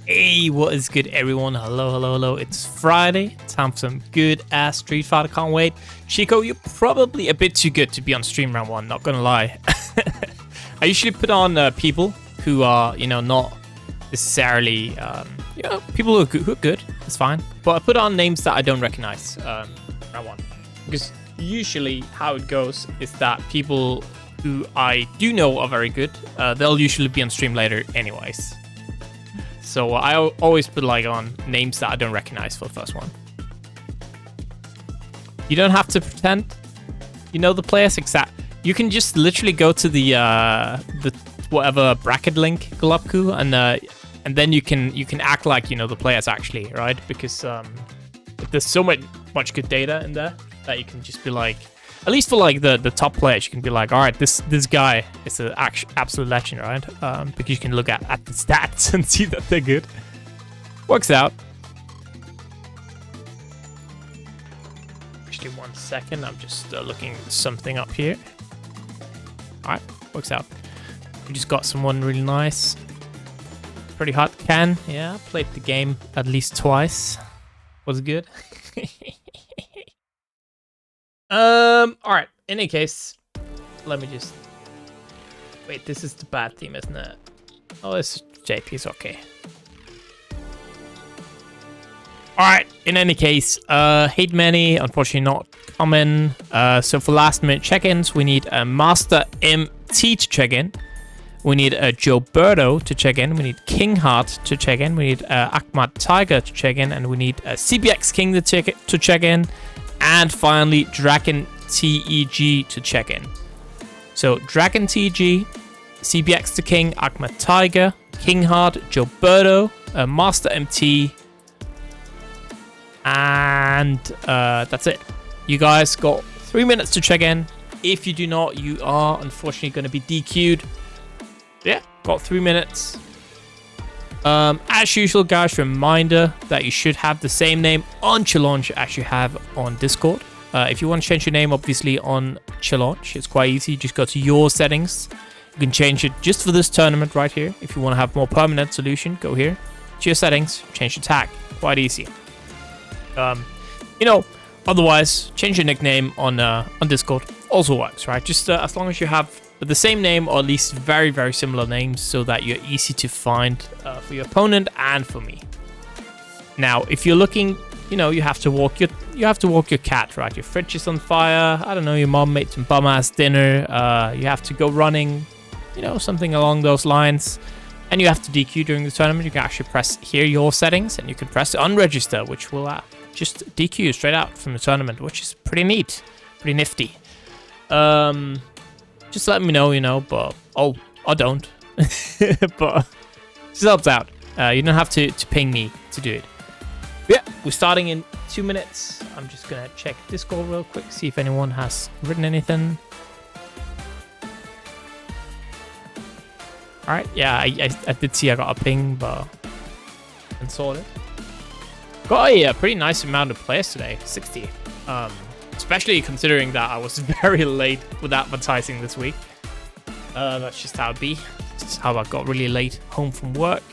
Hey, what is good, everyone? Hello, hello, hello. It's Friday. Time for some good ass Street Fighter. Can't wait. Chico, you're probably a bit too good to be on stream round one, not gonna lie. I usually put on people who are, not necessarily, people who are good. It's fine. But I put on names that I don't recognize round one. Because usually how it goes is that people who I do know are very good, they'll usually be on stream later anyways. So I always put on names that I don't recognize for the first one. You don't have to pretend you know the players exact. You can just literally go to the whatever bracket link Globku and then you can act like you know the players actually, right? Because there's so much good data in there that you can just be like, at least for the top players, you can be like, all right, this guy is an absolute legend, right? Because you can look at the stats and see that they're good. Works out. Actually, 1 second. I'm just looking something up here. All right, works out. We just got someone really nice. Pretty hot. Can, yeah, played the game at least twice. Was good. Alright, in any case, let me just... Wait, this is the bad theme, isn't it? Oh, this JP's okay. Alright, in any case, Hate Many, unfortunately not common. So for last minute check-ins, we need a Master MT to check in. We need a Joberto to check in. We need King Heart to check in. We need Ahmad Tiger to check in. And we need CBX King to check in. And finally, Dragon TEG to check in. So, Dragon TEG, CBX the King, Ahmad Tiger, King Heart, Joberto, Master MT, and that's it. You guys got 3 minutes to check in. If you do not, you are unfortunately going to be DQ'd. Yeah, got 3 minutes. As usual, guys, reminder that you should have the same name on Challenge as you have on Discord. If you want to change your name, obviously, on Challenge, it's quite easy. Just go to your settings. You can change it just for this tournament right here. If you want to have more permanent solution, go here to your settings, change the tag. Quite easy. Otherwise, change your nickname on Discord. Also works, right? Just as long as you have the same name or at least very, very similar names so that you're easy to find for your opponent and for me. Now, if you're looking, you have to walk your cat, right? Your fridge is on fire. I don't know, your mom made some bum-ass dinner. You have to go running, something along those lines. And you have to DQ during the tournament. You can actually press here your settings and you can press unregister, which will just DQ you straight out from the tournament, which is pretty neat, pretty nifty. Just let me know, but... Oh, I don't. But just helps out. You don't have to ping me to do it. But yeah, we're starting in 2 minutes. I'm just going to check Discord real quick, see if anyone has written anything. Alright, yeah, I did see I got a ping, but... And sorted. Got a pretty nice amount of players today, 60. Especially considering that I was very late with advertising this week. That's just how it be. It's how I got really late home from work.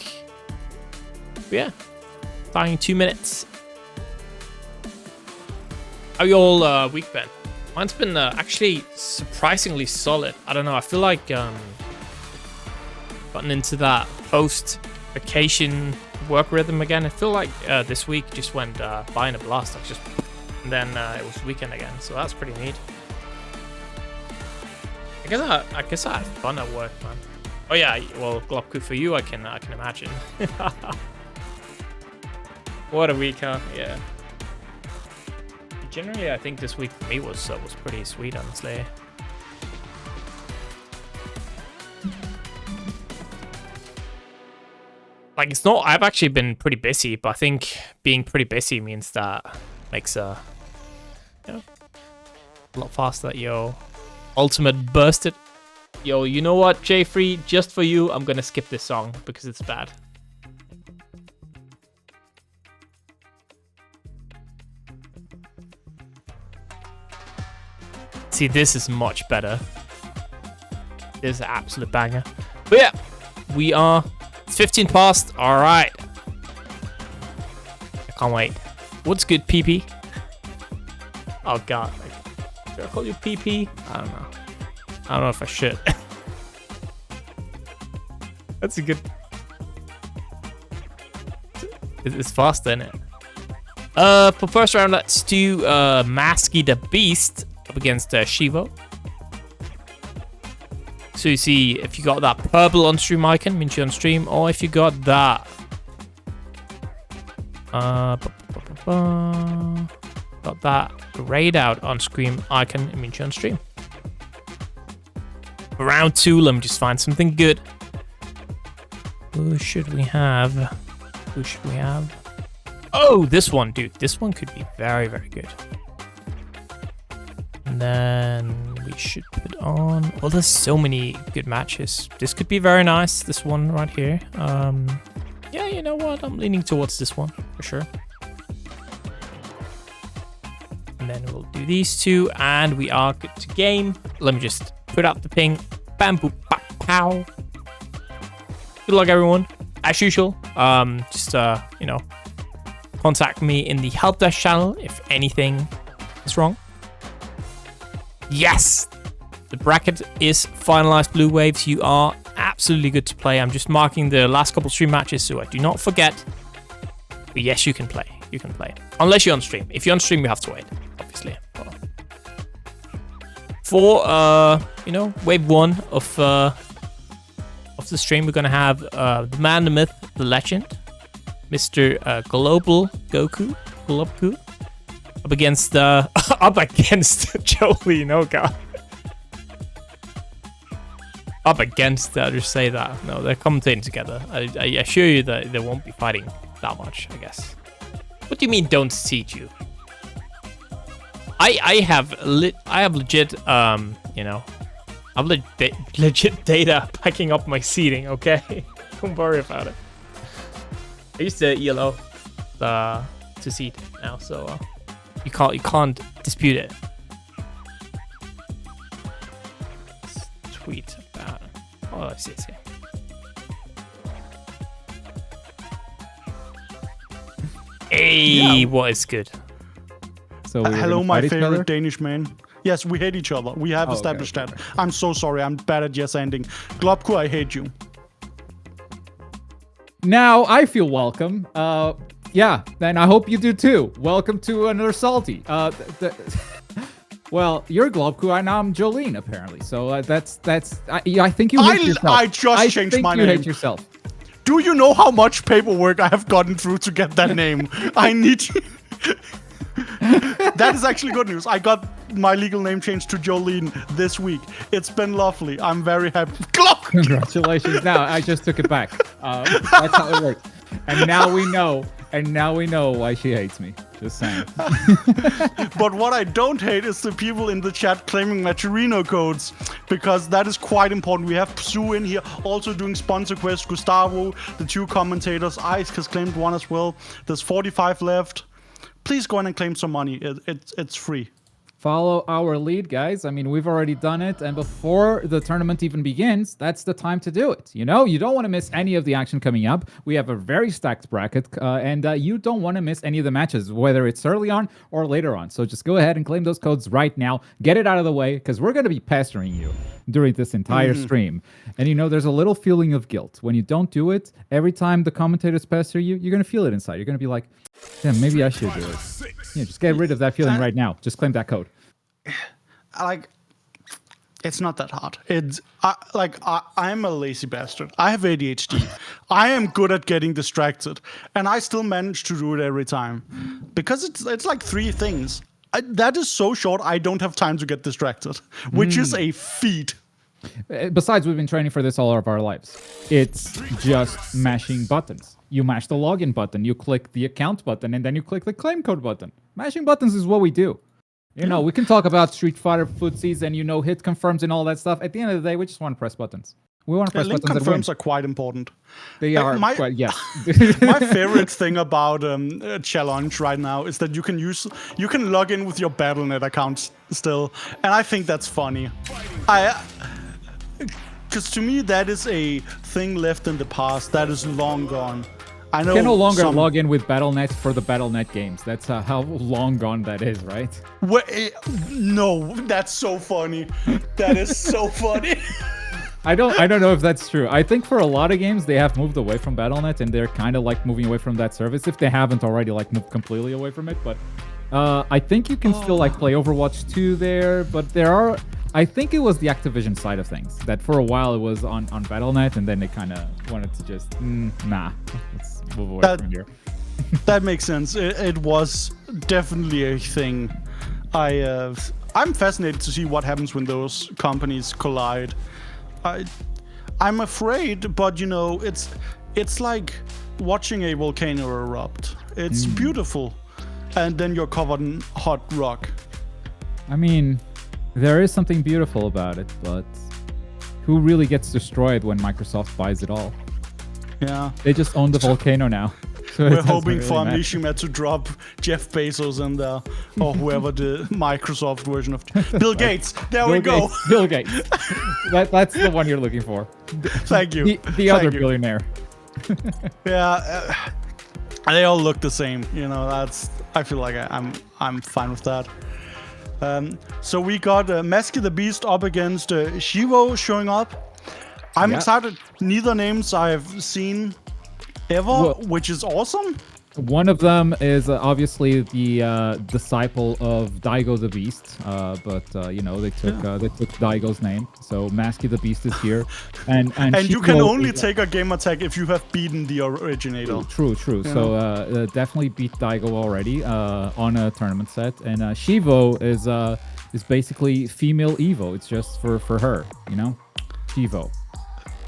But yeah, starting in 2 minutes. How you all week been? Mine's been actually surprisingly solid. I don't know, I feel like gotten into that post-vacation work rhythm again. I feel like this week just went by in a blast. And then it was weekend again, so that's pretty neat. I guess I had fun at work, man. Oh yeah, well, Globku for you, I can imagine. What a week, huh? Yeah. Generally, I think this week for me was pretty sweet, honestly. It's not. I've actually been pretty busy, but I think being pretty busy means that makes a lot faster. Yo, ultimate bursted. Yo, you know what, J3? Just for you, I'm gonna skip this song because it's bad. See, this is much better. This is an absolute banger. But yeah, we are 15 past. All right. Can't wait. What's good, PP? Oh god. Should I call you PP? I don't know. I don't know if I should. That's a good... It's fast, isn't it? For first round, let's do Masky the Beast up against Shivo. So you see if you got that purple on stream icon, means you're on stream, or if you got that. Got that grayed out on screen icon, it means you're on stream. For round 2, let me just find something good. Who should we have? Who should we have? Oh, this one, dude. This one could be very, very good. And then we should put on... Well, there's so many good matches. This could be very nice, this one right here. Yeah, you know what? I'm leaning towards this one, for sure. And then we'll do these two, and we are good to game. Let me just put out the ping. Bam, boop, bap, pow. Good luck, everyone. As usual, you know, contact me in the help desk channel if anything is wrong. Yes! The bracket is finalized, Blue Waves. You are absolutely good to play. I'm just marking the last couple stream matches so I do not forget. But yes, you can play. You can play. Unless you're on stream. If you're on stream, you have to wait, obviously. For, you know, wave 1 of the stream, we're going to have the man, the myth, the legend, Mr. Global Goku, up against Jolene, oh god. Up against, just say that. No, they're commentating together. I assure you that they won't be fighting that much, I guess. What do you mean, don't seat you? I have legit, you know, I'm legit data packing up my seating, okay? Don't worry about it. I used to ELO to seat now, so you can't dispute it. Let's tweet about it. Oh, I see. Hey, yeah. What is good? So hello, my favorite Danish man. Yes, we hate each other. We have established that. I'm so sorry. I'm bad at yes ending. Globku, I hate you. Now I feel welcome. Yeah, and I hope you do too. Welcome to another Salty. Well, you're Globku, and I'm Jolene apparently. So that's. I think you hate yourself. I just changed my name. You hate yourself. Do you know how much paperwork I have gotten through to get that name? I need. That is actually good news. I got my legal name changed to Jolene this week. It's been lovely. I'm very happy. Congratulations. Now, I just took it back. That's how it works. And now we know. And now we know why she hates me. Just saying. But what I don't hate is the people in the chat claiming Maturino codes, because that is quite important. We have pshuuu in here also doing sponsor quests. Gustavo, the 2 commentators. Ice has claimed 1 as well. There's 45 left. Please go in and claim some money. It's free. Follow our lead, guys. I mean, we've already done it, and before the tournament even begins, that's the time to do it. You know, you don't want to miss any of the action coming up. We have a very stacked bracket, and you don't want to miss any of the matches, whether it's early on or later on. So just go ahead and claim those codes right now. Get it out of the way, because we're going to be pestering you during this entire stream. And you know, there's a little feeling of guilt. When you don't do it, every time the commentators pester you, you're going to feel it inside. You're going to be like, damn, maybe I should do it. Yeah, just get rid of that feeling right now. Just claim that code. Like, it's not that hard. I'm a lazy bastard. I have ADHD. I am good at getting distracted, and I still manage to do it every time because it's like 3 things. That is so short. I don't have time to get distracted, which is a feat. Besides, we've been training for this all of our lives. It's just mashing buttons. You mash the login button, you click the account button, and then you click the claim code button. Mashing buttons is what we do. You know, we can talk about Street Fighter footsies and, you know, hit confirms and all that stuff. At the end of the day, we just want to press buttons. We want to press buttons. Confirms are quite important. They are quite, yes. My favorite thing about Challenge right now is that you can log in with your Battle.net account still, and I think that's funny. Because to me, that is a thing left in the past that is long gone. I know You can no longer some- log in with Battle.net for the Battle.net games. That's how long gone that is, right? No, that's so funny. That is so funny. I don't know if that's true. I think for a lot of games they have moved away from Battle.net and they're kind of like moving away from that service if they haven't already like moved completely away from it. But I think you can still like play Overwatch 2 there. But there are, I think it was the Activision side of things that for a while it was on Battle.net and then they kind of wanted to just nah, let's move away from here. That makes sense. It was definitely a thing. I'm fascinated to see what happens when those companies collide. I'm afraid, but you know, it's like watching a volcano erupt. It's beautiful, and then you're covered in hot rock. I mean, there is something beautiful about it, but who really gets destroyed when Microsoft buys it all? Yeah. They just own the volcano now. So We're it doesn't hoping really for matter. Mishima to drop Jeff Bezos in there, or whoever the Microsoft version of Bill Gates. There we go. Bill Gates. That's the one you're looking for. Thank you. The other Thank you. billionaire. Yeah, they all look the same. You know, I feel like I'm fine with that. So we got Masky the Beast up against Shivo showing up. I'm Yeah. excited. Neither names I have seen ever, Well- which is awesome. One of them is obviously the disciple of Daigo the Beast, but you know they took Daigo's name, so Masky the Beast is here, and And you can Chico only is- take a gamer tag if you have beaten the originator. True. So definitely beat Daigo already on a tournament set, and Shivo is basically female Evo. It's just for her, you know, Shivo.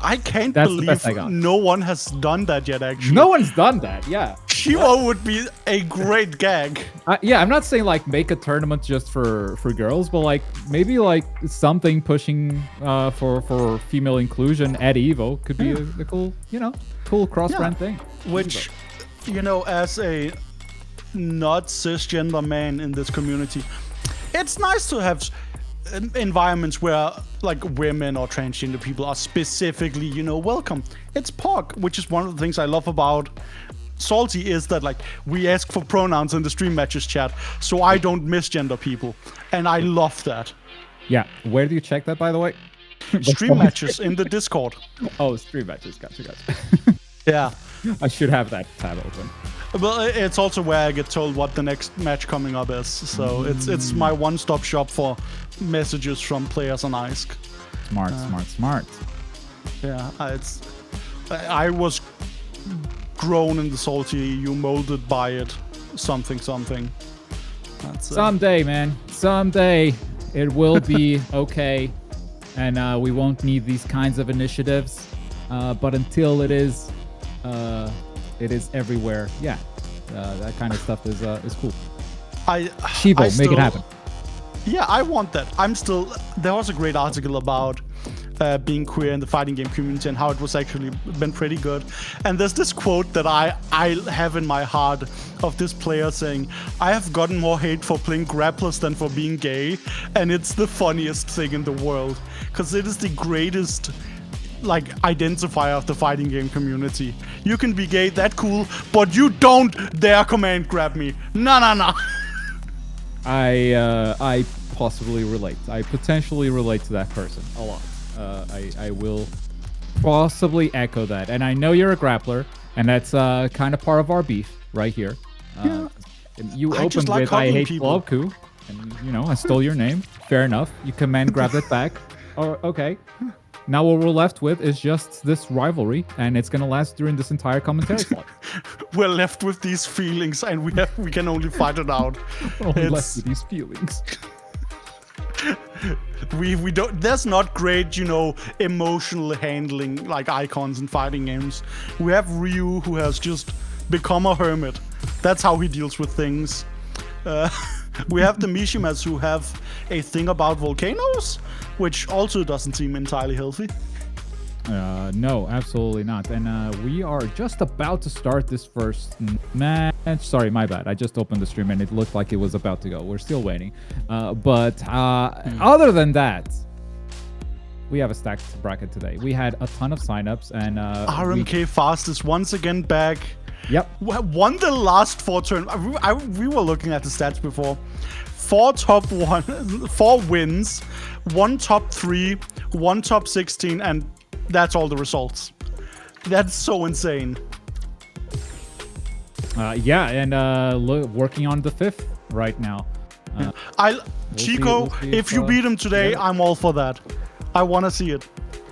I can't That's the believe best I got. no one has done that yet, actually. No one's done that. Yeah. Shivo would be a great gag. Yeah, I'm not saying like make a tournament just for girls, but like maybe like something pushing for female inclusion at Evo could be a cool cross-brand thing. Which, you know, as a not cisgender man in this community, it's nice to have environments where like women or transgender people are specifically, you know, welcome. It's POC, which is one of the things I love about Salty, is that like we ask for pronouns in the stream matches chat so I don't misgender people, and I love that. Yeah, where do you check that, by the way? Stream matches in the Discord. Oh, stream matches. Gotcha. Yeah. I should have that tab open. Well, it's also where I get told what the next match coming up is. So it's my one-stop shop for messages from players on ISK. Smart. Yeah, I was grown in the SaltyEU, molded by it. Something. That's Someday, man. Someday it will be okay, and we won't need these kinds of initiatives. But until it is everywhere. Yeah, that kind of stuff is cool. Shivo, make it happen. Yeah, I want that. There was a great article about being queer in the fighting game community and how it was actually been pretty good. And there's this quote that I have in my heart of this player saying, "I have gotten more hate for playing grapplers than for being gay," and it's the funniest thing in the world because it is the greatest like identifier of the fighting game community. You can be gay, that cool, but you don't dare command grab me. No. I possibly relate. I potentially relate to that person a lot. I will possibly echo that. And I know you're a grappler, and that's kind of part of our beef right here. Yeah. You I just opened like with "I hugging hate people." Globku," and you know I stole your name. Fair enough. You command grab that back. Oh, okay. Now what we're left with is just this rivalry, and it's gonna last during this entire commentary slot. We're left with these feelings, and we can only fight it out. Only left with these feelings. We don't. There's not great, you know, emotional handling like icons in fighting games. We have Ryu, who has just become a hermit. That's how he deals with things. We have the Mishimas, who have a thing about volcanoes, which also doesn't seem entirely healthy. No, absolutely not. And we are just about to start this first match. Sorry, my bad. I just opened the stream and it looked like it was about to go. We're still waiting. But other than that, we have a stacked bracket today. We had a ton of signups and RMK-FAST is once again back. Yep. Won the last 4 turns. We were looking at the stats before. 4 wins, 1 top 3, 1 top 16, and that's all the results. That's so insane. Yeah, and working on the 5th right now. Chico, if you beat him today, I'm all for that. I want to see it.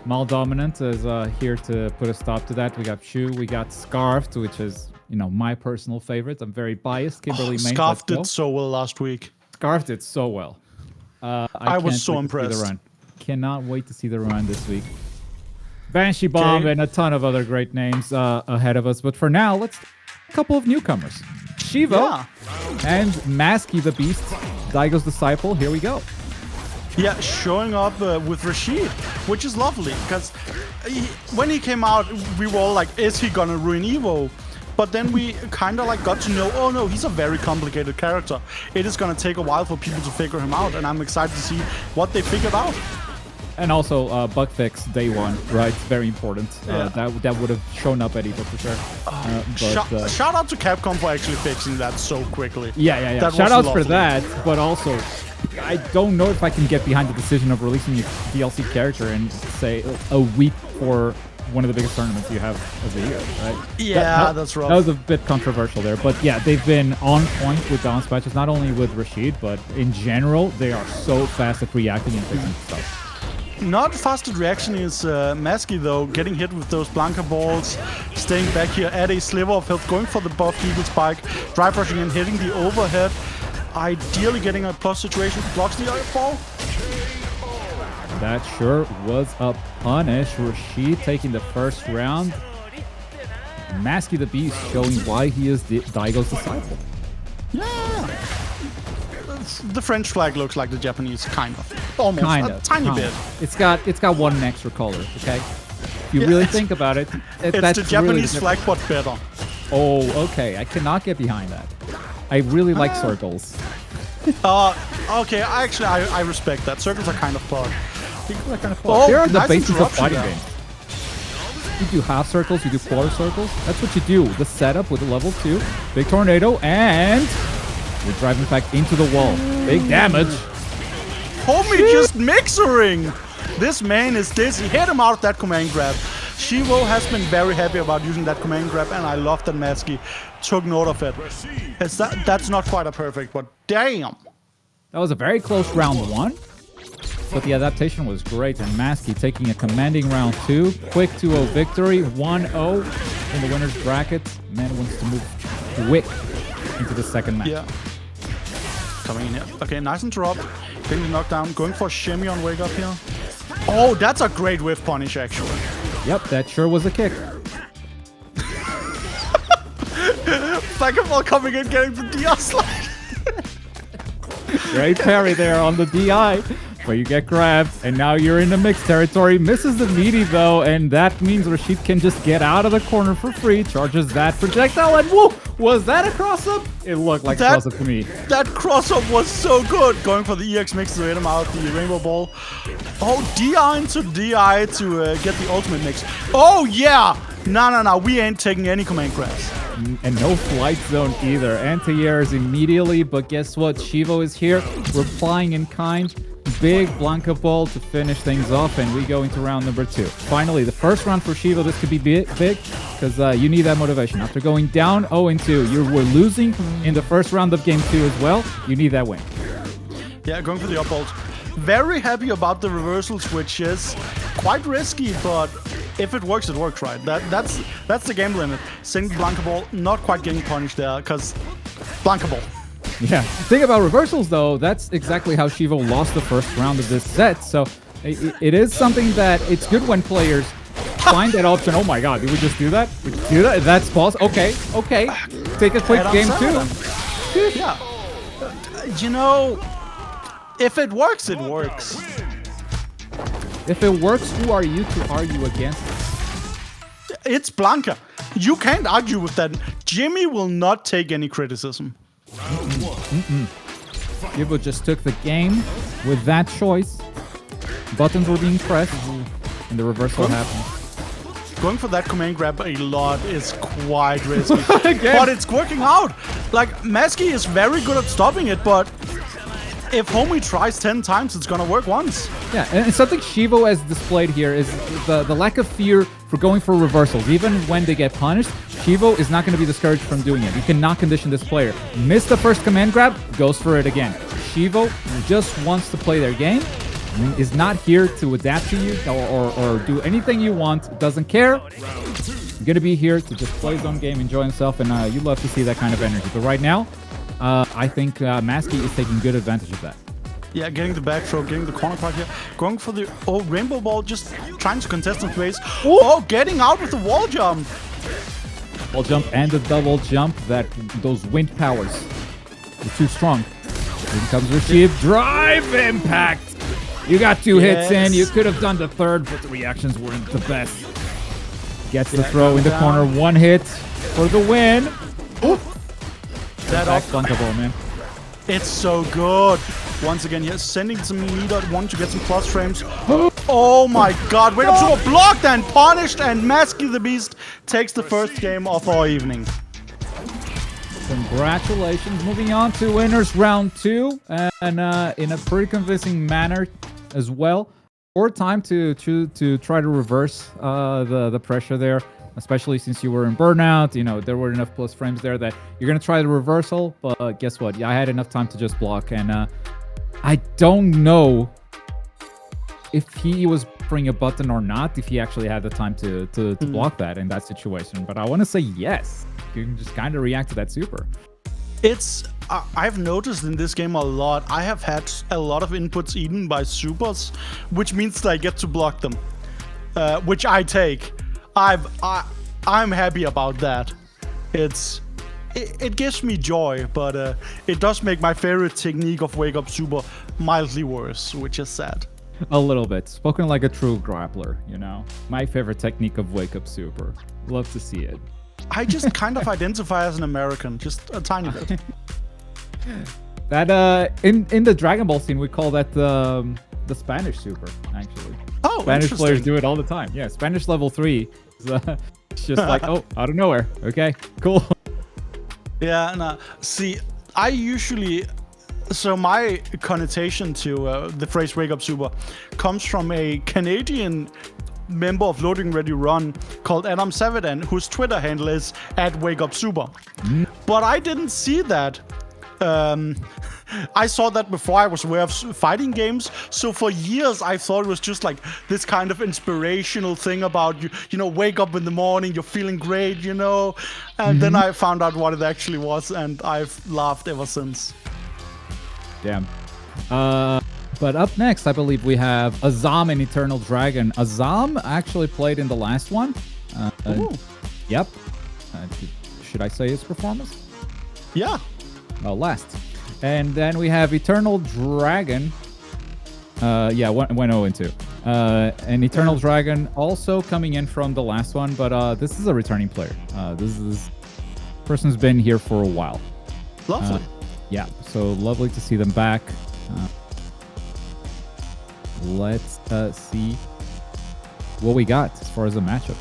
Maldominant is here to put a stop to that. We got pshuuu, we got Scarfed, which is, my personal favorite. I'm very biased. Kimberly main. Scarfed did so well last week. Scarfed did so well. I was so impressed. The run. Cannot wait to see the run this week. Banshee Bomb and a ton of other great names ahead of us. But for now, let's a couple of newcomers. Shivo and Masky the Beast, Daigo's disciple. Here we go. Yeah, showing up with Rashid, which is lovely, because when he came out, we were all like, is he gonna ruin Evo? But then we kind of like got to know, oh no, he's a very complicated character. It is gonna take a while for people to figure him out, and I'm excited to see what they figured out. And also, bug fix day 1, right? Very important. That would have shown up at Evo for sure. Shout out to Capcom for actually fixing that so quickly. Yeah. Shout outs for that, but also, I don't know if I can get behind the decision of releasing a DLC character and say a week for one of the biggest tournaments you have of the year, right? Yeah, that's rough. That was a bit controversial there, but yeah, they've been on point with balance patches, not only with Rashid, but in general, they are so fast at reacting and fixing stuff. Not fast at reaction is Masky though, getting hit with those Blanka balls, staying back here at a sliver of health, going for the buff Eagle Spike, drive rushing and hitting the overhead. Ideally getting a plus situation, blocks the ball. That sure was a punish. Rashid taking the first round. Masky the Beast showing why he is Daigo's disciple. Yeah. The French flag looks like the Japanese, kind of. Almost. A tiny bit. It's got one extra color, okay? If you really think about it, it's that's the Japanese flag, but better. Oh, okay. I cannot get behind that. I really like circles. Okay, I respect that. Circles are kind of fun. There are the basis of fighting games. You do half circles, you do quarter circles. That's what you do. The setup with the level 2. Big tornado, and you're driving back into the wall. Big damage. Homie just mixering. This man is dizzy. Hit him out that command grab. Shivo has been very happy about using that command grab, and I love that Masky took note of it. That's not quite a perfect, but damn. That was a very close round 1, but the adaptation was great, and Masky taking a commanding round 2. Quick 2-0 victory, 1-0 in the winner's bracket. Man wants to move quick into the second match. Yeah. Coming in here. Okay, nice interrupt. Getting the knockdown. Going for a shimmy on wake up here. Oh, that's a great whiff punish, actually. Yep, that sure was a kick. Second ball coming in, getting the DI slide. Great parry there on the DI. But you get grabbed, and now you're in the mixed territory. Misses the meaty, though, and that means Rashid can just get out of the corner for free. Charges that projectile, and whoa! Was that a cross-up? It looked like a cross-up to me. That cross-up was so good. Going for the EX mix to hit him out, the rainbow ball. Oh, DI into DI to get the ultimate mix. Oh, yeah! No. We ain't taking any command grabs. And no flight zone either. Anti-airs immediately, but guess what? Shivo is here, replying in kind. Big Blanka ball to finish things off, and we go into round number 2. Finally, the first round for Shivo, this could be big, because you need that motivation. After going down 0-2, you were losing in the first round of game 2 as well. You need that win. Yeah, going for the up ult. Very happy about the reversals, which is quite risky, but if it works, right? That's the game limit. Single Blanka ball, not quite getting punished there, because Blanka ball. Yeah. Think about reversals, though. That's exactly how Shivo lost the first round of this set. So it is something that it's good when players find that option. Oh my god, did we just do that? We do that? That's possible. Okay. Take a quick game 2. Yeah. You know, if it works, it works. If it works, who are you to argue against it? It's Blanka. You can't argue with that. Jimmy will not take any criticism. Shivo just took the game with that choice. Buttons were being pressed, and the reversal happened. going for that command grab a lot is quite risky. But it's working out. Like, Masky is very good at stopping it, but if Homie tries 10 times, it's gonna work once. Yeah, and something Shivo has displayed here is the lack of fear for going for reversals. Even when they get punished, Shivo is not going to be discouraged from doing it. You cannot condition this player. Miss the first command grab, goes for it again. Shivo just wants to play their game, is not here to adapt to you or do anything you want, doesn't care. You're going to be here to just play his own game, enjoy himself, and you love to see that kind of energy. But right now, I think Masky is taking good advantage of that. Yeah, getting the back throw, getting the corner clock here. Going for the rainbow ball, just trying to contest in place. Oh, getting out with the wall jump. Wall jump and the double jump, those wind powers are too strong. Here comes Rashid. Drive impact. You got 2 hits in. You could have done the third, but the reactions weren't the best. Gets the throw in the corner. 1 hit for the win. That up. Blanka ball, man. It's so good. Once again, yes, sending some meter one to get some plus frames. Oh my god, wake up super blocked and punished, and Masky the Beast takes the first game of our evening. Congratulations. Moving on to winners round 2, and in a pretty convincing manner as well. More time to try to reverse the pressure there, especially since you were in burnout. You know, there were enough plus frames there that you're going to try the reversal, but guess what? I had enough time to just block, and I don't know if he was pressing a button or not, if he actually had the time to block that in that situation. But I want to say yes. You can just kind of react to that super. It's I've noticed in this game a lot. I have had a lot of inputs eaten by supers, which means that I get to block them, which I take. I'm happy about that. It gives me joy, but it does make my favorite technique of wake up super mildly worse, which is sad. A little bit. Spoken like a true grappler, you know? My favorite technique of wake up super. Love to see it. I just kind of identify as an American, just a tiny bit. That in the Dragon Ball scene, we call that the Spanish super, actually. Oh, Spanish players do it all the time. Yeah, Spanish level 3 is it's just like, oh, out of nowhere. Okay, cool. Yeah, no. See, I usually... So my connotation to the phrase wake up super comes from a Canadian member of Loading Ready Run called Adam Savadan, whose Twitter handle is @wakeupsuper. But I didn't see that. I saw that before I was aware of fighting games. So for years, I thought it was just like this kind of inspirational thing about you know, wake up in the morning, you're feeling great, you know. And then I found out what it actually was, and I've laughed ever since. Damn. But up next, I believe we have Azzam and EternalDragon. Azzam actually played in the last one. Yep. Should I say his performance? Yeah. Well, last. And then we have EternalDragon. Yeah, went 0-2. And EternalDragon also coming in from the last one, but this is a returning player. This person's been here for a while. Lovely. Yeah, so lovely to see them back. Let's see what we got as far as a matchup.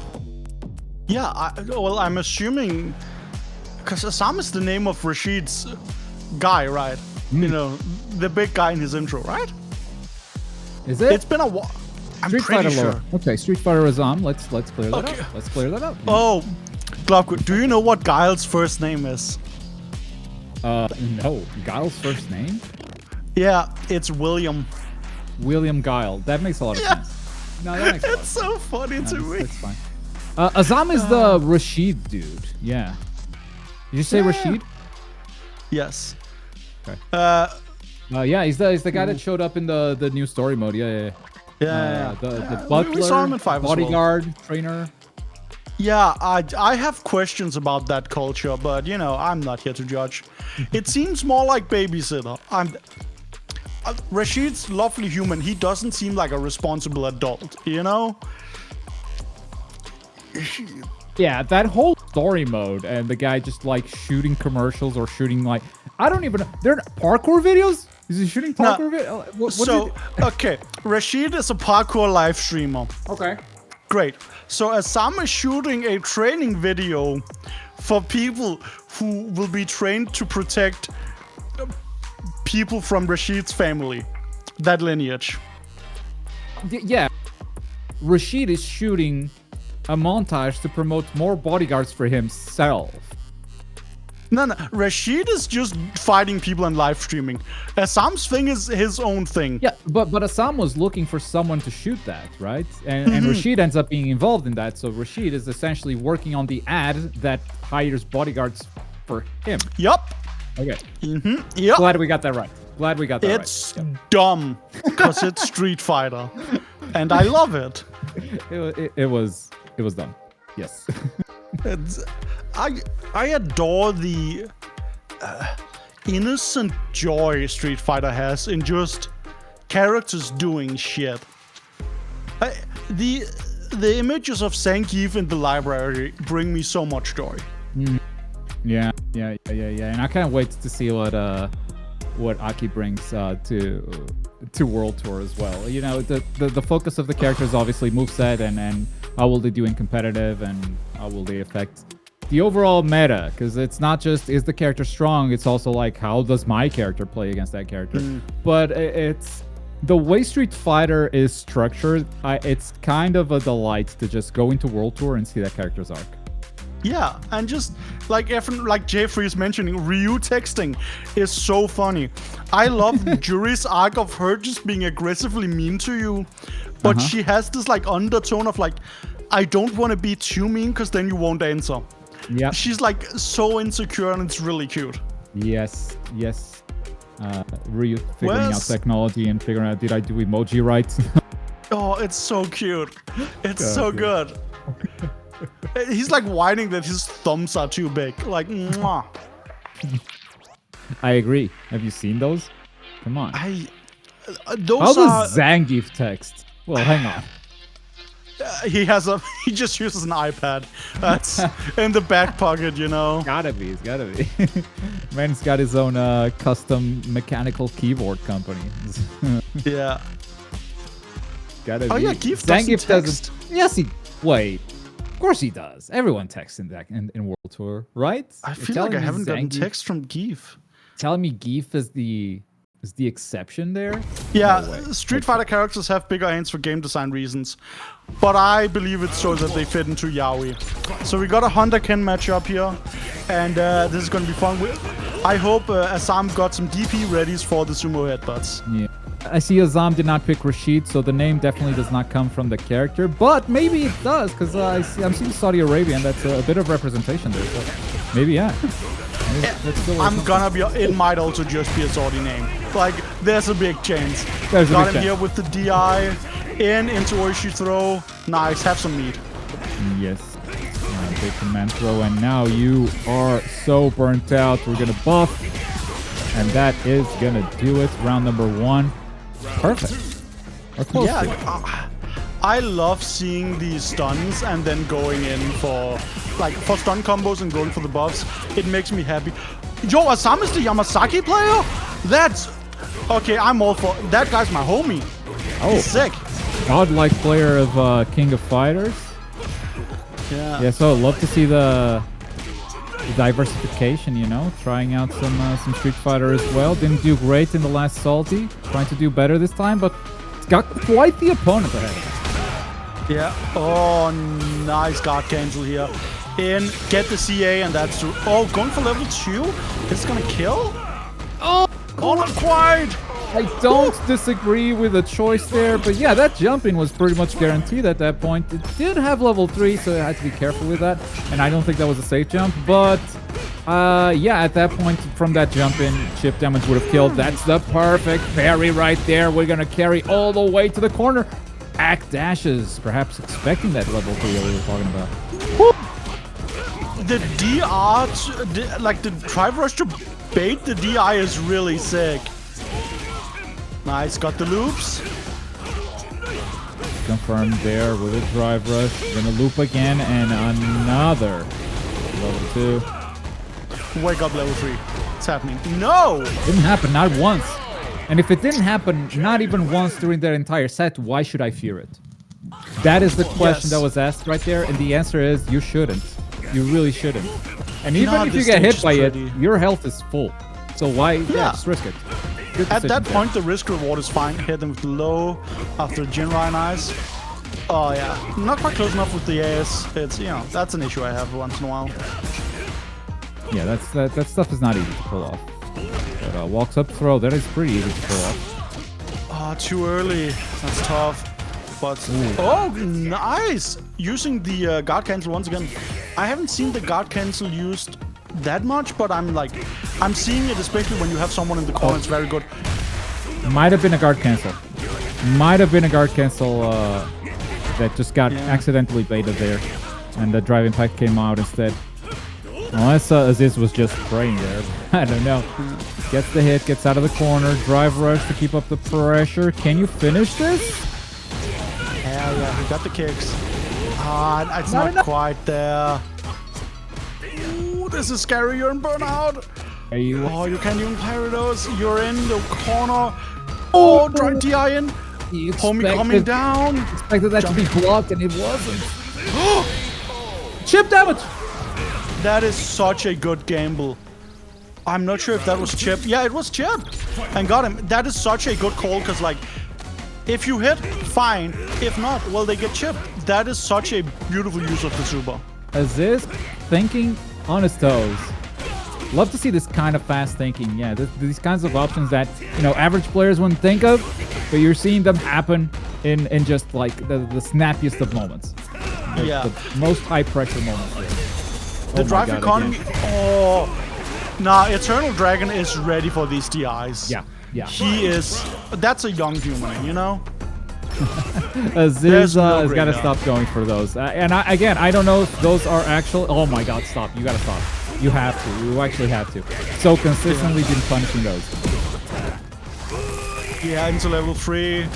Yeah, well, I'm assuming... Because Azzam is the name of Rashid's guy, right? You know, the big guy in his intro, right? Is it? It's been a while. I'm Street pretty Fighter sure. lore. Okay, Street Fighter Azzam. Let's clear that up. Let's clear that up. Oh, Globgood, do you know what Guile's first name is? No. Guile's first name? Yeah, it's William. William Guile. That makes a lot of sense. No, that makes a lot It's so funny to me. That's fine. Azzam is the Rashid dude. Yeah. Did you say Rashid? Yes. Okay. Yeah, he's the guy that showed up in the new story mode. Yeah. The butler, we saw him in 5 bodyguard, as well. trainer. Yeah, I have questions about that culture, but you know, I'm not here to judge. It seems more like babysitter. Rashid's lovely human. He doesn't seem like a responsible adult, you know? Yeah, that whole story mode and the guy just like shooting commercials or shooting like, I don't even know. They're parkour videos? Is he shooting parkour videos? Okay, Rashid is a parkour live streamer. Okay. great. So Azzam is shooting a training video for people who will be trained to protect people from Rashid's family, that lineage. Yeah. Rashid is shooting a montage to promote more bodyguards for himself. No, Rashid is just fighting people and live streaming. Azzam's thing is his own thing. Yeah, but Azzam was looking for someone to shoot that, right? And Rashid ends up being involved in that. So Rashid is essentially working on the ad that hires bodyguards for him. Yup. Okay. Yep. Glad we got that right. It's dumb because it's Street Fighter, and I love it. It was dumb. Yes. I adore the innocent joy Street Fighter has in just characters doing shit. The images of Zangief in the library bring me so much joy. Yeah. And I can't wait to see what Aki brings to World Tour as well. You know, the focus of the character is obviously moveset and how will they do in competitive and how will they affect the overall meta, because it's not just is the character strong, it's also like how does my character play against that character. But it's the way Street Fighter is structured, it's kind of a delight to just go into World Tour and see that character's arc. Yeah, and just like Jeffrey is mentioning, Ryu texting is so funny. I love Juri's arc of her just being aggressively mean to you, but she has this like undertone of like, I don't want to be too mean because then you won't answer. Yeah, she's like so insecure and it's really cute. Yes. Ryu figuring out technology and figuring out, did I do emoji right? Oh, it's so cute. It's so good. He's like whining that his thumbs are too big. Like, mwah. I agree. Have you seen those? Come on. Those How does Zangief text? Well, hang on. He just uses an iPad. That's in the back pocket, you know. It's gotta be. Man's got his own custom mechanical keyboard company. Yeah. Gotta be. Oh yeah, Zangief doesn't. Yes, wait. Of course he does. Everyone texts in World Tour, right? I feel like I haven't gotten text from Geef. Telling me Geef is the exception there? Yeah, no Street Fighter characters have bigger hands for game design reasons, but I believe it's so that they fit into yaoi. So we got a Honda Ken matchup here, and this is going to be fun. I hope Azzam got some DP readies for the sumo headbutts. Yeah. I see Azzam did not pick Rashid, so the name definitely does not come from the character, but maybe it does, because I'm seeing Saudi Arabia, and that's a bit of representation there, so maybe, yeah. I'm gonna be. It might also just be a Saudi name. Like, there's a big chance. Got him here with the DI into Oishi throw. Nice, have some meat. Yes. Big command throw, and now you are so burnt out. We're gonna buff, and that is gonna do it. Round number 1. Perfect. Yeah. I love seeing these stuns and then going in for stun combos and going for the buffs. It makes me happy. Yo, Azzam is the Yamasaki player? That's... Okay, I'm all for... That guy's my homie. Oh. He's sick. Godlike player of King of Fighters. Yeah, so I'd love to see the diversification, you know, trying out some Street Fighter as well. Didn't do great in the last Salty. Trying to do better this time, but it's got quite the opponent ahead of him. Yeah. Oh, nice guard cancel here. Get the CA, and that's true. Oh, going for level 2? It's gonna kill? Oh, not quite. I don't disagree with the choice there, but yeah, that jumping was pretty much guaranteed at that point. It did have level 3, so I had to be careful with that, and I don't think that was a safe jump, but yeah, at that point, from that jump in, chip damage would have killed. That's the perfect parry right there. We're gonna carry all the way to the corner. Act dashes, perhaps expecting that level 3 that we were talking about. The DR, like the drive rush to bait the DI is really sick. Nice, got the loops. Confirmed there with a drive rush. Gonna loop again and another level 2. Wake up level 3. It's happening. No! Didn't happen, not once. And if it didn't happen, not even once during that entire set, why should I fear it? That is the question Yes. that was asked right there, and the answer is you shouldn't. You really shouldn't. And even No, if you this get stage hit is by it, pretty. your health is full. So why? Yeah, just risk it. Good At decision that there. point, the risk reward is fine. Hit them with the low after Jinrai and Ice. Oh yeah, not quite close enough with the AS. It's that's an issue I have once in a while. Yeah, that stuff is not easy to pull off. But walks up throw, that is pretty easy to pull off. Oh, too early. That's tough. But oh, nice! Using the guard cancel once again. I haven't seen the guard cancel used that much, but I'm seeing it, especially when you have someone in the corner. It's very good. Might have been a guard cancel. Might have been a guard cancel that just got accidentally baited there, and the driving pack came out instead. Unless Aziz was just praying there. I don't know. Gets the hit, gets out of the corner, drive rush to keep up the pressure. Can you finish this? Hell yeah, he got the kicks. Ah, it's not quite there. Ooh, this is scary. You're in burnout. Are you? Oh, you can't even parry those. You're in the corner. Oh, drive DI in. Homie coming down. Expected that to be blocked, and it wasn't. Chip damage. That is such a good gamble. I'm not sure if that was Chip. Yeah, it was Chip. And got him. That is such a good call, because, like, if you hit, fine. If not, well, they get chipped. That is such a beautiful use of the super. Aziz thinking on his toes. Love to see this kind of fast thinking. Yeah, these kinds of options that, average players wouldn't think of, but you're seeing them happen in just, like, the snappiest of moments. The most high-pressure moments. Really. The drive economy. Again. Oh, nah. EternalDragon is ready for these DIs. Yeah. He is. That's a young human, Aziz has got to stop going for those. I don't know if those are actual. Oh my God! Stop! You got to stop. You have to. You actually have to. So consistently been punishing those. Yeah, into level 3.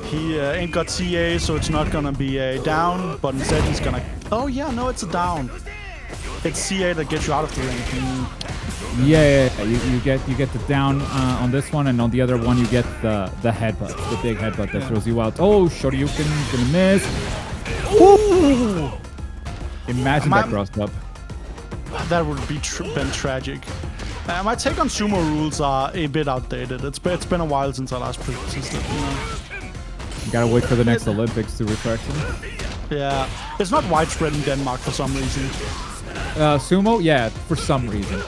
He ain't got CA, so it's not gonna be a down. But instead, he's gonna. Oh yeah, no, it's a down. It's CA that gets you out of the ring. Yeah. You get the down on this one, and on the other one you get the headbutt, the big headbutt that throws you out. Oh, Shoryuken gonna miss. Ooh! Imagine that crossed up. That would be been tragic. My take on sumo rules are a bit outdated. It's been a while since I last practiced it. You gotta wait for the next Olympics to refresh them. Yeah, it's not widespread in Denmark for some reason. Sumo, yeah, for some reason.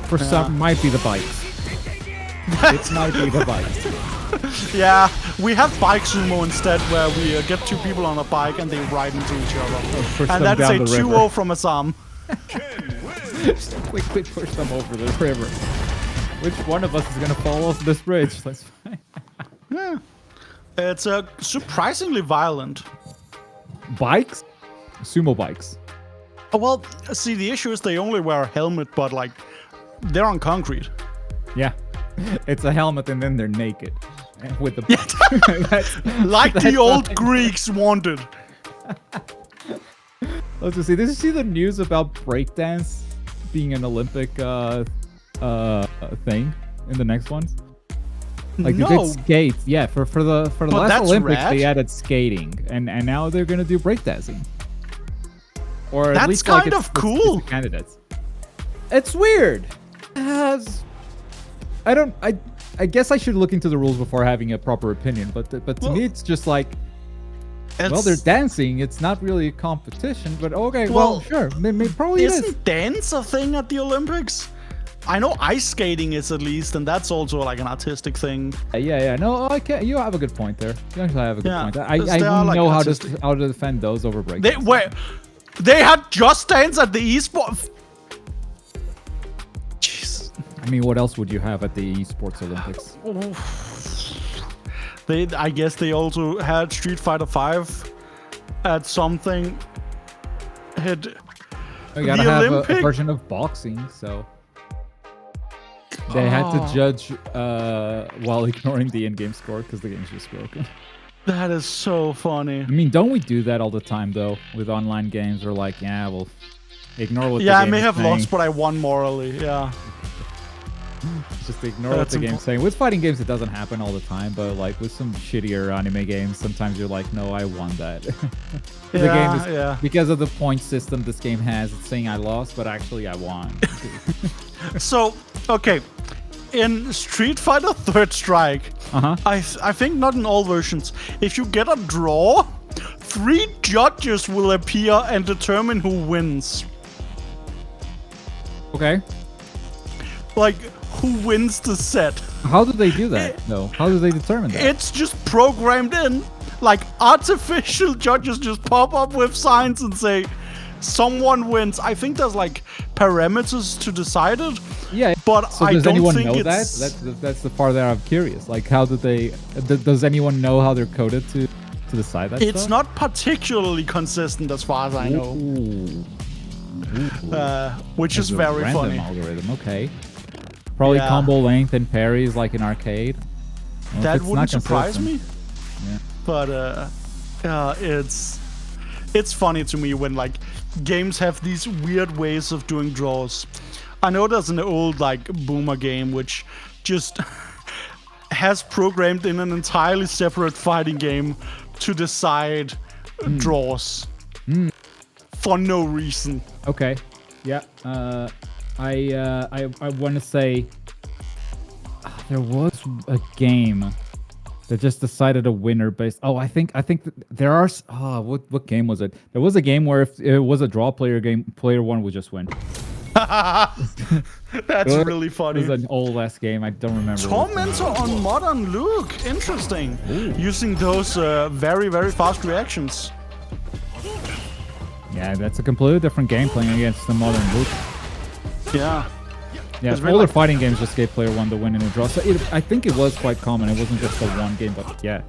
For some, might be the bikes. It might be the bikes. Yeah, we have bike sumo instead, where we get 2 people on a bike and they ride into each other. And that's a 2-0 from Azzam. Just a quick push them over the river. Which one of us is gonna fall off this bridge? Let's find. Yeah, it's surprisingly violent. Bikes? Sumo bikes. Well, see, the issue is they only wear a helmet, but like they're on concrete. Yeah, it's a helmet and then they're naked with the like the old Greeks wanted. Let's just see. Did you see the news about breakdance being an Olympic thing in the next ones? Like they did skate. Yeah, for the last Olympics they added skating, and now they're gonna do breakdancing. Or at least kind of cool. It's candidates. It's weird. I guess I should look into the rules before having a proper opinion. But to me, it's just like, well, they're dancing. It's not really a competition. But okay, well sure. Probably isn't dance a thing at the Olympics? I know ice skating is, at least, and that's also like an artistic thing. Yeah. No, okay. You have a good point there. You actually have a good point. I like know how to defend those over breakdance. They had Just Dance at the esports. Jeez. I mean, what else would you have at the esports Olympics? I guess they also had Street Fighter 5 at something. You gotta have a version of boxing, so they had to judge while ignoring the in-game score because the game's just broken. That is so funny. I mean, don't we do that all the time, though, with online games? We're like, yeah, we'll ignore what the game I may is have saying. lost, but I won morally, yeah. Just ignore what the game's saying. With fighting games, it doesn't happen all the time, but like with some shittier anime games, sometimes you're like, no, I won that. The game is, because of the point system this game has, it's saying I lost, but actually I won. So, okay. In Street Fighter Third Strike, I think not in all versions, if you get a draw, 3 judges will appear and determine who wins. Okay. Like, who wins the set. How do they do that, though? How do they determine that? It's just programmed in. Like, artificial judges just pop up with signs and say, someone wins. I think there's, like, parameters to decide it. Yeah, but so I does don't anyone think know it's... that? That's the part that I'm curious. Like, how do they... Does anyone know how they're coded to decide that It's stuff? not particularly consistent as far as I know. Which is very funny. Algorithm, okay. Probably combo length and parries like in arcade. Well, that wouldn't surprise me. Yeah. But it's funny to me when like games have these weird ways of doing draws. I know there's an old like Boomer game which just has programmed in an entirely separate fighting game to decide draws for no reason. Okay. Yeah. I want to say there was a game that just decided a winner based. Oh, I think there are. What game was it? There was a game where if it was a draw player game, player one would just win. That's really funny. It was an old ass game. I don't remember. Tormentor on Modern Luke. Interesting. Ooh. Using those very, very fast reactions. Yeah, that's a completely different game playing against the Modern Luke. Yeah. Yeah, older fighting games just gave player one the win in a draw. So I think it was quite common. It wasn't just the one game, but yeah.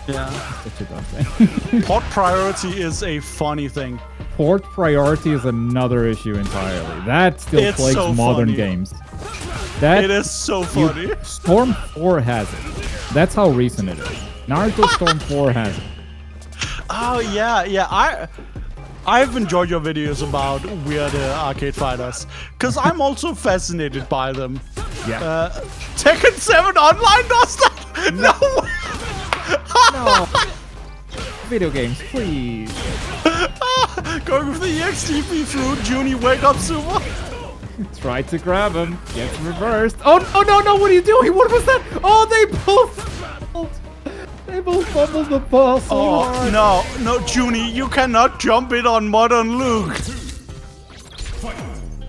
Yeah. Such a dumb thing. Port priority is a funny thing. Port priority is another issue entirely. That still plagues so modern games. It is so funny. Storm 4 has it. That's how recent it is. Naruto Storm 4 has it. Oh, yeah. I've enjoyed your videos about weird arcade fighters, because I'm also fascinated by them. Yeah. Tekken 7 Online does that? No. Video games, please. Going with the EXTP through JUNI Wake Up Super. Try to grab him. Gets reversed. Oh, no, what are you doing? What was that? Oh, they both fumbled the ball so hard. No, JUNI, you cannot jump it on Modern Luke.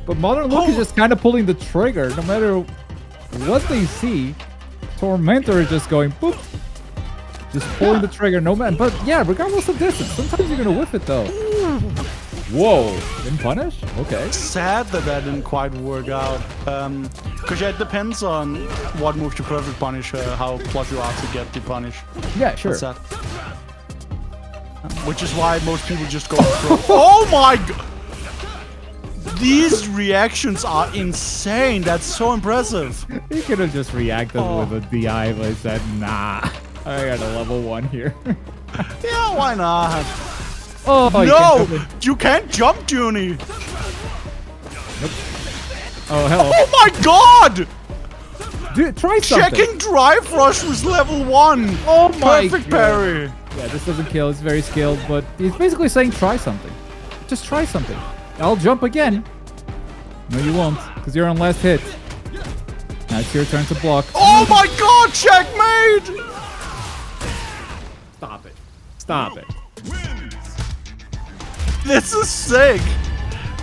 But Modern Luke is just kind of pulling the trigger. No matter what they see, Tormentor is just going boop. Just pulling the trigger, no man. But yeah, regardless of distance, sometimes you're gonna whiff it though. Whoa, didn't punish? Okay. Sad that didn't quite work out. Because it depends on what move you perfect punish, how close you are to get the punish. Yeah, sure. That's sad. Which is why most people just go through. Oh my god! These reactions are insane. That's so impressive. He could have just reacted with a DI, but he said, nah. I got a level 1 here. Yeah, why not? Oh, no! You can't jump, JUNI! Nope. Oh, hell. Oh my god! Dude, try something. Checking drive rush was level 1. Oh my Perfect god. parry. Yeah, this doesn't kill. It's very skilled, but he's basically saying try something. Just try something. I'll jump again. No, you won't, because you're on last hit. Now it's your turn to block. Oh my god, checkmate! Stop it. Stop it. This is sick.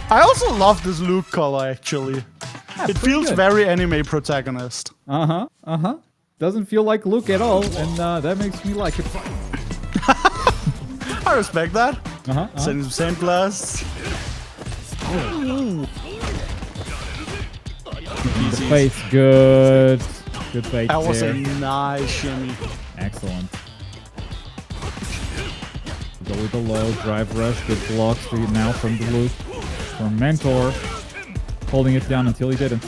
I also love this Luke color, actually. Yeah, it feels good. very anime protagonist. Doesn't feel like Luke at all, and that makes me like it. I respect that. Sending some sand blasts. The fate's good. Good fate. That was a nice shimmy. Excellent. Go with the low drive rush. Good blocks for you now from the Luke. From Mentor. Holding it down until he didn't.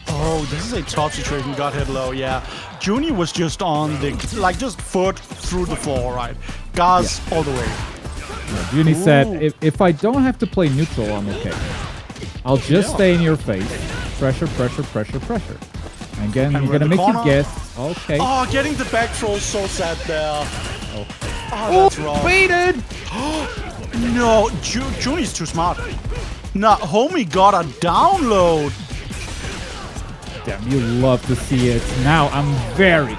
Oh, this is a tough situation. Got hit low, yeah. JUNI was just on the, just foot through the floor, right? Gas all the way. Yeah, JUNI said, if I don't have to play neutral, I'm okay. I'll just stay in your face. Pressure, pressure, pressure, pressure. Again, you're gonna make you guess. Okay. Oh, getting the back throw is so sad there. Oh, that's wrong. baited! No, JUNI's too smart. Nah, homie got a download. Damn, you love to see it. Now, I'm very,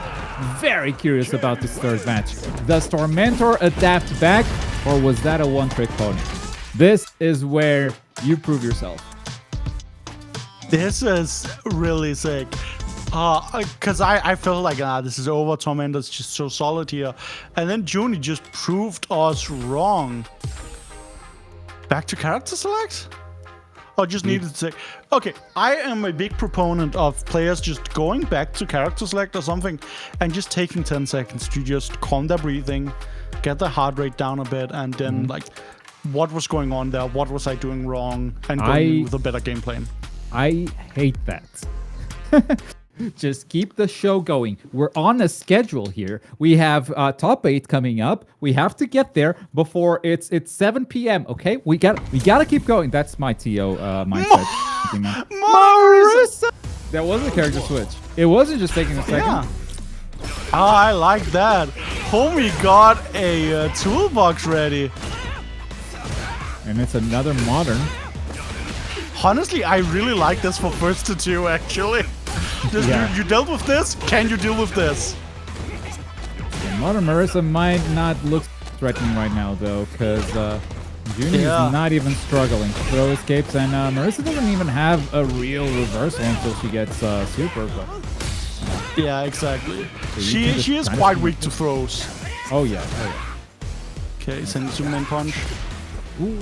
very curious about this third match. Does Tormentor adapt back, or was that a one-trick pony? This is where you prove yourself. This is really sick. Because I felt like, this is over. Tormentor's just so solid here. And then JUNI just proved us wrong. Back to character select? Oh, just needed to say. Okay, I am a big proponent of players just going back to character select or something and just taking 10 seconds to just calm their breathing, get their heart rate down a bit, and then like, what was going on there? What was I doing wrong? And going with a better game plan. I hate that. Just keep the show going. We're on a schedule here. We have top 8 coming up. We have to get there before it's 7 p.m. Okay, we gotta keep going. That's my TO mindset. Marisa! That was a character switch. It wasn't just taking a second. Yeah. I like that. Homie got a toolbox ready. And it's another modern. Honestly, I really like this for first to 2, actually. Just you dealt with this? Can you deal with this? Modern Marisa might not look threatening right now, though, because JUNI is not even struggling to throw escapes, and Marisa doesn't even have a real reversal until she gets super. But, yeah, exactly. She is quite weak to throws. Oh, yeah. Okay, send it to main punch. Ooh.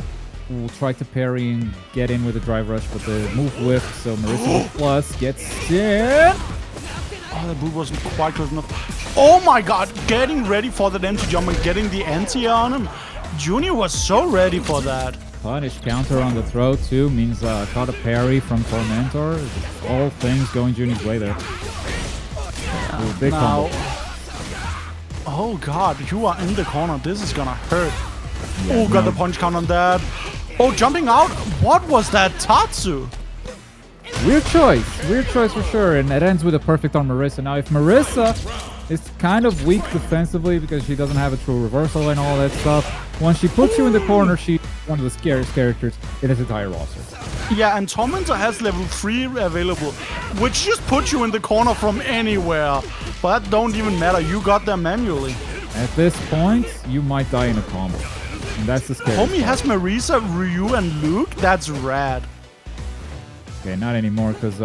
We'll try to parry and get in with a drive rush, but the move whiffed, so Marisa plus gets in. Oh, that move wasn't quite close enough. Oh my god, getting ready for that empty jump and getting the anti on him. JUNI was so ready for that. Punish counter on the throw too, means caught a parry from Tormentor. All things going JUNI's way there. Ooh, big combo. Oh god, you are in the corner. This is gonna hurt. Yeah, oh, got the punch count on that. Oh, jumping out. What was that, Tatsu? Weird choice for sure, and it ends with a perfect on Marisa. Now, if Marisa is kind of weak defensively because she doesn't have a true reversal and all that stuff, once she puts you in the corner, she's one of the scariest characters in his entire roster. Yeah, and Tormentor has level 3 available, which just puts you in the corner from anywhere. But that don't even matter. You got there manually. At this point, you might die in a combo. And that's the scary Homie has Marisa, Ryu, and Luke? That's rad. Okay, not anymore, because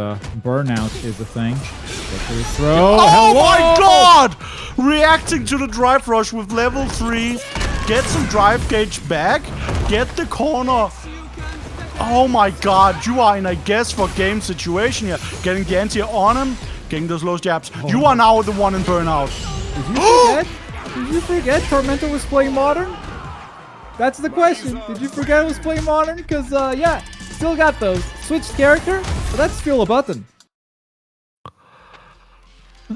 burnout is a thing. Throw. Oh my god! Reacting to the drive rush with level 3. Get some drive gauge back. Get the corner. Oh my god, you are in a guess for game situation here. Getting the anti on him. Getting those low jabs. You are now the one in burnout. Did you forget? Did you forget Tormentor was playing modern? That's the question. Did you forget it was playing modern? Because, yeah, still got those. Switched character, but that's still a button.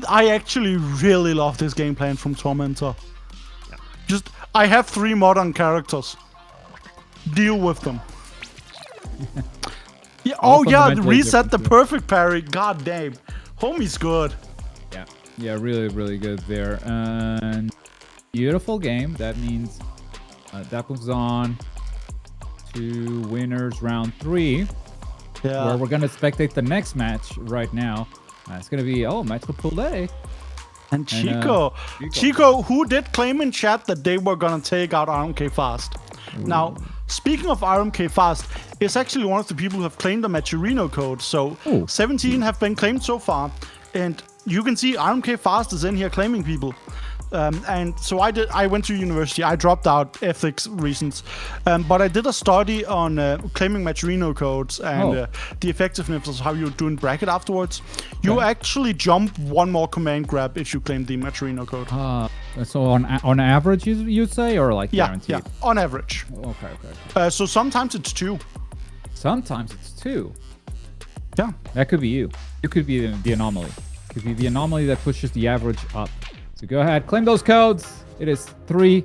I actually really love this game plan from Tormentor. Just, I have 3 modern characters. Deal with them. Yeah. Oh, yeah, reset the perfect parry. God damn. Homie's good. Yeah, really, really good there. And beautiful game. That means that moves on to winners round 3. Yeah. Where we're going to spectate the next match right now. It's going to be, MaitrePoulet. And Chico. Chico, who did claim in chat that they were going to take out RMK-FAST. Now, speaking of RMK-FAST, it's actually one of the people who have claimed the Maturino code. So 17 have been claimed so far. And you can see RMK-FAST is in here claiming people. And so I went to university. I dropped out ethics reasons, but I did a study on claiming Maturino codes and the effectiveness of how you do in bracket afterwards. You actually jump 1 more command grab if you claim the Maturino code. So on average, you'd say, or like guaranteed? Yeah, on average. Okay. So sometimes it's 2. Sometimes it's 2. Yeah. That could be you. You could be the anomaly. Could be the anomaly that pushes the average up. So go ahead, claim those codes. It is 3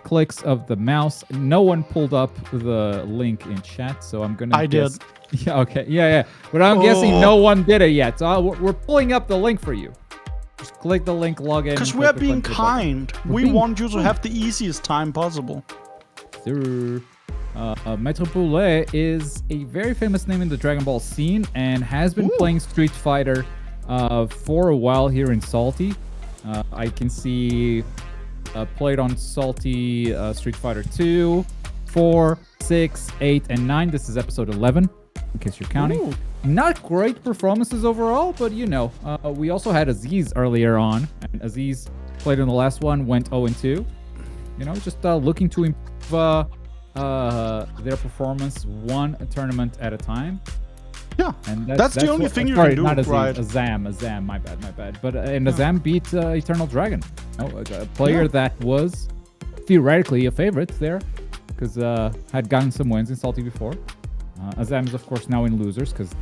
clicks of the mouse. No one pulled up the link in chat, so I'm gonna. I did. Yeah. Okay. Yeah. But I'm guessing no one did it yet. So we're pulling up the link for you. Just click the link, log in. Because we are being kind. We want you to have the easiest time possible. Sir. MaitrePoulet is a very famous name in the Dragon Ball scene and has been playing Street Fighter for a while here in Salty. I can see played on Salty Street Fighter 2, 4, 6, 8, and 9. This is episode 11, in case you're counting. Ooh. Not great performances overall, but you know. We also had Aziz earlier on, and Aziz played in the last one, went 0-2. You know, just looking to improve their performance one tournament at a time. Yeah, and that's the only thing you can do, not Aziz, right? Azzam, my bad. But and Azzam beat EternalDragon, a player that was theoretically a favorite there, because had gotten some wins in Salty before. Azzam is of course now in losers because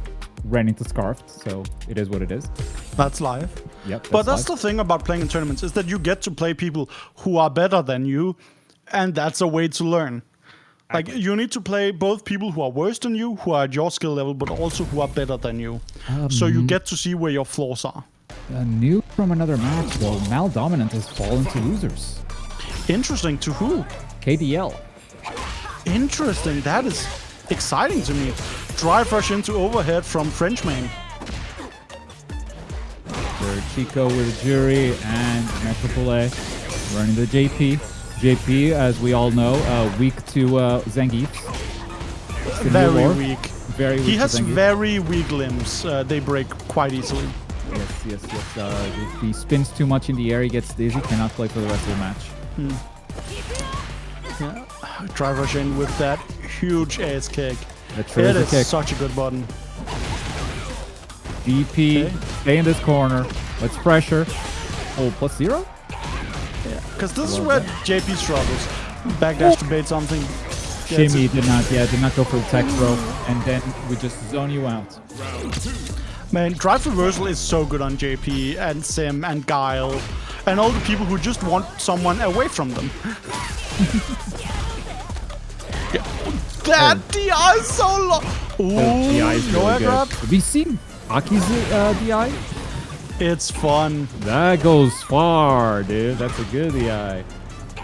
ran into Scarfed, so it is what it is. That's live. Yep. But that's the thing about playing in tournaments, is that you get to play people who are better than you, and that's a way to learn. Like, you need to play both people who are worse than you, who are at your skill level, but also who are better than you. So you get to see where your flaws are. New from another match, though. Maldominant has fallen to losers. Interesting. To who? KDL. Interesting. That is exciting to me. Drive rush into overhead from French main. Chico with Juri and MaitrePoulet running the JP. JP, as we all know, weak to Zangief. Very weak. Very weak. He has very weak limbs. They break quite easily. Yes. If he spins too much in the air, he gets dizzy, cannot play for the rest of the match. Yeah. Drive rush in with that huge ass kick. It is such a good button. DP, stay in this corner. Let's pressure. Oh, +0? Yeah, because this is where JP struggles. Backdash to bait something. Shimmy did not go for the tech throw, and then we just zone you out. Man, drive reversal is so good on JP and Sim and Guile and all the people who just want someone away from them. That DI is so low. Ooh, DI is really good. Have you seen Aki's DI? It's fun. That goes far, dude. That's a good DI.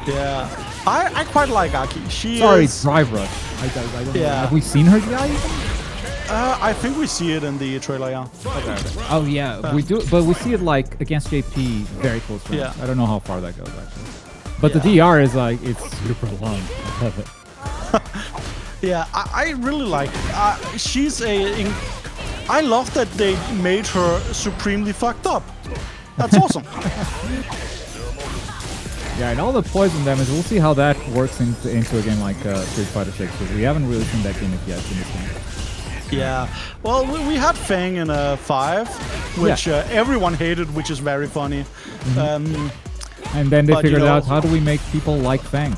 Yeah. I quite like Aki. Sorry, drive rush. I don't know. Have we seen her DI? I think we see it in the trailer, yeah. Okay. Oh, yeah. We do, but we see it like against JP very close range. Yeah. I don't know how far that goes, actually. But the DR is like, it's super long. I love it. Yeah, I really like it. She's I love that they made her supremely fucked up. That's awesome. Yeah, and all the poison damage, we'll see how that works into a game like Street Fighter 6, because we haven't really seen that gimmick yet in this game. Yeah, well, we had Fang in a 5, which everyone hated, which is very funny. And then they figured out, how do we make people like Fang?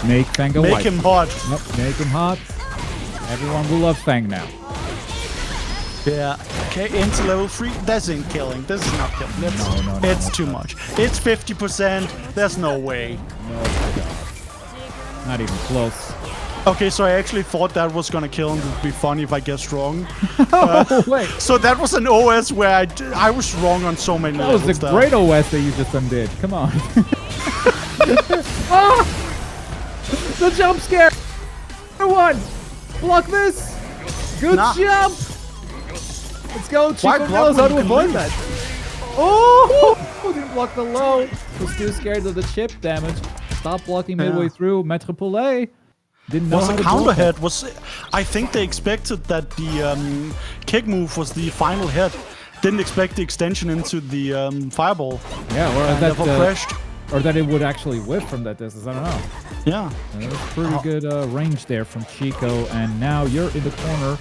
Make Fang go white. Make him hot. Nope, make him hot. Everyone will love Fang now. Yeah, okay, into level 3. This ain't killing. This is not killing. No, it's too much. It's 50%. There's no way. No, not even close. Okay, so I actually thought that was gonna kill and it would be funny if I guessed wrong. Wait. So that was an OS where I was wrong on so many levels. That was a great OS that you just undid. Come on. The jump scare! Everyone! Block this! Good jump! Let's go! Chico knows how to avoid that. Oh! Didn't block the low. Was too scared of the chip damage. Stop blocking midway through. MaitrePoulet didn't know how to counter hit was. I think they expected that the kick move was the final hit. Didn't expect the extension into the fireball. Yeah, or that crashed. Or that it would actually whiff from that distance. I don't know. Yeah. That was pretty good range there from Chico. And now you're in the corner,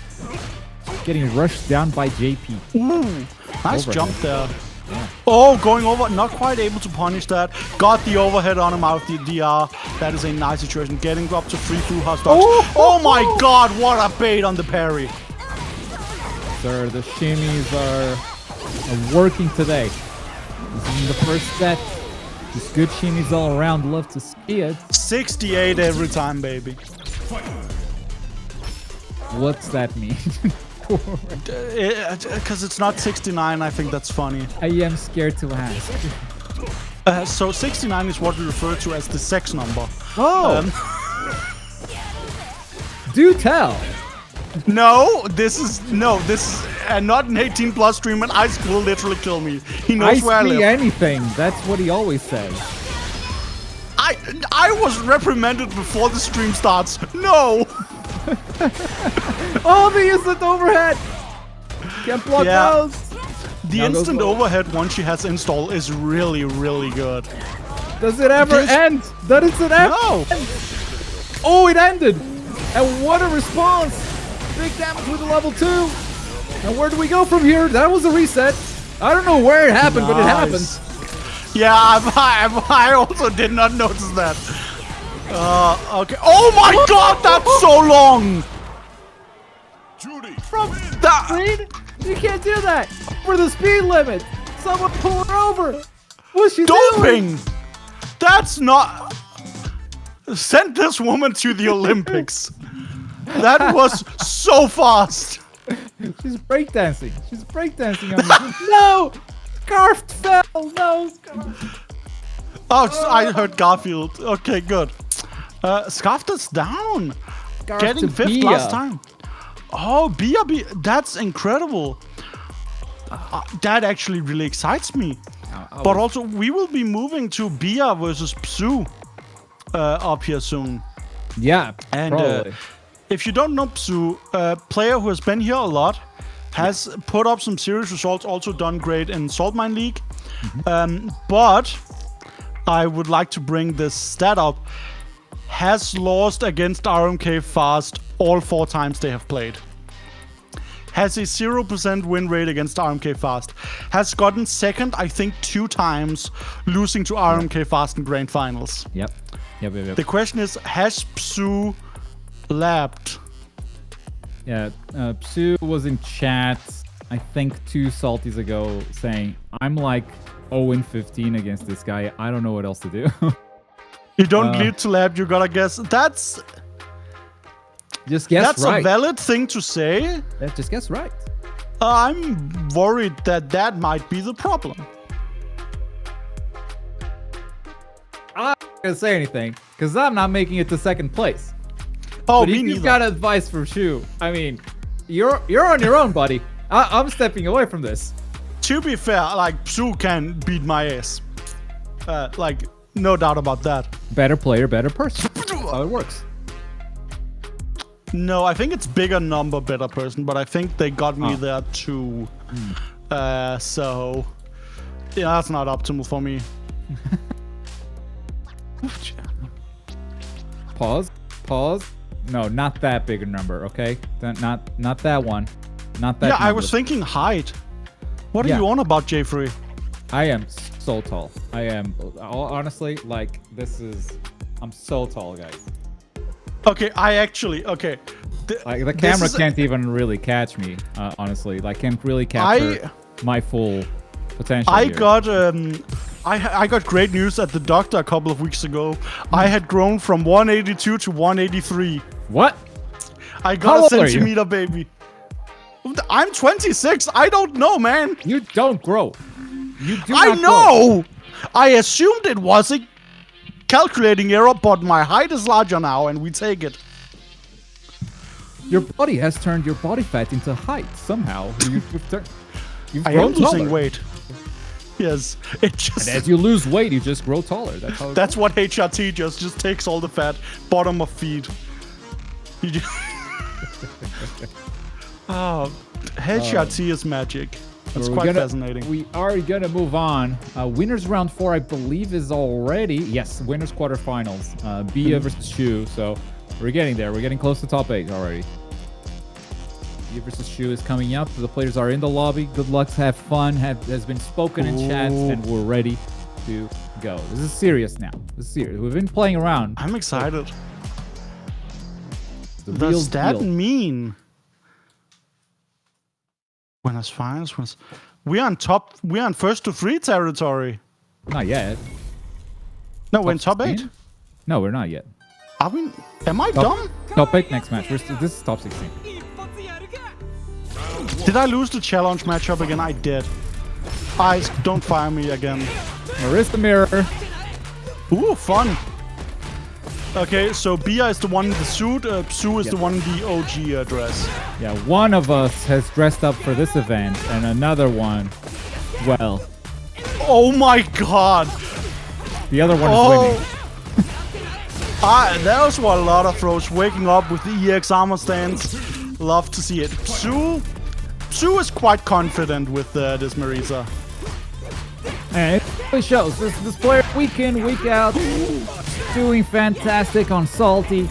getting rushed down by JP. Ooh, nice jump there. Yeah. Oh, going over, not quite able to punish that. Got the overhead on him out of the DR. That is a nice situation. Getting up to 3 full house dogs. Oh my god, what a bait on the parry. Sir, the shimmies are working today. This is the first set. It's good shinies all around. Love to see it. 68 every time, baby. What's that mean? Because it's not 69, I think that's funny. I am scared to ask. So 69 is what we refer to as the sex number. Oh! Do tell! No, this is not an 18 plus stream, and Ice will literally kill me. He knows where I live. Anything. That's what he always says. I was reprimanded before the stream starts. No! Oh, the instant overhead! Can't block those! The instant overhead once she has install is really, really good. Does it ever end? Does it ever end? Oh, it ended! And what a response! Big damage with a level 2! And where do we go from here? That was a reset. I don't know where it happened, but it happened. Yeah, I also did not notice that. Okay. Oh my god, that's so long! From speed? You can't do that! For the speed limit! Someone pull her over! What's she doing? That's not... Send this woman to the Olympics. That was so fast. She's breakdancing. She's breakdancing on me. No! Scarf fell! No! Oh, I heard Garfield. Okay, good. Scarf is down. Scarf Getting 5th last time. Oh, Biya, that's incredible. That actually really excites me. But also, we will be moving to Biya versus pshuuu up here soon. Yeah, and probably. If you don't know pshuuu, a player who has been here a lot, has put up some serious results, also done great in Salt Mine League. But I would like to bring this stat up. Has lost against RMK-FAST all 4 times they have played. Has a 0% win rate against RMK-FAST. Has gotten second, I think, 2 times, losing to RMK-FAST in grand finals. Yep. The question is, has pshuuu lapped? Yeah, pshuuu was in chat, I think 2 salties ago, saying, I'm like 0-15 against this guy. I don't know what else to do. You don't need to lap, you gotta guess. That's... Just guess That's right. a valid thing to say. Yeah, just guess right. I'm worried that might be the problem. I'm not gonna say anything, because I'm not making it to 2nd place. Oh, but me if neither. you've got advice for pshuuu, I mean, you're on your own, buddy. I'm stepping away from this. To be fair, like, pshuuu can beat my ass. Like, no doubt about that. Better player, better person. That's how it works. No, I think it's bigger number, better person, but I think they got me there too. So, yeah, that's not optimal for me. Pause. No, not that big a number, okay? Not that one. Not that Yeah, number. I was thinking height. What are you on about, Jeffrey? I am so tall. I am, honestly, like, I'm so tall, guys. Okay, okay. Like, the camera can't even really catch me, honestly. Like, can't really capture my full potential I here. got great news at the doctor a couple of weeks ago. I had grown from 182 to 183. What? I got a centimeter, baby. I'm 26. I don't know, man. You don't grow. You do I not know. I assumed it was a calculating error, but my height is larger now, and we take it. Your body has turned your body fat into height somehow. I am losing weight. Yes, it just. And as you lose weight, you just grow taller. That's what HRT just takes all the fat, bottom of feet. You just oh, HRT is magic. That's quite fascinating. We are gonna move on. Winners round 4, I believe, is already winners quarterfinals. Biya versus pshuuu. So we're getting there. We're getting close to top 8 already. Biya versus pshuuu is coming up. The players are in the lobby. Good luck. Have fun. Has been spoken in chat, and we're ready to go. This is serious now. This is serious. We've been playing around. I'm excited. Does that mean? Winners finals. We're on top. We're on 1st to 3 territory. Not yet. No, we're in top 8. 16? No, we're not yet. Are we? Am I dumb? Top 8 next match. This is top 16. Did I lose the challenge matchup again? I did. Eyes, don't fire me again. Marisa mirror. Ooh, fun. Okay, so Biya is the one in the suit. pshuuu is the one in the OG dress. Yeah, one of us has dressed up for this event, and another one, well, Oh my god. the other one is winning. Those were a lot of throws. Waking up with the EX armor stance. Love to see it. pshuuu is quite confident with this Marisa. And it really shows. This player, week in, week out, doing fantastic on Salty.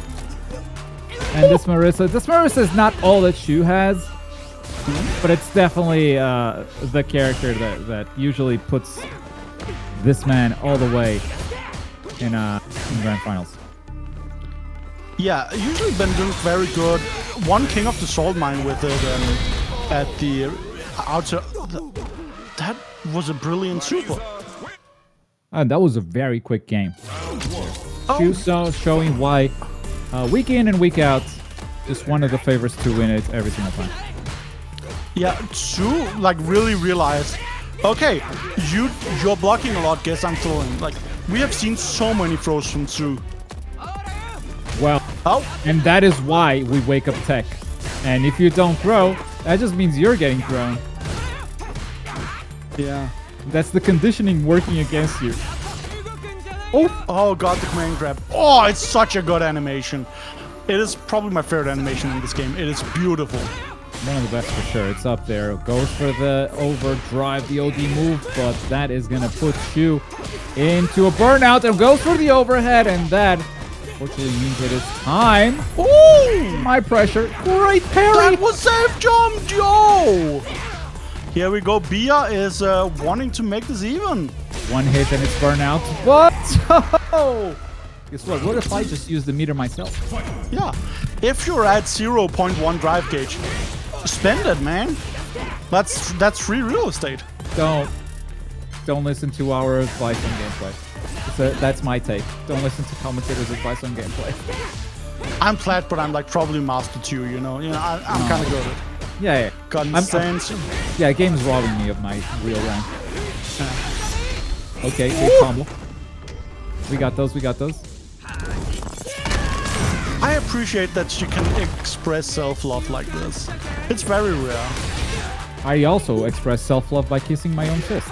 And this Marisa is not all that pshuuu has, but it's definitely the character that usually puts this man all the way in grand finals. Yeah, usually been doing very good. One king of the salt mine with it, and at the outer. That was a brilliant super. That was a very quick game. Oh. pshuuu showing why week in and week out is one of the favorites to win it every single time. Yeah, pshuuu like really realized, okay, you're blocking a lot, guess I'm throwing. Like, we have seen so many throws from pshuuu. Well, and that is why we wake up tech. And if you don't throw, that just means you're getting thrown. Yeah. That's the conditioning working against you. Oh god, the command grab. Oh, it's such a good animation. It is probably my favorite animation in this game. It is beautiful. One of the best for sure. It's up there. Goes for the overdrive, the OD move, but that is going to put pshuuu into a burnout and goes for the overhead, and that fortunately means it is time. Ooh! My pressure. Great parry. That was safe jumped, yo! Here we go. Biya is wanting to make this even. One hit and it's burnout. What? Oh! Guess what? What if I just use the meter myself? Yeah. If you're at 0.1 drive gauge, spend it, man. That's free real estate. Don't listen to our advice on gameplay. That's my take. Don't listen to commentators' advice on gameplay. I'm flat, but I'm like probably master 2, you know. I'm kind of good at it. Yeah. Gun stance. Yeah, game's robbing me of my real rank. Okay, big combo. We got those. I appreciate that she can express self-love like this. It's very rare. I also express self-love by kissing my own fist.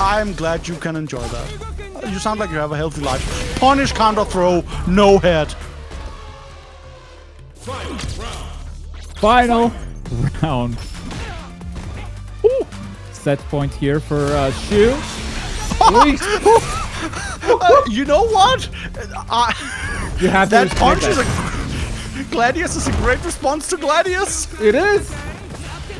I'm glad you can enjoy that. You sound like you have a healthy life. Punish, counter throw, no head. Final round. Ooh. Set point here for pshuuu. You know what? You have that to punch that. is Gladius is a great response to Gladius. It is.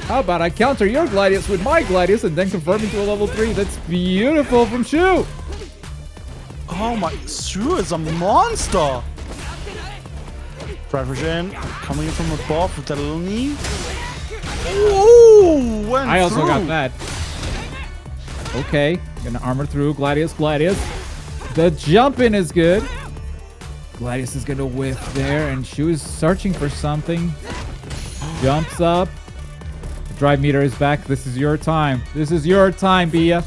How about I counter your Gladius with my Gladius and then convert me to a level 3? That's beautiful from pshuuu. Oh my, pshuuu is a monster. Rashid coming in from above with that little knee. Ooh, went I also through. got that. Okay, gonna armor through Gladius. The jump in is good. Gladius is gonna whiff there, and pshuuu is searching for something. Jumps up. The drive meter is back. This is your time. Biya.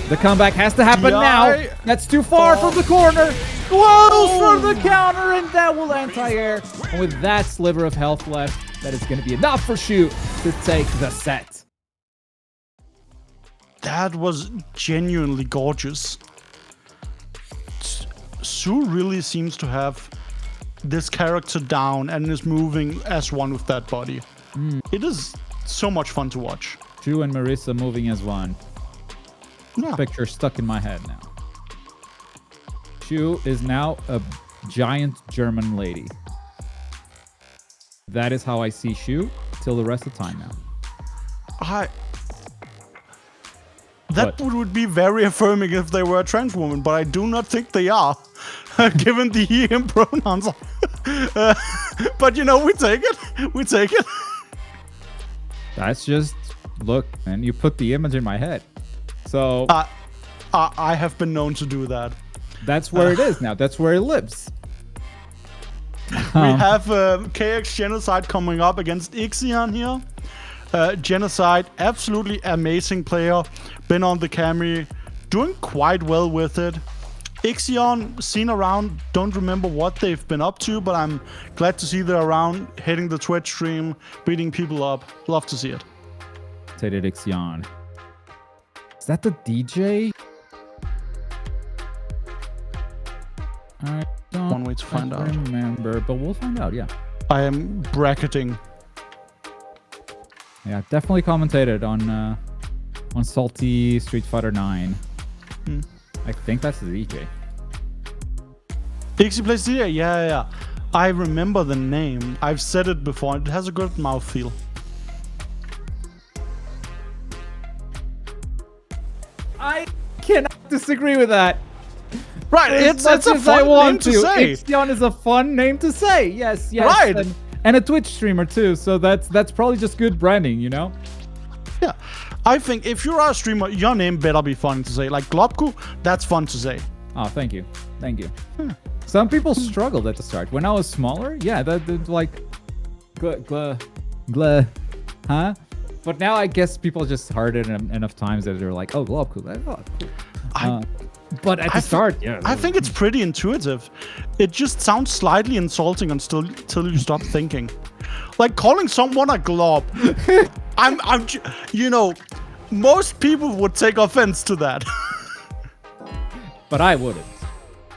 The comeback has to happen now. That's too far from the corner. Close for the counter, and that will anti-air. And with that sliver of health left, that is going to be enough for pshuuu to take the set. That was genuinely gorgeous. pshuuu really seems to have this character down and is moving as one with that body. It is so much fun to watch. pshuuu and Marisa moving as one. Yeah. Picture stuck in my head now. pshuuu is now a giant German lady. That is how I see pshuuu till the rest of the time now. That would be very affirming if they were a trans woman, but I do not think they are, given the he, him pronouns. But you know, we take it. That's just, look, man, you put the image in my head. So I have been known to do that. That's where it is now. That's where it lives. We have kxgenocide coming up against Ixion here. Genocide, absolutely amazing player. Been on the Cammy, doing quite well with it. Ixion, seen around, don't remember what they've been up to, but I'm glad to see they're around, hitting the Twitch stream, beating people up. Love to see it. Tated Ixion. Is that the DJ? I don't One way to find out. remember, but we'll find out, yeah. I am bracketing. Yeah, definitely commentated on Salty Street Fighter 9. I think that's the DJ. Ixie plays DJ? Yeah. I remember the name. I've said it before. It has a good mouthfeel. I cannot disagree with that. Right, it's a fun name to say. Ixion is a fun name to say. Yes. Right. And a Twitch streamer too. So that's probably just good branding, you know? Yeah. I think if you're a streamer, your name better be fun to say. Like Globku, that's fun to say. Oh, thank you. Some people struggled at the start. When I was smaller, yeah, that like, huh? But now I guess people just heard it enough times that they're like, oh, Globku, cool. But at the start, yeah. I think it's pretty intuitive. It just sounds slightly insulting until you stop thinking. Like calling someone a glob. Most people would take offense to that. But I wouldn't.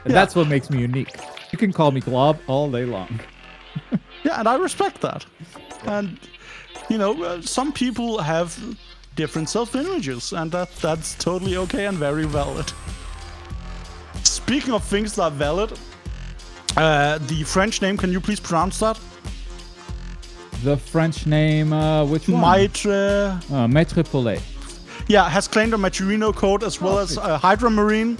And that's what makes me unique. You can call me glob all day long. Yeah, and I respect that. And, some people have different self-images, and that's totally okay and very valid. Speaking of things that are valid, the French name, can you please pronounce that? The French name, which one? MaitrePoulet. Yeah, has claimed a Maturino code as well as Hydra Marine.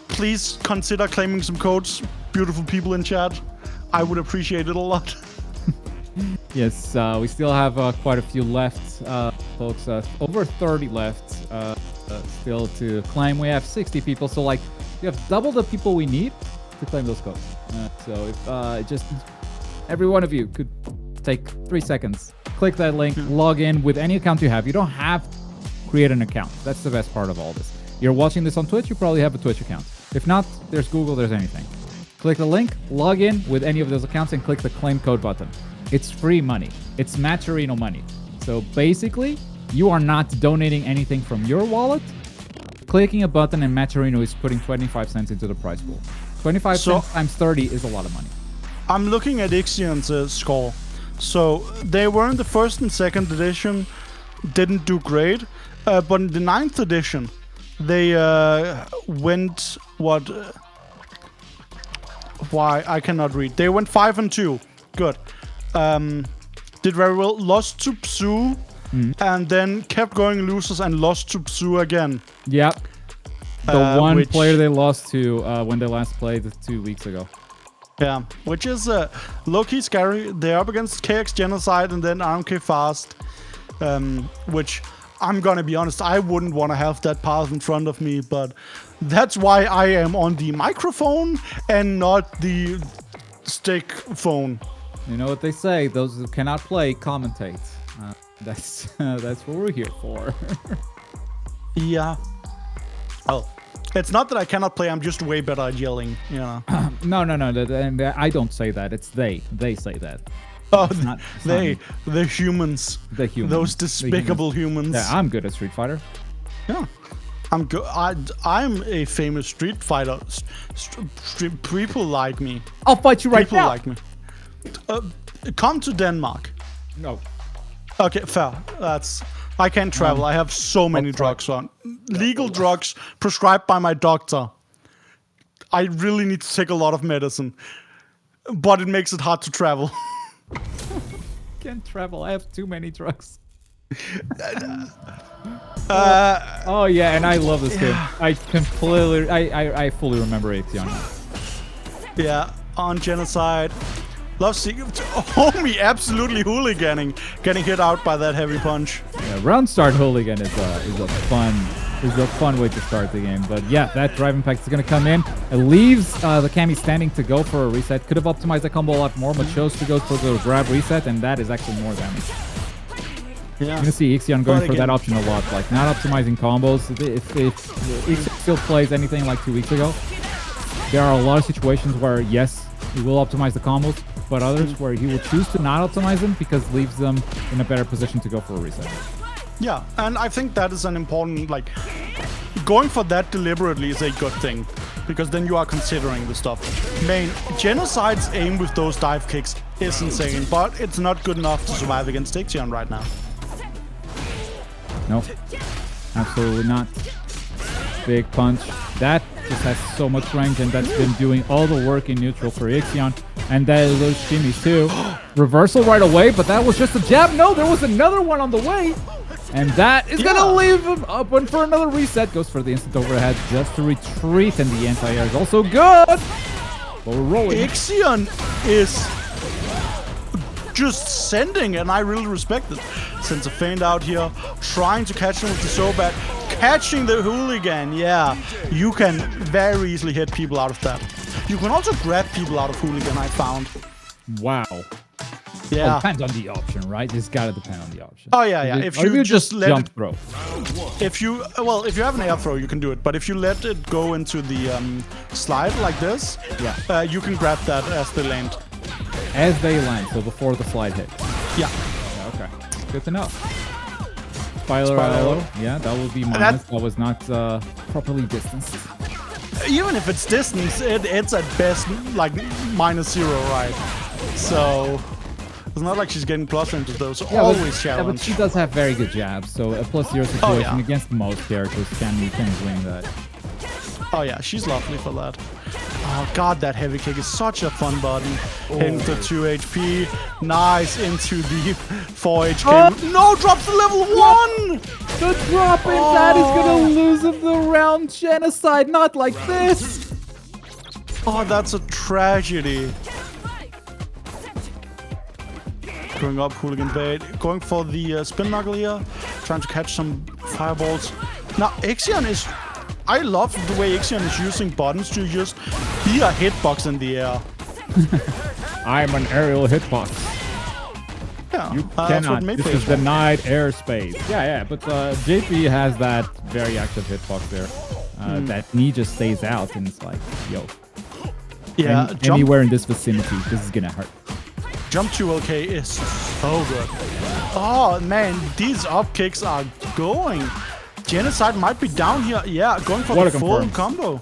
Please consider claiming some codes, beautiful people in chat. I would appreciate it a lot. Yes, we still have quite a few left, folks. Over 30 left still to claim. We have 60 people, so like we have double the people we need to claim those codes. So if just every one of you could take 3 seconds, click that link, log in with any account you have. You don't have to create an account. That's the best part of all this. You're watching this on Twitch, you probably have a Twitch account. If not, there's Google, there's anything. Click the link, log in with any of those accounts, and click the claim code button. It's free money. It's Maturino money. So basically, you are not donating anything from your wallet. Clicking a button and Maturino is putting 25 cents into the prize pool. 25 cents times 30 is a lot of money. I'm looking at Ixion's score. So they were in the first and second edition, didn't do great. But in the 9th edition, they went why I cannot read. They went 5-2. Good. Did very well. Lost to pshuuu, and then kept going losers and lost to pshuuu again. Yep. The one player they lost to when they last played 2 weeks ago. Yeah, which is low-key scary. They're up against kxgenocide and then RMK-FAST, which I'm gonna be honest, I wouldn't want to have that path in front of me, but that's why I am on the microphone and not the stick phone. You know what they say, those who cannot play, commentate. That's what we're here for. Yeah. Oh. It's not that I cannot play, I'm just way better at yelling, you know. No, I don't say that. It's they. They say that. Oh, the humans. The humans. Those despicable humans. Yeah, I'm good at Street Fighter. Yeah. I'm good. I'm a famous Street Fighter. People like me. I'll fight you right people now. People like me. Come to Denmark. No. Okay, fair. I can't travel. I have so many drugs on. Legal drugs prescribed by my doctor. I really need to take a lot of medicine. But it makes it hard to travel. Can't travel. I have too many drugs. Oh yeah, and I love this game. I fully remember Atheon. Yeah, on Genocide. Love seeing homie absolutely hooliganing, getting hit out by that heavy punch. Yeah, round start hooligan is a fun is a fun way to start the game. But yeah, that drive impact is going to come in. It leaves the Cammy standing to go for a reset. Could have optimized the combo a lot more, but chose to go for the grab reset, and that is actually more damage. Yeah. You're going to see Ixion going for that option a lot, like not optimizing combos. If Ixion still plays anything like 2 weeks ago, there are a lot of situations where, yes, he will optimize the combos, but others where he will choose to not optimize them because leaves them in a better position to go for a reset. Yeah, and I think that is an important, like, going for that deliberately is a good thing, because then you are considering the stuff. Genocide's aim with those dive kicks is insane, but it's not good enough to survive against Ixion right now. No, absolutely not. Big punch. That just has so much range, and that's been doing all the work in neutral for Ixion. And those shimmies too. Reversal right away, but that was just a jab. No, there was another one on the way. And that is going to leave him open for another reset. Goes for the instant overhead just to retreat, and the anti-air is also good. But we're rolling. Ixion is just sending, and I really respect it. Sends a feint out here, trying to catch him with the so-bad. Catching the hooligan, yeah. You can very easily hit people out of that. You can also grab people out of hooligan, I found. Wow. Yeah. Depends on the option, right? It's got to depend on the option. Oh, yeah, yeah. If you just let jump it, throw. if you have an air throw, you can do it. But if you let it go into the slide like this, you can grab that as they land. As they land, so before the slide hit. Yeah. Okay. Good to know. Spyro. Yeah, that would be minus. That was not properly distanced. Even if it's distance, it's at best like -0, right? So it's not like she's getting plus ranges though, so always challenge. Yeah, but she does have very good jabs, so a +0 situation against most characters can win that. Oh yeah, she's lovely for that. Oh god, that heavy kick is such a fun button. Into 2 HP, nice into the 4 HP. No, drops to level 1! The drop in that is gonna lose him the round. Genocide, not like this. Oh, that's a tragedy. Going up, hooligan bait. Going for the spin knuckle here. Trying to catch some fireballs. Now, Ixion is... I love the way Ixion is using buttons to just be a hitbox in the air. I'm an aerial hitbox. Yeah, you cannot. This is denied airspace. Yeah, but JP has that very active hitbox there. That knee just stays out, and it's like, yo. Yeah, anywhere in this vicinity, this is gonna hurt. Jump 2LK is so good. Oh man, these up kicks are going. Genocide might be down here. Yeah, going for the full combo.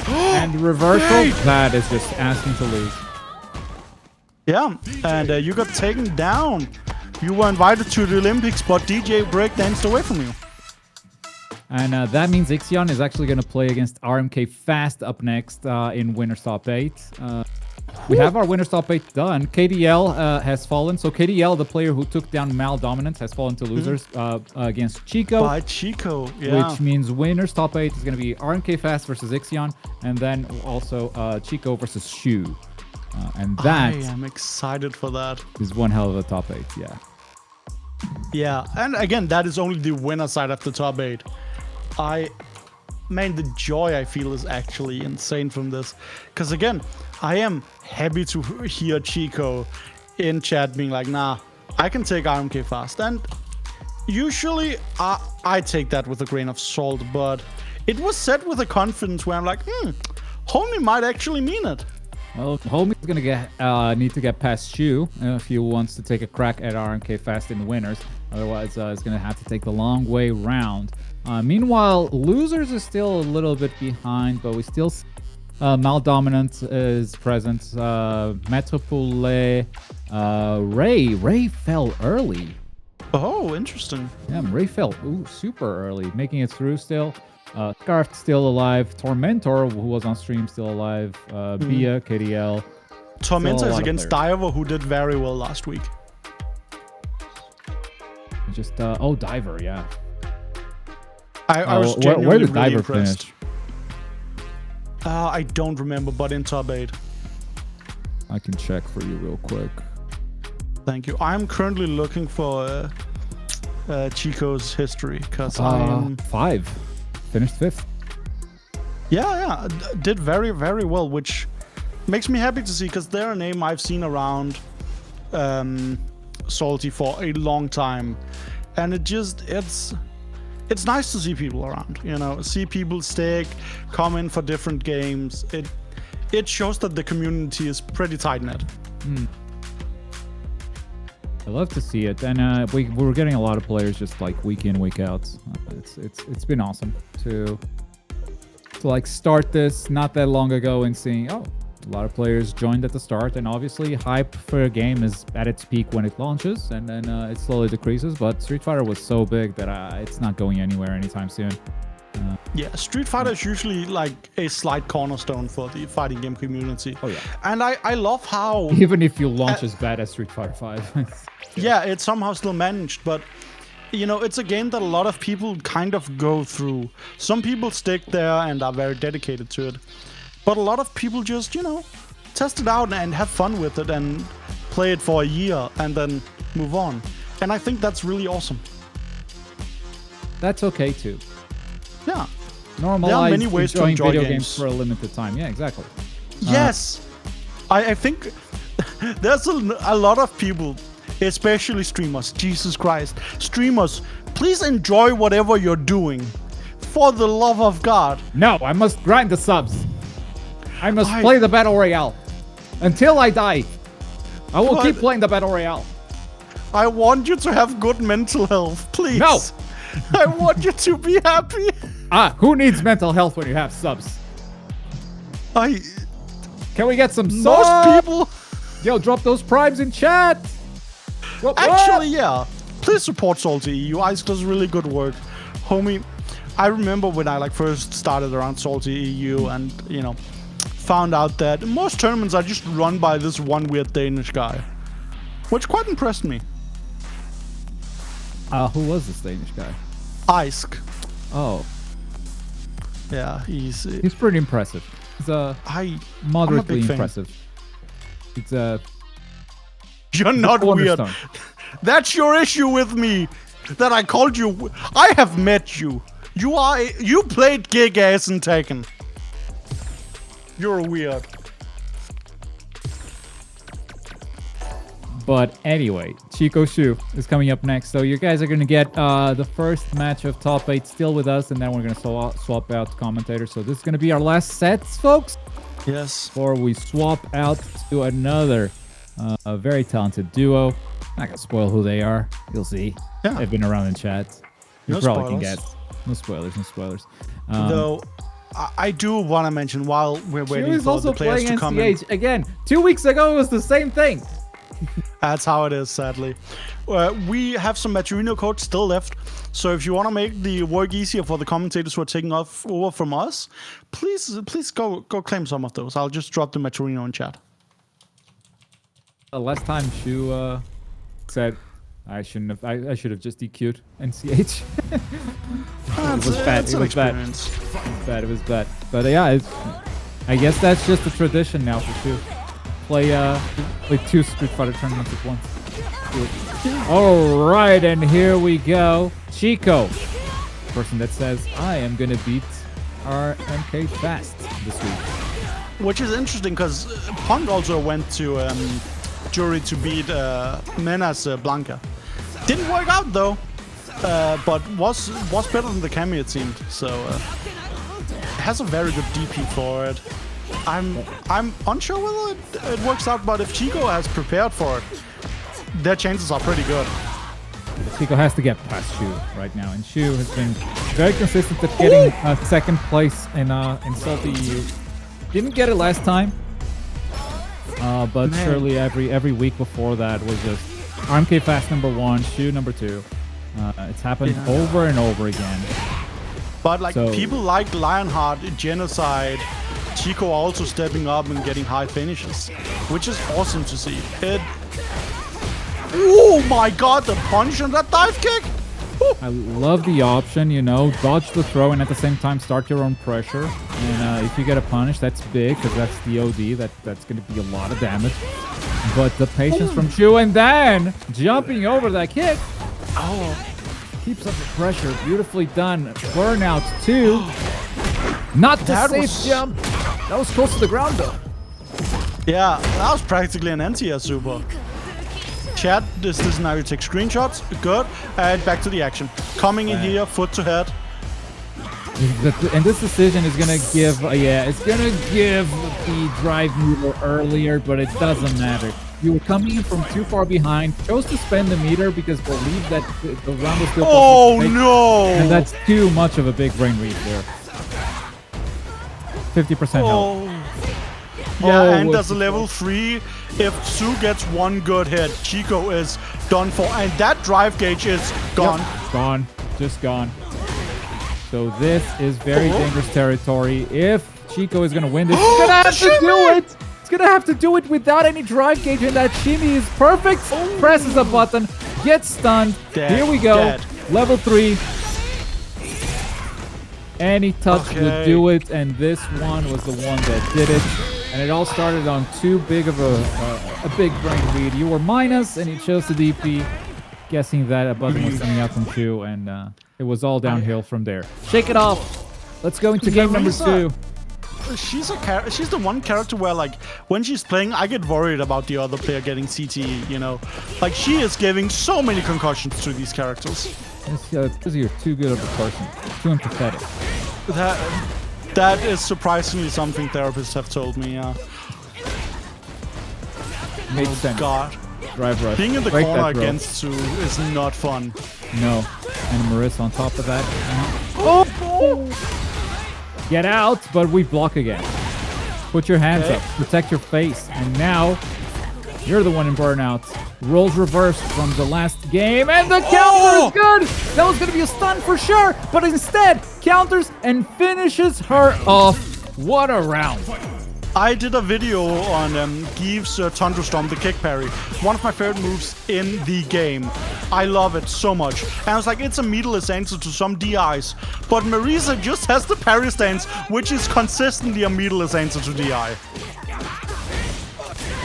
And reversal, that is just asking to lose. Yeah, and you got taken down. You were invited to the Olympics, but DJ breakdanced away from you. And that means Ixion is actually going to play against RMK-FAST up next in Winner's Top 8. We have our Winner's Top 8 done. KDL has fallen. So KDL, the player who took down Maldominant, has fallen to losers against Chico. By Chico, yeah. Which means Winner's Top 8 is going to be RMK-FAST versus Ixion, and then also Chico versus pshuuu. And that... I am excited for that. Is one hell of a Top 8, yeah. Yeah, and again, that is only the winner side of the Top 8. Man, the joy I feel is actually insane from this. Because again, I am happy to hear Chico in chat being like, nah, I can take RMK-FAST. And usually I take that with a grain of salt, but it was said with a confidence where I'm like, homie might actually mean it. Well, homie's gonna need to get past pshuuu if he wants to take a crack at RMK-FAST in the winners. Otherwise, he's gonna have to take the long way round. Meanwhile, losers is still a little bit behind, but we still see Maldominant is present. MaitrePoulet, Ray fell early. Oh, interesting. Yeah, Ray fell super early, making it through still. Scarf still alive. Tormentor, who was on stream, still alive. Biya, KDL. Tormentor is against Diver, who did very well last week. Just Diver, yeah. I was genuinely where did really Diver impressed. finish? I don't remember, but in top 8. I can check for you real quick. Thank you. I'm currently looking for Chico's history? Because I am 5. Finished 5th. Did very, very well, which makes me happy to see, because they're a name I've seen around Salty for a long time, and it's nice to see people around, you know, see people stick, come in for different games. It shows that the community is pretty tight-knit. I love to see it, and we're getting a lot of players just like week in, week out. It's been awesome to like start this not that long ago and seeing a lot of players joined at the start, and obviously hype for a game is at its peak when it launches, and then it slowly decreases. But Street Fighter was so big that it's not going anywhere anytime soon. Yeah, Street Fighter is usually like a slight cornerstone for the fighting game community. Oh yeah, and I love how even if you launch as bad as Street Fighter 5. Yeah, it's somehow still managed, but you know, it's a game that a lot of people kind of go through. Some people stick there and are very dedicated to it, but a lot of people just, you know, test it out and have fun with it and play it for a year and then move on. And I think that's really awesome. That's okay too. Yeah. Normalize there are many ways to enjoy video games for a limited time. Yeah, exactly. Yes. I think there's a lot of people, especially streamers. Jesus Christ. Streamers, please enjoy whatever you're doing. For the love of God. No, I must grind the subs. I must play the Battle Royale. Until I die. I will keep playing the Battle Royale. I want you to have good mental health, please. No. I want you to be happy. Who needs mental health when you have subs? Can we get some subs? Most people... Yo, drop those primes in chat. Actually, yeah. Please support SaltyEU. Ice does really good work. Homie, I remember when I first started around SaltyEU and, you know, found out that most tournaments are just run by this one weird Danish guy. Which quite impressed me. Who was this Danish guy? Isk. Oh. Yeah, he's pretty impressive. He's moderately impressive. It's You're not weird. That's your issue with me. That I called you. I have met you. You played gig ass in Tekken. You're weird. But anyway, Chico pshuuu is coming up next. So you guys are going to get the first match of top 8 still with us, and then we're going to swap out commentators. So this is going to be our last sets, folks. Yes. Before we swap out to another a very talented duo. Not going to spoil who they are. You'll see. Yeah. They've been around in chat. You No probably spoilers. can guess. No spoilers, no spoilers. Though, I do want to mention while we're waiting Juri's for also the players playing to come in. NCH. Again, 2 weeks ago it was the same thing. That's how it is, sadly. We have some MaitrePoulet codes still left, so if you want to make the work easier for the commentators who are taking over from us, please go claim some of those. I'll just drop the MaitrePoulet in chat. Last time pshuuu said I shouldn't have. I should have just DQ'd NCH. It was bad. It was bad. It was bad. But yeah, I guess that's just a tradition now for pshuuu. Play 2 Street Fighter tournaments at once. All right, and here we go. Chico, person that says I am gonna beat RMK-FAST this week. Which is interesting because Punk also went to Juri to beat Mena's Blanka. Didn't work out though, but was better than the Cammy it seemed. So has a very good DP for it. I'm unsure whether it works out, but if Chico has prepared for it, their chances are pretty good. Chico has to get past pshuuu right now, and pshuuu has been very consistent at getting second place in SaltyEU. Didn't get it last time, but surely every week before that was just RMK-FAST number 1, pshuuu number 2. It's happened over and over again. But people like Lionheart, Genocide, Chico also stepping up and getting high finishes, which is awesome to see. Oh my god, the punch and that dive kick! I love the option, you know, dodge the throw and at the same time start your own pressure. And if you get a punish, that's big because that's the OD. That's going to be a lot of damage. But the patience from pshuuu and then jumping over that kick. Oh, Keeps up the pressure. Beautifully done. Burnout 2. Not the safe jump. That was close to the ground, though. Yeah, that was practically an anti-air super. Chat, this is now you take screenshots. Good. And back to the action. Coming in here, foot to head. And this decision is gonna give, it's gonna give the drive meter earlier, but it doesn't matter. You were coming in from too far behind, chose to spend the meter because believe that the round was still possible. Oh no! And that's too much of a big brain read there. 50% health. Yeah, and there's a level 3. If pshuuu gets one good hit, Chico is done for. And that drive gauge is gone. Yep. Gone. Just gone. So this is very dangerous territory. If Chico is going to win this, he's going to have to do it. He's going to have to do it without any drive gauge, and that shimmy is perfect. Presses a button, gets stunned. Here we go. Level 3. Any touch would do it, and this one was the one that did it. And it all started on too big of a big brain lead. You were minus, and you chose the DP, guessing that a button was coming out from pshuuu, and it was all downhill from there. Shake it off. Let's go into game number 2. She's the one character where, like, when she's playing, I get worried about the other player getting CTE, you know? Like, she is giving so many concussions to these characters. It's because you're too good of a person. Too empathetic. That is surprisingly something therapists have told me, yeah. Makes sense. God. Drive rush. Being in the corner against pshuuu is not fun. No. And Marisa on top of that. Get out, but we block again. Put your hands up. Protect your face. And now, you're the one in burnout. Rolls reversed from the last game, and the counter is good! That was going to be a stun for sure, but instead, counters and finishes her off. What a round. I did a video on Geeves Thunderstorm, the kick parry. One of my favorite moves in the game. I love it so much. And I was like, it's a meatless answer to some DIs. But Marisa just has the parry stance, which is consistently a meatless answer to DI.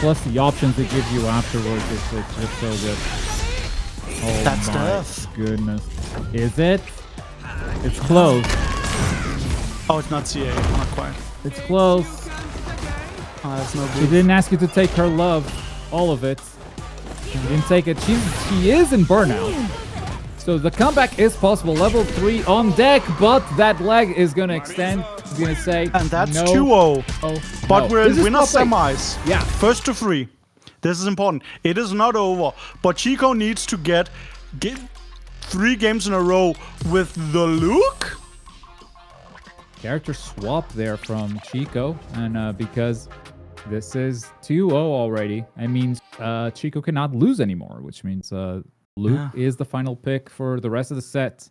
Plus the options it gives you afterwards is just so good. Oh, that's my tough. Goodness. Is it? It's close. Oh, it's not CA. Not quite. It's close. Oh, that's no good. She didn't ask you to take her love. All of it. She didn't take it. She is in burnout. So the comeback is possible. Level 3 on deck, but that leg is going to extend. He's going to say, and that's no. 2-0. But we're in winner semis. Yeah. First to 3. This is important. It is not over. But Chico needs to get 3 games in a row with the Luke. Character swap there from Chico. And because this is 2-0 already, it means Chico cannot lose anymore, which means Luke is the final pick for the rest of the set.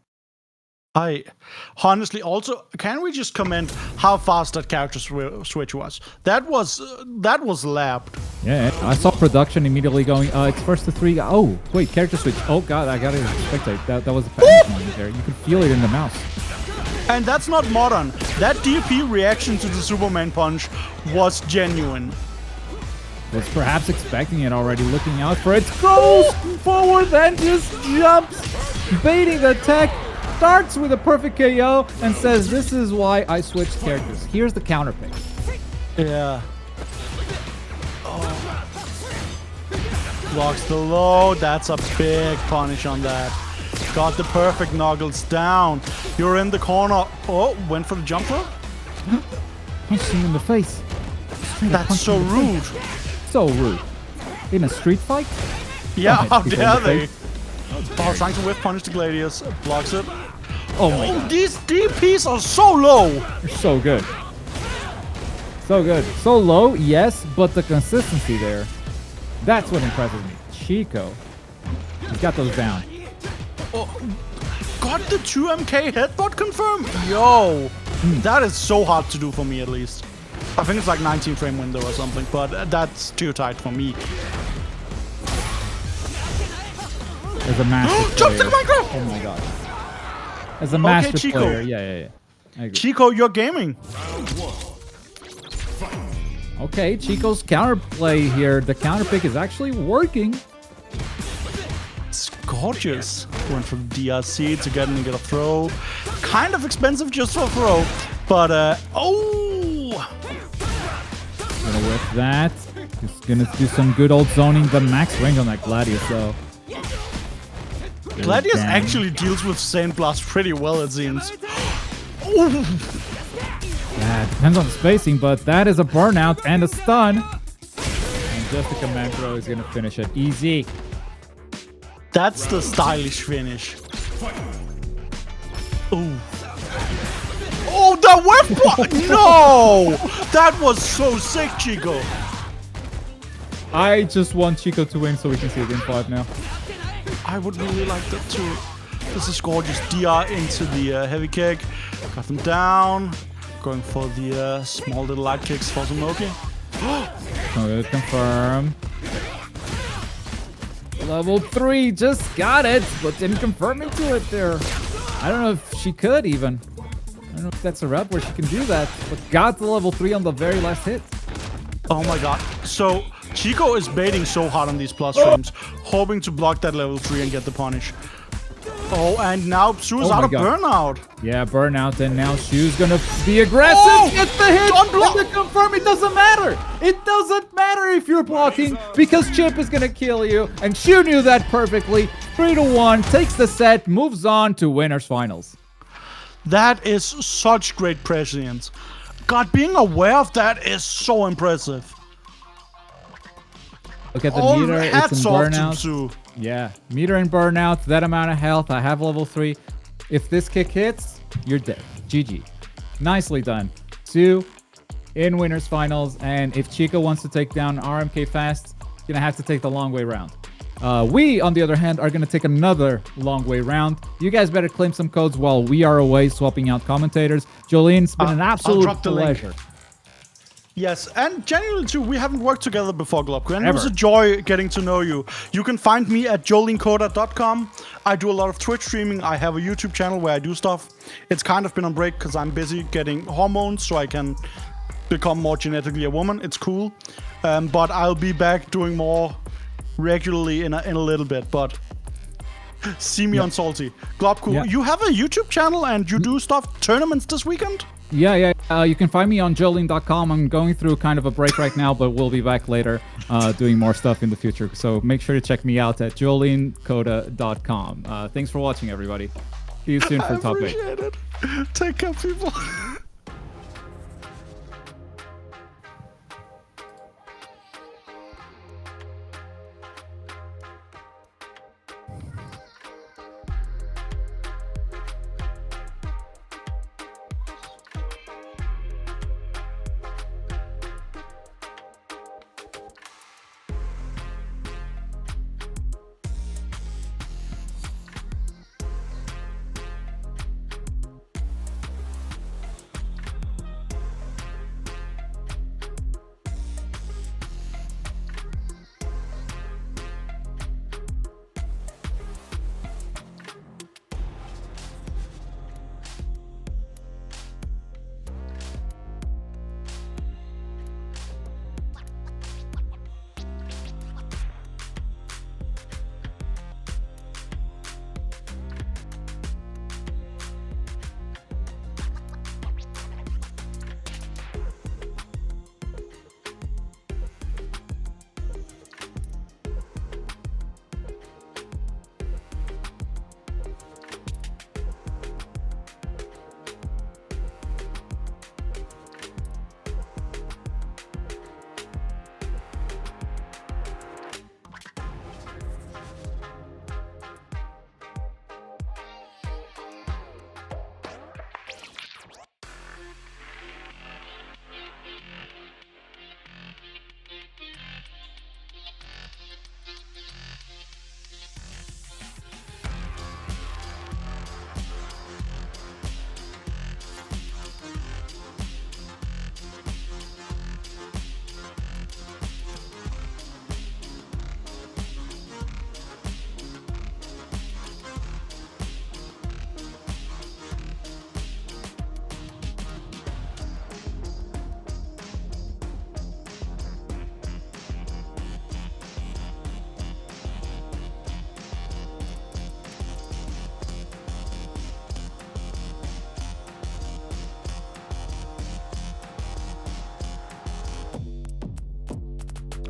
I honestly also, can we just comment how fast that character switch was? That was lapped. Yeah, I saw production immediately going, it's first to 3. Oh, wait, character switch. Oh god, I gotta spectate. That was a panic moment there. You could feel it in the mouse. And that's not modern. That DP reaction to the Superman punch was genuine. Was perhaps expecting it already, looking out for it. Goes forward and just jumps, baiting the tech. Starts with a perfect KO and says, this is why I switched characters. Here's the counter pick. Yeah. Blocks the low. That's a big punish on that. Got the perfect knuckles down. You're in the corner. Oh, went for the jump rope? Punched him in the face. That's so rude. So rude. In a street fight? Yeah, how dare they? Oh, trying to whip punish the Gladius. Blocks it. Oh my god. These DPs are so low. They're so good. So good. So low, yes, but the consistency there. That's what impresses me. Chico. He's got those down. Oh, got the 2MK headbutt confirmed? Yo. That is so hard to do for me at least. I think it's like 19 frame window or something, but that's too tight for me. As a master Jump to player. the micro! Oh my god. As a master Chico. player. Yeah. I agree. Chico, you're gaming. Okay, Chico's counterplay here. The counter pick is actually working. It's gorgeous. Went for the DRC to get a throw. Kind of expensive just for a throw. But, oh! Gonna whip that. Just gonna do some good old zoning. The max range on that Gladius, though. Gladius actually deals with Saint Blast pretty well, it seems. Ooh. Yeah, it depends on the spacing, but that is a burnout and a stun. And just a command throw is gonna finish it easy. That's the stylish finish. Ooh. Oh, the whip block! No! That was so sick, Chico. I just want Chico to win so we can see it in 5 now. I would really like that too. This is gorgeous. DR into the heavy kick. Got them down. Going for the small little light kicks for Sumoki. Okay, confirm. Level 3 just got it, but didn't confirm into it there. I don't know if she could even. I don't know if that's a rep where she can do that, but got the level 3 on the very last hit. Oh my god. So Chico is baiting so hard on these plus frames, hoping to block that level 3 and get the punish. Oh, and now pshuuu's out of burnout. Yeah, burnout, and now pshuuu's gonna be aggressive. Oh, gets the hit. don't block. And the confirm. It doesn't matter. It doesn't matter if you're blocking because Chip is gonna kill you, and pshuuu knew that perfectly. 3-1, takes the set, moves on to winners finals. That is such great prescience. God, being aware of that is so impressive. Look at the meter. It's in hats off to burnout. pshuuu. Yeah, meter and burnout, that amount of health. I have level 3. If this kick hits, you're dead. GG. Nicely done. 2 in winners finals. And if Chico wants to take down RMK-FAST, he's going to have to take the long way round. We, on the other hand, are going to take another long way round. You guys better claim some codes while we are away swapping out commentators. Jolene, it's been an absolute pleasure. Yes, and genuinely too, we haven't worked together before, Globko, and it was a joy getting to know you. You can find me at jolenecoda.com. I do a lot of Twitch streaming. I have a YouTube channel where I do stuff. It's kind of been on break because I'm busy getting hormones so I can become more genetically a woman. It's cool. But I'll be back doing more regularly in a little bit, but see me on Salty. Globko, you have a YouTube channel and you do stuff, tournaments this weekend? Yeah. You can find me on jolene.com. I'm going through kind of a break right now, but we'll be back later doing more stuff in the future. So make sure to check me out at jolenecoda.com. Thanks for watching, everybody. See you soon for Top 8. Appreciate it. Take care, people.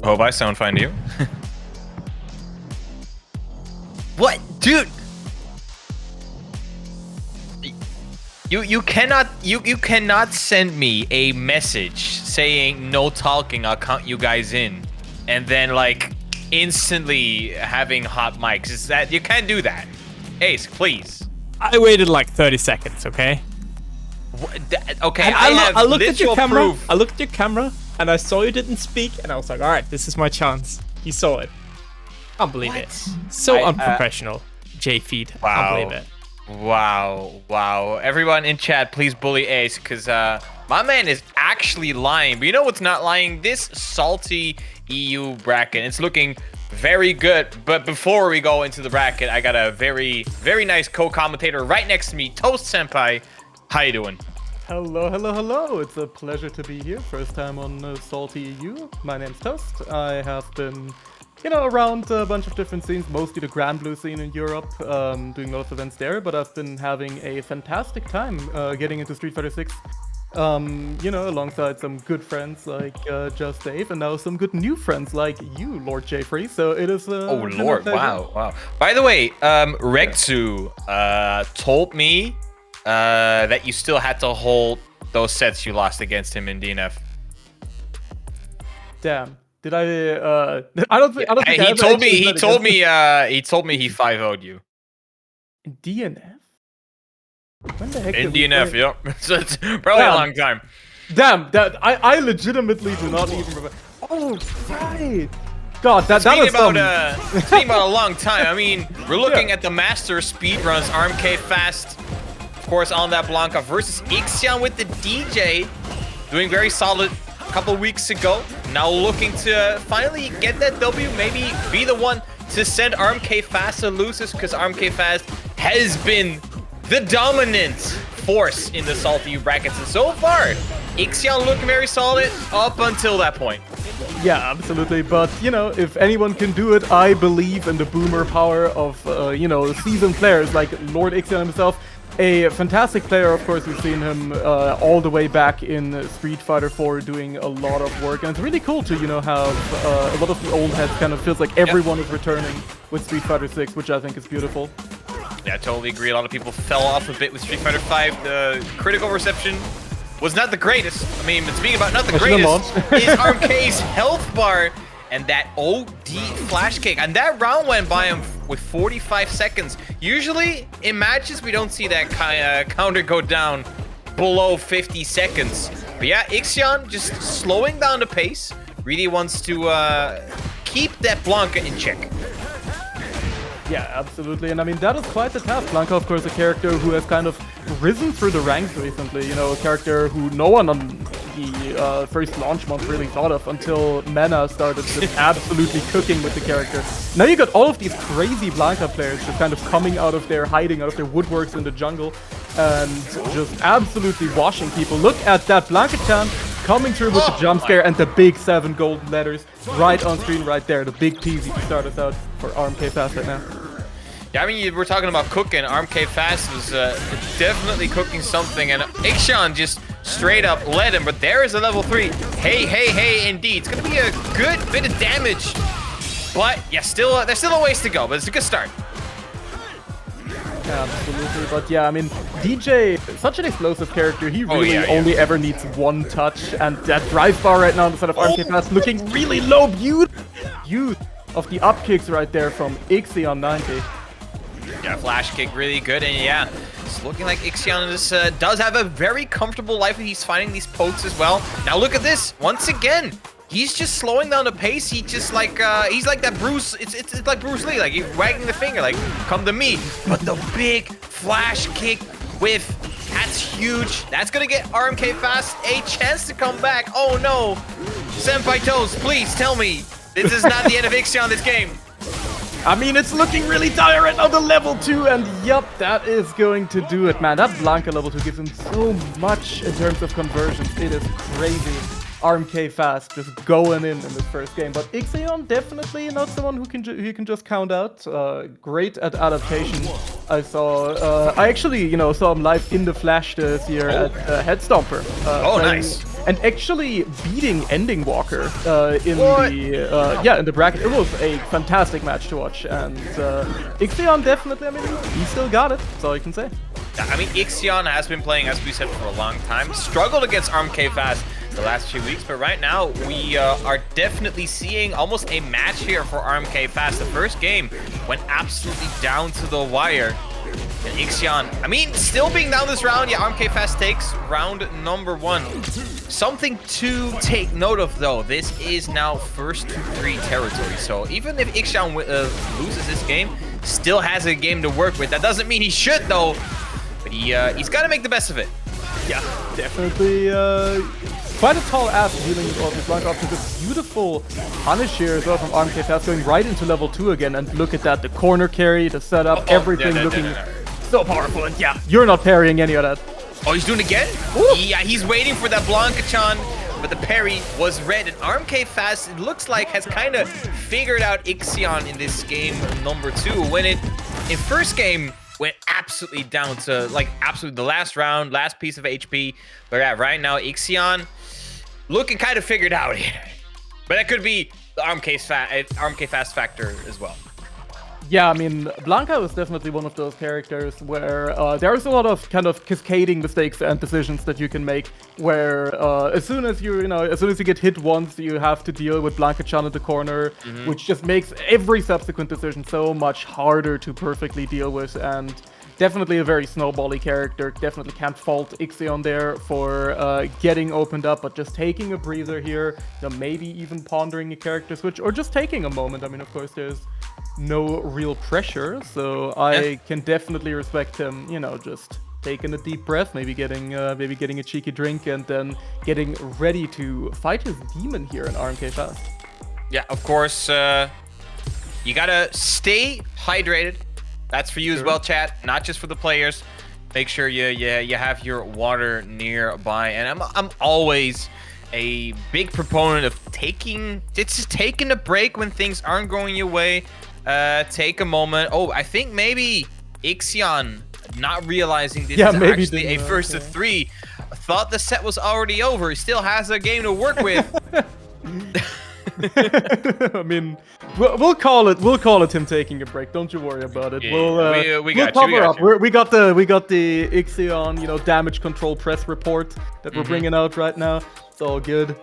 Hope I sound fine to you. What, dude? You cannot send me a message saying no talking, I'll count you guys in, and then like instantly having hot mics. Is that you can't do that? Ace, please. I waited like 30 seconds, okay? Okay, And I looked at your camera. proof. I looked at your camera and I saw you didn't speak, and I was like, all right, this is my chance. You saw it. Can't believe it. So unprofessional. J-feed. Wow. Can't believe it. Wow. Everyone in chat, please bully Ace, because my man is actually lying. But you know what's not lying? This SaltyEU bracket. It's looking very good. But before we go into the bracket, I got a very, very nice co-commentator right next to me, Toast Senpai. How you doing? Hello. It's a pleasure to be here. First time on SaltyEU. My name's Toast. I have been, around a bunch of different scenes, mostly the Grand Blue scene in Europe, doing lots of events there, but I've been having a fantastic time getting into Street Fighter 6. Alongside some good friends like Just Dave, and now some good new friends like you, Lord Jeffrey. So it is. Oh Lord! Wow. By the way, Regzu told me that you still had to hold those sets you lost against him in DNF. Damn. Did I? I don't think. He told me he 5-0'd you. In DNF. When the heck? In DNF, yep. So it's probably a long time. Damn, I legitimately do not even remember. Oh right. God, that was speaking about a long time. I mean, we're looking at the master speedruns, RMK-FAST, of course, on that Blanka versus Ixion with the Dee Jay, doing very solid a couple weeks ago. Now looking to finally get that W, maybe be the one to send RMK-FAST to losers, because RMK-FAST has been the dominant force in the SaltyEU brackets, and so far, Ixion looking very solid up until that point. Yeah, absolutely. But, if anyone can do it, I believe in the boomer power of, seasoned players like Lord Ixion himself. A fantastic player, of course. We've seen him all the way back in Street Fighter 4 doing a lot of work. And it's really cool to, have a lot of the old heads kind of feels like everyone is returning with Street Fighter 6, which I think is beautiful. Yeah, I totally agree. A lot of people fell off a bit with Street Fighter 5. The critical reception was not the greatest. I mean, speaking about not the greatest, is RMK's health bar and that OD flash kick. And that round went by him with 45 seconds. Usually, in matches, we don't see that counter go down below 50 seconds. But yeah, Ixion just slowing down the pace. Really wants to keep that Blanka in check. Yeah, absolutely. And I mean, that is quite the task. Blanka, of course, a character who has kind of risen through the ranks recently. A character who no one on the first launch month really thought of until MENA started just absolutely cooking with the character. Now you got all of these crazy Blanka players just kind of coming out of their hiding, out of their woodworks in the jungle, and just absolutely washing people. Look at that Blanka-chan coming through with the jump scare and the big 7 golden letters right on screen right there. The big peasy to start us out for RMK-FAST right now. Yeah, I mean, we're talking about cooking. RMK-FAST was definitely cooking something, and Ixion just straight up led him. But there is a level 3. Hey, indeed. It's going to be a good bit of damage. But, yeah, there's still a ways to go, but it's a good start. Absolutely, but yeah, I mean, Dee Jay, such an explosive character, he really only ever needs one touch, and that drive bar right now on the side of RMK-FAST looking really low. Beauty of the up kicks right there from Ixion 90. Yeah, flash kick really good, and yeah, it's looking like Ixion does have a very comfortable life, and he's finding these pokes as well. Now look at this, once again. He's just slowing down the pace. He just like he's like that Bruce. It's like Bruce Lee. Like he's wagging the finger, like come to me. But the big flash kick that's huge. That's gonna get RMK-FAST a chance to come back. Oh no, Senpai Toast, please tell me this is not the end of Ixion this game. I mean, it's looking really dire right now, the level 2, and yup, that is going to do it, man. That Blanka level 2 gives him so much in terms of conversions. It is crazy. RMK-FAST just going in this first game, but Ixion definitely not someone who can just count out. Great at adaptation. I actually saw him live in the flash this year at Head Stomper. Nice. and actually beating Ending Walker in the bracket. It was a fantastic match to watch, and Ixion definitely, I mean, he still got it, that's all I can say. I mean, Ixion has been playing, as we said, for a long time. Struggled against RMK-FAST the last few weeks, but right now we are definitely seeing almost a match here for RMK-FAST. The first game went absolutely down to the wire. And Ixion, I mean, still being down this round, yeah, RMK-FAST takes round number 1. Something to take note of, though, this is now first to 3 territory. So even if Ixion loses this game, still has a game to work with. That doesn't mean he should, though. But he's got to make the best of it. Yeah, definitely quite a tall ask dealing with Blanka after this beautiful punish here as well from RMK-FAST, going right into level 2 again. And look at that, the corner carry, the setup, everything looking so powerful. And yeah, you're not parrying any of that. Oh, he's doing it again? Ooh. Yeah, he's waiting for that Blanka-chan, but the parry was red. And RMK-FAST, it looks like, has kind of figured out Ixion in this game number 2. When in first game, went absolutely down to, like, absolutely the last round, last piece of HP. But yeah, right now, Ixion looking kind of figured out here. But that could be the RMK-FAST factor as well. Yeah, I mean, Blanka was definitely one of those characters where there's a lot of kind of cascading mistakes and decisions that you can make, where as soon as you get hit once, you have to deal with Blanka-chan in the corner, which just makes every subsequent decision so much harder to perfectly deal with, and definitely a very snowbally character. Definitely can't fault Ixion there for getting opened up, but just taking a breather here, maybe even pondering a character switch, or just taking a moment. I mean, of course, there's no real pressure, so I can definitely respect him, just taking a deep breath, maybe getting a cheeky drink, and then getting ready to fight his demon here in RMK-FAST. Yeah, of course, you gotta stay hydrated. That's for you as well, chat, not just for the players. Make sure you have your water nearby, and I'm always a big proponent of taking a break when things aren't going your way. Take a moment. Oh, I think maybe Ixion, not realizing this is actually a first of 3, thought the set was already over. He still has a game to work with. I mean, we'll call it him taking a break. Don't you worry about it. Yeah, we'll cover up. We got the Ixion, damage control press report that we're bringing out right now. It's all good.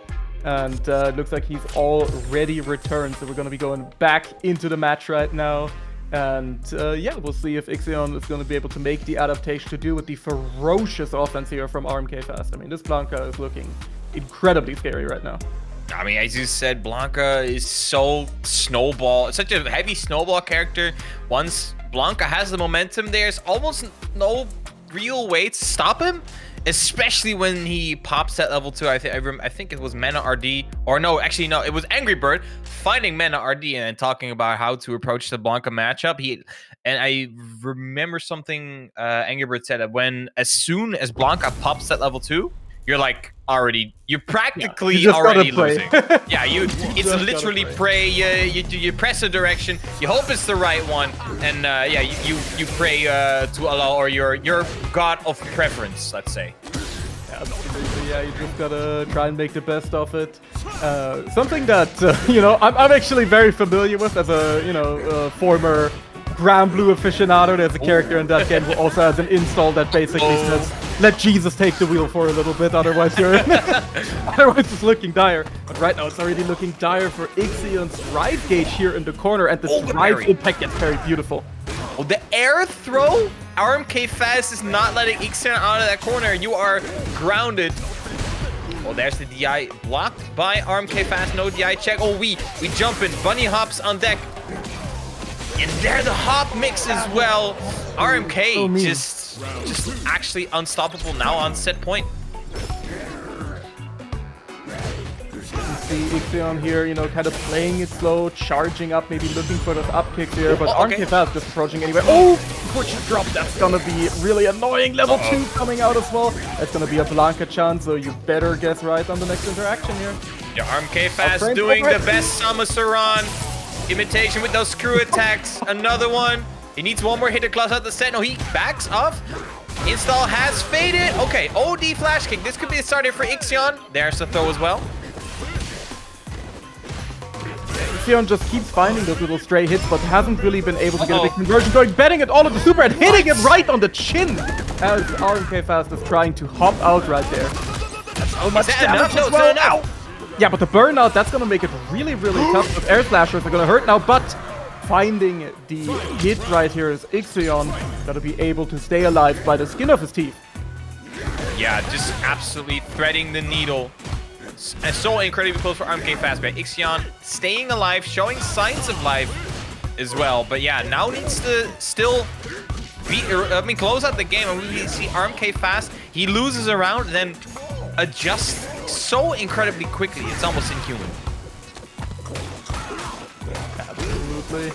And it looks like he's already returned, so we're going to be going back into the match right now. And yeah, we'll see if Ixion is going to be able to make the adaptation to do with the ferocious offense here from RMK-FAST. I mean, this Blanka is looking incredibly scary right now. I mean, as you said, Blanka is so snowball. Such a heavy snowball character. Once Blanka has the momentum, there's almost no real way to stop him. Especially when he pops at level 2. I think it was Mena RD, or no, actually no, it was Angry Bird finding Mena RD and talking about how to approach the Blanka matchup. And I remember something Angry Bird said that as soon as Blanka pops at level 2, you're practically already losing. Yeah, it's literally pray. You press a direction, you hope it's the right one, and yeah, you pray to Allah or your god of preference, let's say. Absolutely, yeah. You just gotta try and make the best of it. Something that I'm actually very familiar with as a former Blue aficionado. There's a character in that game who also has an install that basically says, "Let Jesus take the wheel for a little bit, otherwise it's looking dire." But right now it's already looking dire for Ixion's Rise Gauge here in the corner, and this Rise impact gets very beautiful. Well, the air throw, RMK-FAST is not letting Ixion out of that corner. You are grounded. Well, there's the DI blocked by RMK-FAST. No DI check. Oh, we jump in. Bunny hops on deck. And there the hop mix as well. RMK just actually unstoppable now on set point. See Ixion here, kind of playing it slow, charging up, maybe looking for those up kicks here, but RMK-FAST just approaching anyway. Oh, push drop, that's gonna be really annoying. Level 2 coming out as well. That's gonna be a Blanka-chan, so you better guess right on the next interaction here. Yeah, RMK-FAST doing the best Samus-aran imitation with those screw attacks. Another one. He needs one more hit to close out the set. No, he backs off. Install has faded. Okay, OD flash kick. This could be the starter for Ixion. There's the throw as well. Ixion just keeps finding those little stray hits, but hasn't really been able to get a big conversion going. Betting it all on the super and hitting it right on the chin as RMK-FAST is trying to hop out right there. That's so much damage as well. Ow! Yeah, but the burnout, that's going to make it really, really tough. But air slashers are going to hurt now, but finding the hit right here is Ixion. Got to be able to stay alive by the skin of his teeth. Yeah, just absolutely threading the needle. And so incredibly close for RMK-FAST, but Ixion staying alive, showing signs of life as well. But yeah, now needs to still close out the game. And we see RMK-FAST, he loses a round and then adjusts so incredibly quickly. It's almost inhuman. Absolutely.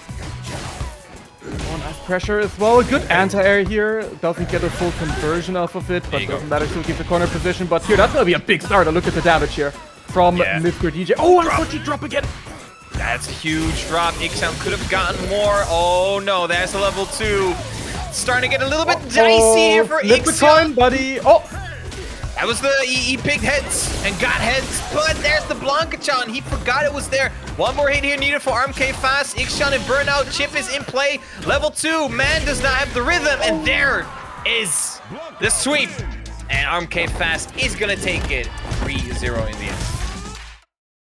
Oh, nice pressure as well. A good anti-air here. Doesn't get a full conversion off of it, but doesn't matter, still keeps the corner position. But here, that's going to be a big starter. Look at the damage here from Mr. Dee Jay. Oh, unfortunate drop again. That's a huge drop. Ixion could have gotten more. Oh no, that's a level 2. Starting to get a little bit dicey here for Ixion. Flip the coin, buddy. Oh! That was the he picked heads and got heads, but there's the Blanka-chan. He forgot it was there. One more hit here needed for RMK-FAST. Ixion and Burnout. Chip is in play. Level 2. Man does not have the rhythm, and there is the sweep. And RMK-FAST is gonna take it 3-0 in the end.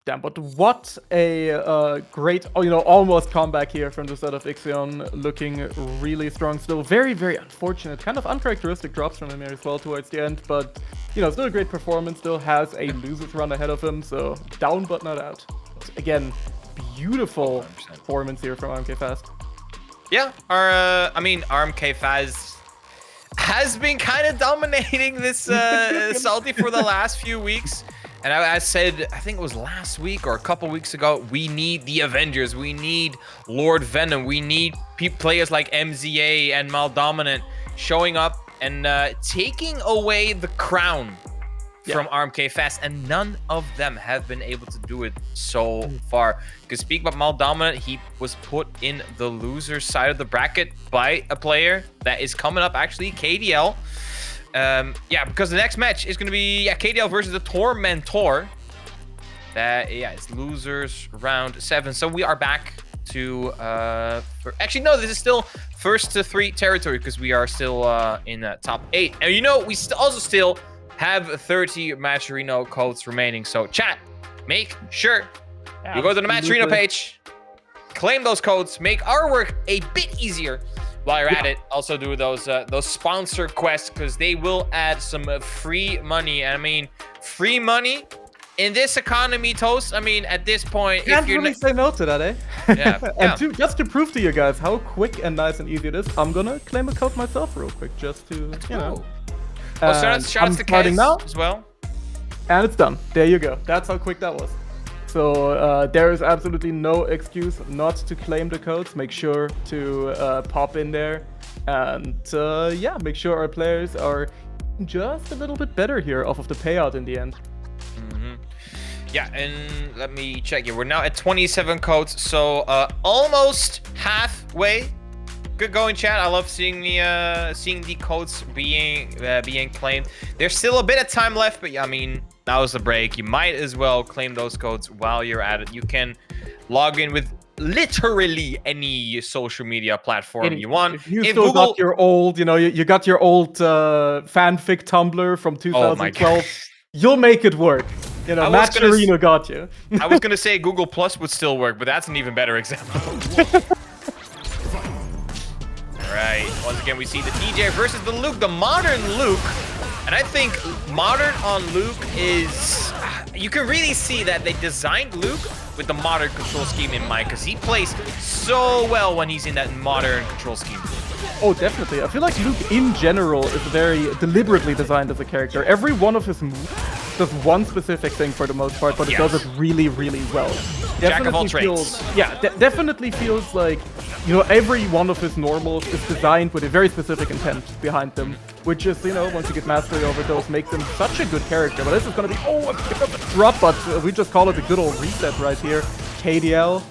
Damn, but what a great, almost comeback here from the set of Ixion, looking really strong still. Very, very unfortunate, kind of uncharacteristic drops from him here as well towards the end, but, still a great performance, still has a losers run ahead of him, so down but not out. But again, beautiful performance here from RMK-FAST. Yeah, RMK-FAST has been kind of dominating this Salty for the last few weeks. And I said, I think it was last week or a couple weeks ago, we need the Avengers. We need Lord Venom. We need players like MZA and Maldominant showing up and taking away the crown from RMK-FAST. And none of them have been able to do it so far. Because speaking about Maldominant, he was put in the loser side of the bracket by a player that is coming up, actually, KDL. Because the next match is going to be KDL versus the Tormentor. It's losers round 7. So we are back to actually no, this is still first to 3 territory because we are still in top 8. And we also still have 30 Matcherino codes remaining. So chat, make sure you go to the Matcherino page, claim those codes, make our work a bit easier. While you're at it, also do those sponsor quests because they will add some free money. And I mean, free money in this economy, Toast. I mean, at this point, can't really say no to that, eh? Yeah. And just to prove to you guys how quick and nice and easy it is, I'm gonna claim a code myself real quick, just to shout out to Kez now as well. And it's done. There you go. That's how quick that was. So there is absolutely no excuse not to claim the codes. Make sure to pop in there. And make sure our players are just a little bit better here off of the payout in the end. Yeah, and let me check here. We're now at 27 codes, so almost halfway. Good going, chat. I love seeing the codes being claimed. There's still a bit of time left, but I mean, now is the break. You might as well claim those codes while you're at it. You can log in with literally any social media platform you want. If you still got your old, you got your old fanfic Tumblr from 2012, you'll make it work. Matcherino got you. I was gonna say Google Plus would still work, but that's an even better example. Alright, once again we see the Dee Jay versus the Luke, the modern Luke. And I think modern on Luke is... You can really see that they designed Luke with the modern control scheme in mind, because he plays so well when he's in that modern control scheme. Oh, definitely. I feel like Luke in general is very deliberately designed as a character. Every one of his moves does one specific thing for the most part, but it does it really, really well. Jack of all trades. Definitely feels like, every one of his normals is designed with a very specific intent behind them, which is, once you get mastery over those, makes him such a good character. But this is going to be, I picked up a drop, but we just call it a good old reset right here. KDL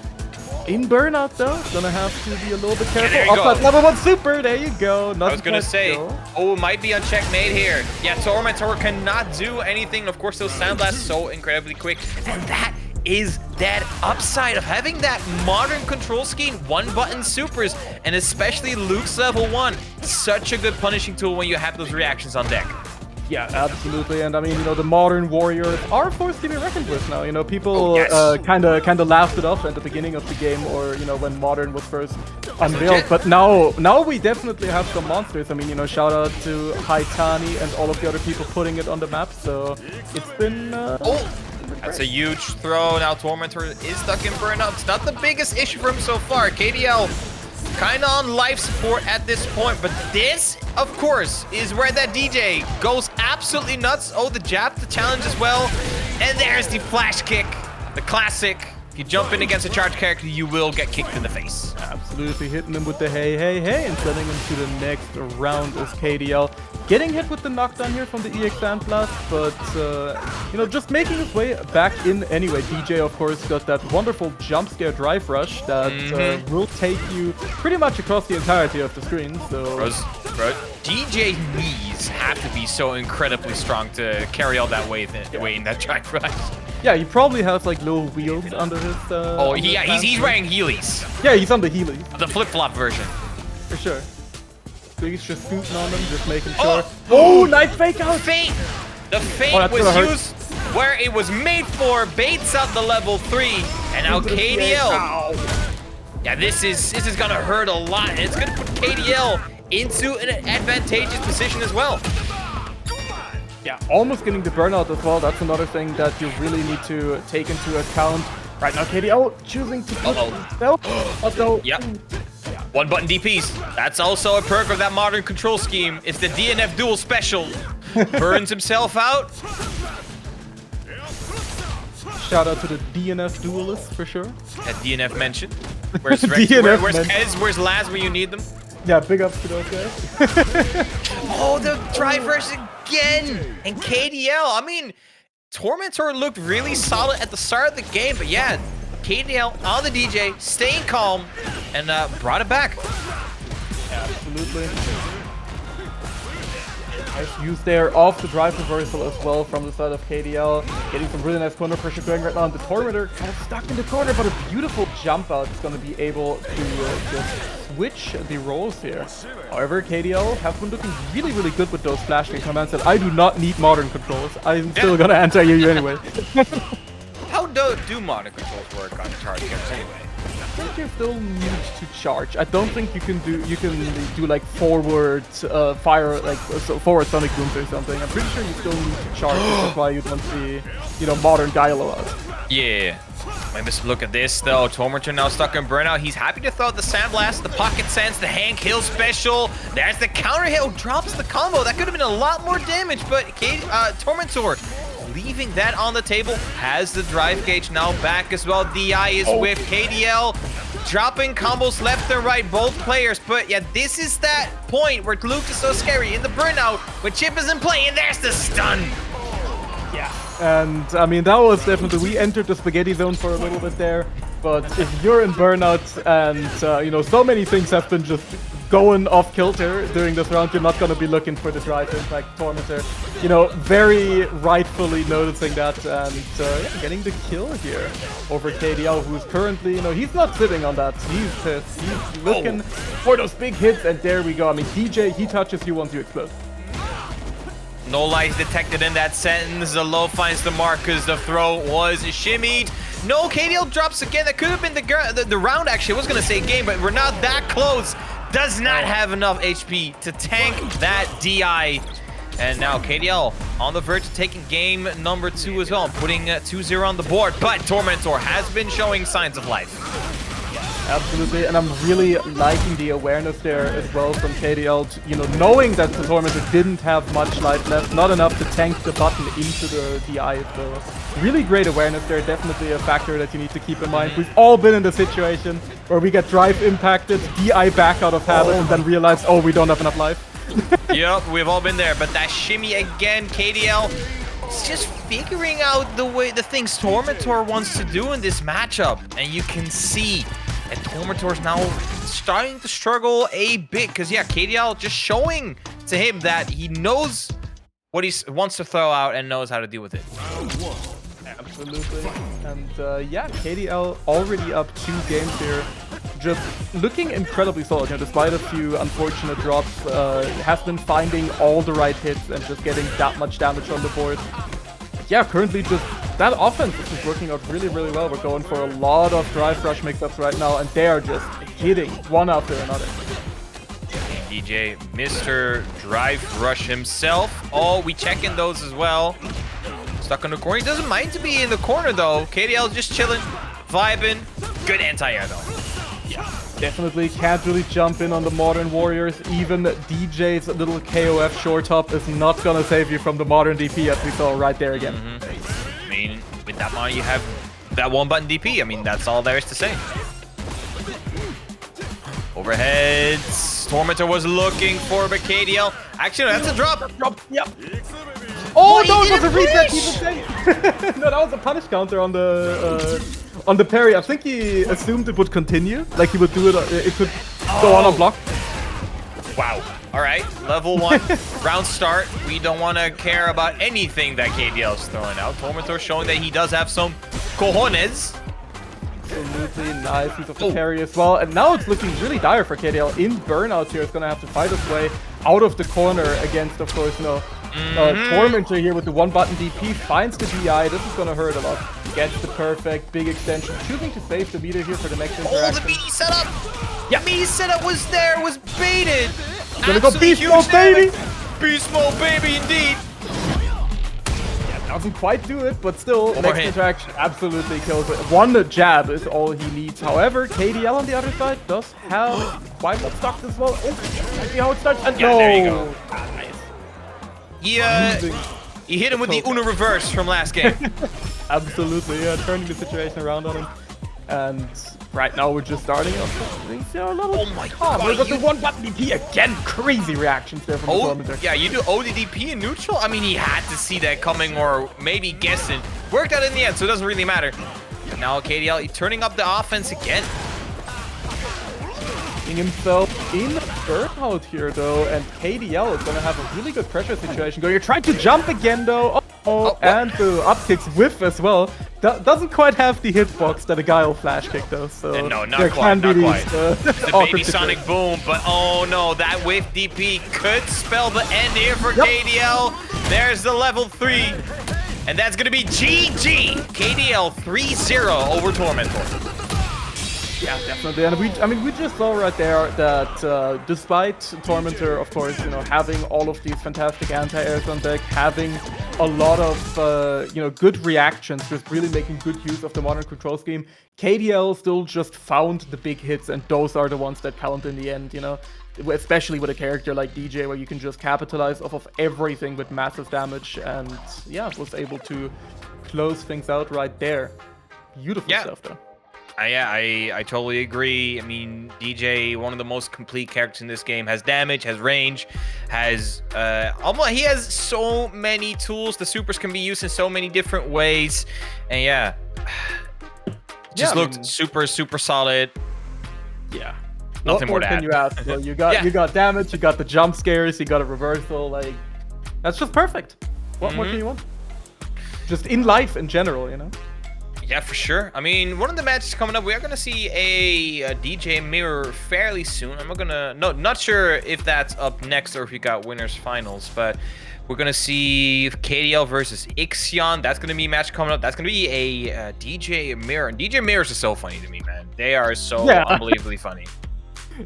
In burnout though, gonna have to be a little bit careful. there you Off go. that level 1 super, there you go. Not I was gonna say, kill. oh, it might be on checkmate here. Yeah, Tormentor cannot do anything. Of course, those sound blasts so incredibly quick, and that is that upside of having that modern control scheme, one-button supers, and especially Luke's level 1. Such a good punishing tool when you have those reactions on deck. Yeah, absolutely. And I mean, you know, the modern warriors are forced to be reckoned with now. You know, people kind of laughed it off at the beginning of the game, or you know, when modern was first unveiled. But now we definitely have some monsters. I mean, you know, shout out to Haitani and all of the other people putting it on the map. So it's been. That's a huge throw. Now Tormentor is stuck in burnout. It's not the biggest issue for him so far. KDL kind of on life support at this point, but this, of course, is where that DJ goes absolutely nuts. Oh, the jab, the challenge as well. And there's the flash kick, the classic. If you jump in against a charged character, you will get kicked in the face. Absolutely hitting him with the hey, hey, hey, and sending him to the next round is KDL. Getting hit with the knockdown here from the EX blast, but, you know, just making his way back in anyway. DJ, of course, got that wonderful jump scare drive rush that will take you pretty much across the entirety of the screen, so... Bro, DJ knees have to be so incredibly strong to carry all that weight in that drive rush. Yeah, he probably has like little wheels under his. Oh, yeah, he's wearing Heelys. Yeah, he's on the Heelys. The flip-flop version. For sure. So he's just scooting on them, just making sure. Oh, nice fake out! Feint! The feint was used where it was made for, baits out the level 3, and now KDL. Yeah, this is gonna hurt a lot, and it's gonna put KDL into an advantageous position as well. Yeah, almost getting the burnout as well. That's another thing that you really need to take into account. Right now, KDL choosing to push himself. Although, yep. One button DPs. That's also a perk of that modern control scheme. It's the DNF dual special. Burns himself out. Shout out to the DNF duelist for sure. At DNF mention. Where's where's Kez? Where's Laz when you need them? Yeah, big ups to those guys. Oh, the drive rush again! And KDL, I mean, Tormentor looked really solid at the start of the game, but yeah, KDL on the DJ, staying calm, and brought it back. Absolutely. Nice use there off the drive reversal as well from the side of KDL. Getting some really nice corner pressure going right now. And the Tormentor kind of stuck in the corner, but a beautiful jump out is going to be able to just switch the roles here. However, KDL have been looking really, really good with those flashing commands that I do not need modern controls. I'm still going to anti-EU anyway. How do modern controls work on charge games anyway? I think you still need to charge. I don't think you can do like forward fire, like forward sonic booms or something. I'm pretty sure you still need to charge. That's why you don't see, you know, modern dialogue. Yeah. Maybe look at this though. Tormentor now stuck in burnout. He's happy to throw the sandblast, the pocket sense, the hand kill special. There's the counter hit. Oh, drops the combo. That could have been a lot more damage, but Tormentor leaving that on the table, has the drive gauge now back as well. DI is with KDL, dropping combos left and right, both players. But yeah, this is that point where Luke is so scary in the burnout, when Chip is in play, and there's the stun. Yeah, and I mean, that was definitely, we entered the spaghetti zone for a little bit there, but if you're in burnout and, you know, so many things have been just going off kilter during this round, you're not going to be looking for the drive impact. Tormentor, you know, very rightfully noticing that and yeah, getting the kill here over KDL, who's currently, you know, he's not sitting on that. He's pissed. He's looking for those big hits, and there we go. I mean, DJ, he touches you once you explode. No lies detected in that sentence. The low finds the mark because the throw was shimmied. No, KDL drops again. That could have been the round, actually. I was going to say game, but we're not that close. Does not have enough HP to tank that DI. And now KDL on the verge of taking game number 2 as well, putting 2-0 on the board. But Tormentor has been showing signs of life. Absolutely, and I'm really liking the awareness there as well from KDL, to, you know, knowing that the Tormentor didn't have much life left, not enough to tank the button into the DI. So really great awareness there, definitely a factor that you need to keep in mind. We've all been in the situation where we get drive impacted, DI back out of habit, and then realize, oh, we don't have enough life. Yep, we've all been there, but that shimmy again, KDL is just figuring out the things Tormentor wants to do in this matchup, and you can see And Tormentor's now starting to struggle a bit because, yeah, KDL just showing to him that he knows what he wants to throw out and knows how to deal with it. Absolutely. And yeah, KDL already up 2 games here. Just looking incredibly solid, you know, despite a few unfortunate drops, has been finding all the right hits and just getting that much damage on the board. Yeah, currently just that offense is just working out really, really well. We're going for a lot of drive rush mix-ups right now, and they are just hitting one after another. DJ, Mr. Drive Rush himself. Oh, we check in those as well. Stuck on the corner. He doesn't mind to be in the corner, though. KDL is just chilling, vibing. Good anti-air, though. Yeah, definitely can't really jump in on the Modern Warriors. Even DJ's little KOF short hop is not gonna save you from the Modern DP, as we saw right there again. I mean, with that money, you have that one button DP. I mean, that's all there is to say. Overheads. Tormentor was looking for, but KDL. Actually, that's a drop. Yep. Oh, no, it was a reset, even saying. No, that was a punish counter on the parry. I think he assumed it would continue. Like he would do it, it could go on a block. Wow. All right, level 1, round start. We don't want to care about anything that KDL is throwing out. Tormentor showing that he does have some cojones. Absolutely nice use of the parry as well. And now it's looking really dire for KDL. In Burnout here, it's going to have to fight his way out of the corner against, of course, you know, Tormentor here with the 1-button DP. Finds the DI. This is going to hurt a lot. Gets the perfect big extension. Choosing to save the meter here for the next interaction. Oh, the meaty setup! Yeah, meaty setup was there, was baited. Gonna go beast mode, baby! Beast mode, baby, indeed. Doesn't quite do it, but still, next interaction absolutely kills it. One jab is all he needs. However, KDL on the other side does have quite a lot stock as well. Oh, might be how it starts. And no! There you go. Nice. He hit him with the Uno reverse from last game. Absolutely, yeah, turning the situation around on him. And right now we're just starting off things a little. Oh my god! We got the 1-button DP again. Crazy reactions there from the Tormentor. Yeah, you do ODDP in neutral? I mean, he had to see that coming or maybe guessed it. Worked out in the end, so it doesn't really matter. And now KDL turning up the offense again. Getting himself in burnout here though, and KDL is going to have a really good pressure situation going. You're trying to jump again though. And the up kicks whiff as well. Doesn't quite have the hitbox that a guy will flash kick though. So no, not quite. The baby sonic boom, but oh no, that whiff DP could spell the end here for KDL. There's the level 3, and that's gonna be GG. KDL 3-0 over Tormentor. Yeah, definitely. And we just saw right there that despite Tormentor, of course, you know, having all of these fantastic anti-airs on deck, having a lot of, you know, good reactions, just really making good use of the modern control scheme, KDL still just found the big hits, and those are the ones that count in the end, you know? Especially with a character like DJ, where you can just capitalize off of everything with massive damage, and yeah, was able to close things out right there. Beautiful stuff, though. Yeah, I totally agree. I mean, DJ, one of the most complete characters in this game, has damage, has range, has he has so many tools. The supers can be used in so many different ways, and yeah, just looked super solid. Yeah, nothing more to add. Can you ask? Well, you got damage, you got the jump scares, you got a reversal. Like, that's just perfect. What more can you want? Just in life in general, you know. Yeah, for sure. I mean, one of the matches coming up, we are going to see a DJ mirror fairly soon. Not sure if that's up next or if we got winners finals, but we're going to see KDL versus Ixion. That's going to be a match coming up. That's going to be a DJ mirror. And DJ mirrors are so funny to me, man. They are so unbelievably funny.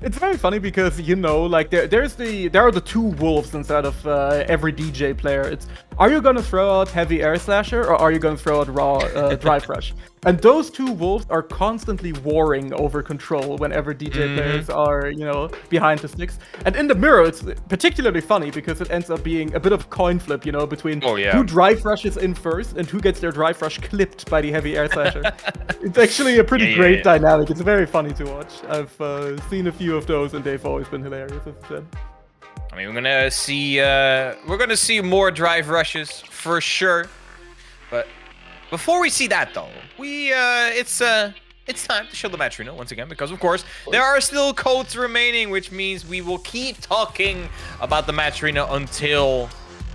It's very funny because, you know, like there are the two wolves inside of every DJ player. It's, are you gonna throw out heavy air slasher or are you gonna throw out raw drive rush? And those two wolves are constantly warring over control whenever DJ players are, you know, behind the sticks. And in the mirror, it's particularly funny because it ends up being a bit of a coin flip, you know, between who drive rushes in first and who gets their drive rush clipped by the heavy air slasher. It's actually a pretty great dynamic. It's very funny to watch. I've seen a few of those and they've always been hilarious, as I said. I mean, we're gonna see more drive rushes for sure, but before we see that though, it's it's time to show the match arena once again, because of course there are still codes remaining, which means we will keep talking about the match arena until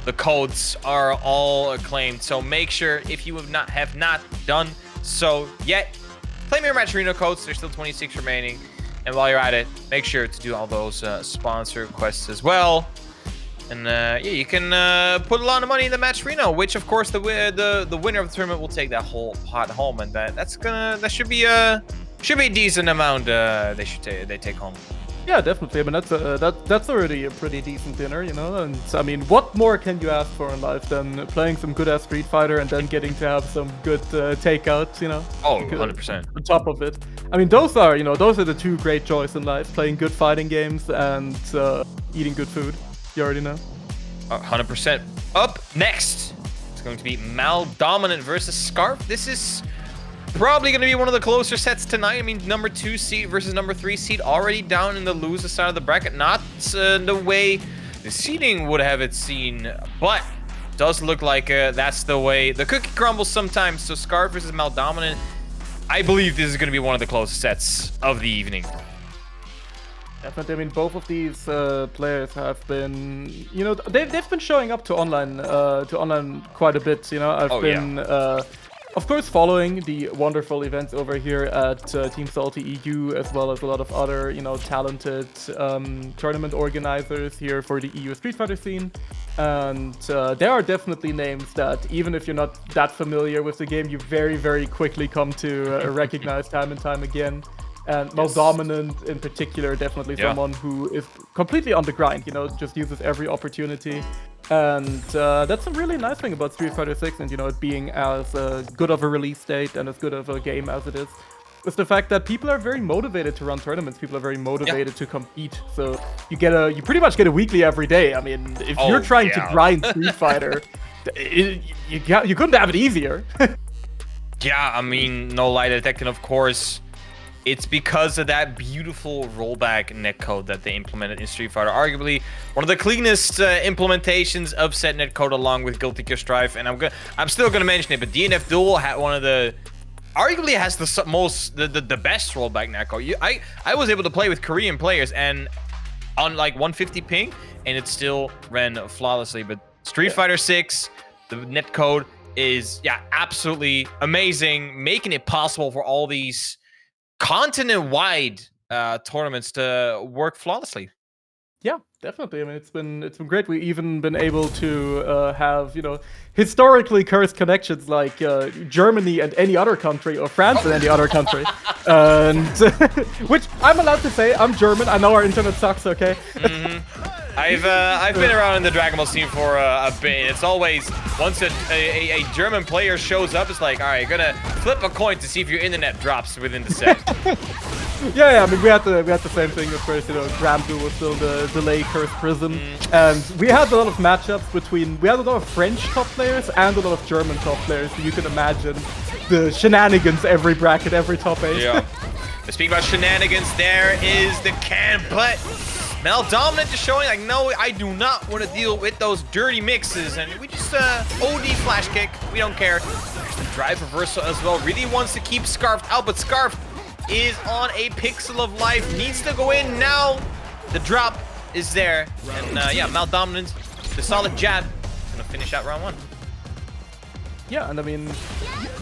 the codes are all acclaimed. So make sure, if you have not done so yet, claim your match arena codes. There's still 26 remaining, and while you're at it, make sure to do all those sponsor quests as well. And yeah, you can put a lot of money in the match arena, which of course the winner of the tournament will take that whole pot home, and that should be a decent amount they take home. Yeah, definitely. I mean, that's already a pretty decent dinner, you know. And I mean, what more can you ask for in life than playing some good ass Street Fighter and then getting to have some good takeouts, you know? Oh, 100%. On top of it, I mean, those are the two great joys in life: playing good fighting games and eating good food. You already know. 100%. Up next, it's going to be Maldominant versus Scarf. This is probably going to be one of the closer sets tonight. I mean, number 2 seed versus number 3 seed already down in the loser side of the bracket. Not the way the seeding would have it seen, but does look like that's the way the cookie crumbles sometimes. So Scarf versus Maldominant. I believe this is going to be one of the closest sets of the evening. Definitely. I mean, both of these players have been, you know, they've been showing up to online quite a bit. You know, I've been, of course, following the wonderful events over here at Team SaltyEU, as well as a lot of other, you know, talented tournament organizers here for the EU Street Fighter scene. And there are definitely names that, even if you're not that familiar with the game, you very, very quickly come to recognize time and time again. And Maldominant in particular, definitely someone who is completely on the grind, you know, just uses every opportunity. And that's a really nice thing about Street Fighter 6 and, you know, it being as good of a release date and as good of a game as it is. It's the fact that people are very motivated to run tournaments. People are very motivated to compete. So you pretty much get a weekly every day. I mean, if you're trying to grind Street Fighter, you couldn't have it easier. Yeah, I mean, no lie to Tekken, of course. It's because of that beautiful rollback netcode that they implemented in Street Fighter. Arguably one of the cleanest implementations of said netcode, along with Guilty Gear Strife. And I'm still gonna mention it, but DNF Duel had one of the, arguably has the best rollback netcode. I was able to play with Korean players and on like 150 ping, and it still ran flawlessly. But Street Fighter 6, the netcode is absolutely amazing, making it possible for all these continent-wide tournaments to work flawlessly. Yeah, definitely. I mean, it's been great. We've even been able to have, you know, historically cursed connections like Germany and any other country, or France and any other country. And which I'm allowed to say, I'm German. I know our internet sucks. Okay. I've been around in the Dragon Ball scene for a bit. It's always, once a German player shows up, it's like, all right, you're gonna flip a coin to see if your internet drops within the set. Yeah, I mean, we had the same thing, of course. You know, Blazblue was still the delay cursed prism, and we had a lot of matchups between. We had a lot of French top players and a lot of German top players. So you can imagine the shenanigans every bracket, every top 8. Yeah. Speaking about shenanigans, there is the can, but Maldominant just showing like, no, I do not want to deal with those dirty mixes, and we just OD flash kick. We don't care. There's the drive reversal as well. Really wants to keep Scarf out, but Scarf is on a pixel of life. Needs to go in now. The drop is there, and yeah, Maldominant, the solid jab, gonna finish out round 1. Yeah, and I mean,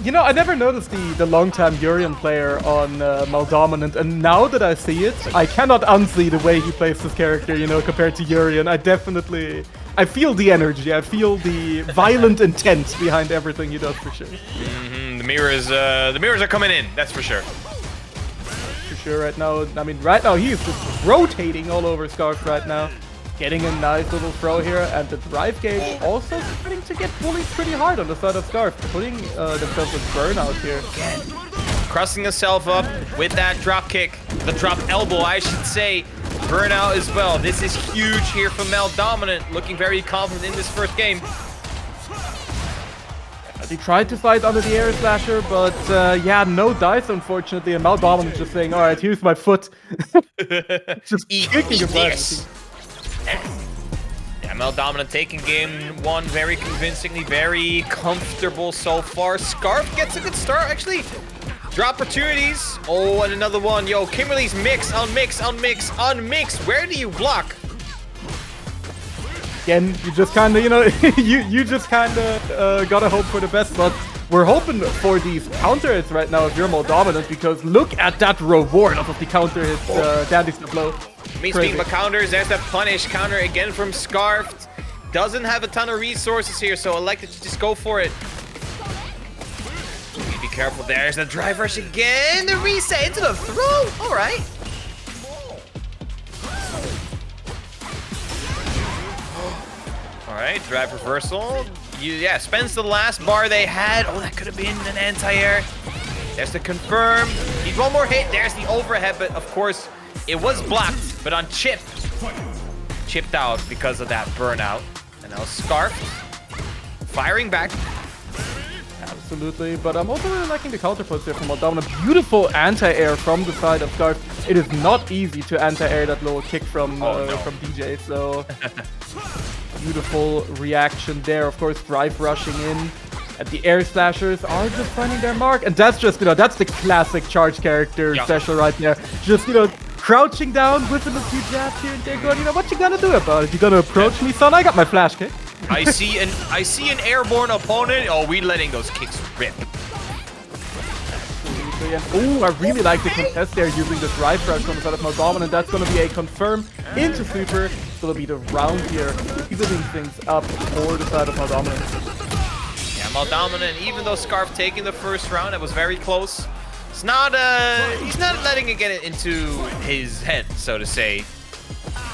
you know, I never noticed the long-time Urian player on Maldominant, and now that I see it, I cannot unsee the way he plays this character, you know, compared to Urian. I feel the energy, I feel the violent intent behind everything he does, for sure. The mirrors are coming in, that's for sure. For sure, right now, I mean, right now he is just rotating all over Scarf right now. Getting a nice little throw here, and the drive gauge also starting to get bullied pretty hard on the side of Scarf, putting themselves with burnout here. Crossing himself up with that drop kick, the drop elbow, I should say. Burnout as well. This is huge here for Maldominant, looking very confident in this first game. He tried to fight under the air slasher, but yeah, no dice, unfortunately, and Maldominant just saying, all right, here's my foot. Just kicking him back. Yeah, Maldominant taking game 1 very convincingly, very comfortable so far. Scarf gets a good start, actually. Draw opportunities. Oh, and another one. Yo, Kimberly's mix on mix on mix on mix. Where do you block? Again, you just kind of, you know, you just kind of gotta hope for the best, but we're hoping for these counter hits right now if you're Maldominant, because look at that reward off of the counter hits. Dandy's the blow. Speaking of counters, there's that punish counter again from Scarfed. Doesn't have a ton of resources here, so I like that you just go for it. Be careful. There's the drive rush again. The reset into the throw. All right. All right, drive reversal. Yeah, spends the last bar they had. Oh, that could have been an anti-air. There's the confirm. Need one more hit. There's the overhead, but of course, it was blocked, but on chip. Chipped out because of that burnout. And now Scarf firing back. Absolutely, but I'm also really liking the counterputs here from Maldominant. Beautiful anti-air from the side of Scarf. It is not easy to anti-air that little kick from Dee Jay, so beautiful reaction there. Of course, drive rushing in. And the air slashers are just finding their mark. And that's just, you know, that's the classic charge character special right there. Just, you know, crouching down, whipping a few jabs here and there, going, you know, what you gonna do about it? You gonna approach me, son? I got my flash kick. I see an airborne opponent. Oh, we letting those kicks rip. Oh, I really like the contest there using the drive rush on the side of Maldominant. That's going to be a confirm into super. It's going to be the round here, evening things up for the side of Maldominant. Yeah, Maldominant, even though Scarf taking the first round, that was very close. It's not, he's not letting it get it into his head, so to say.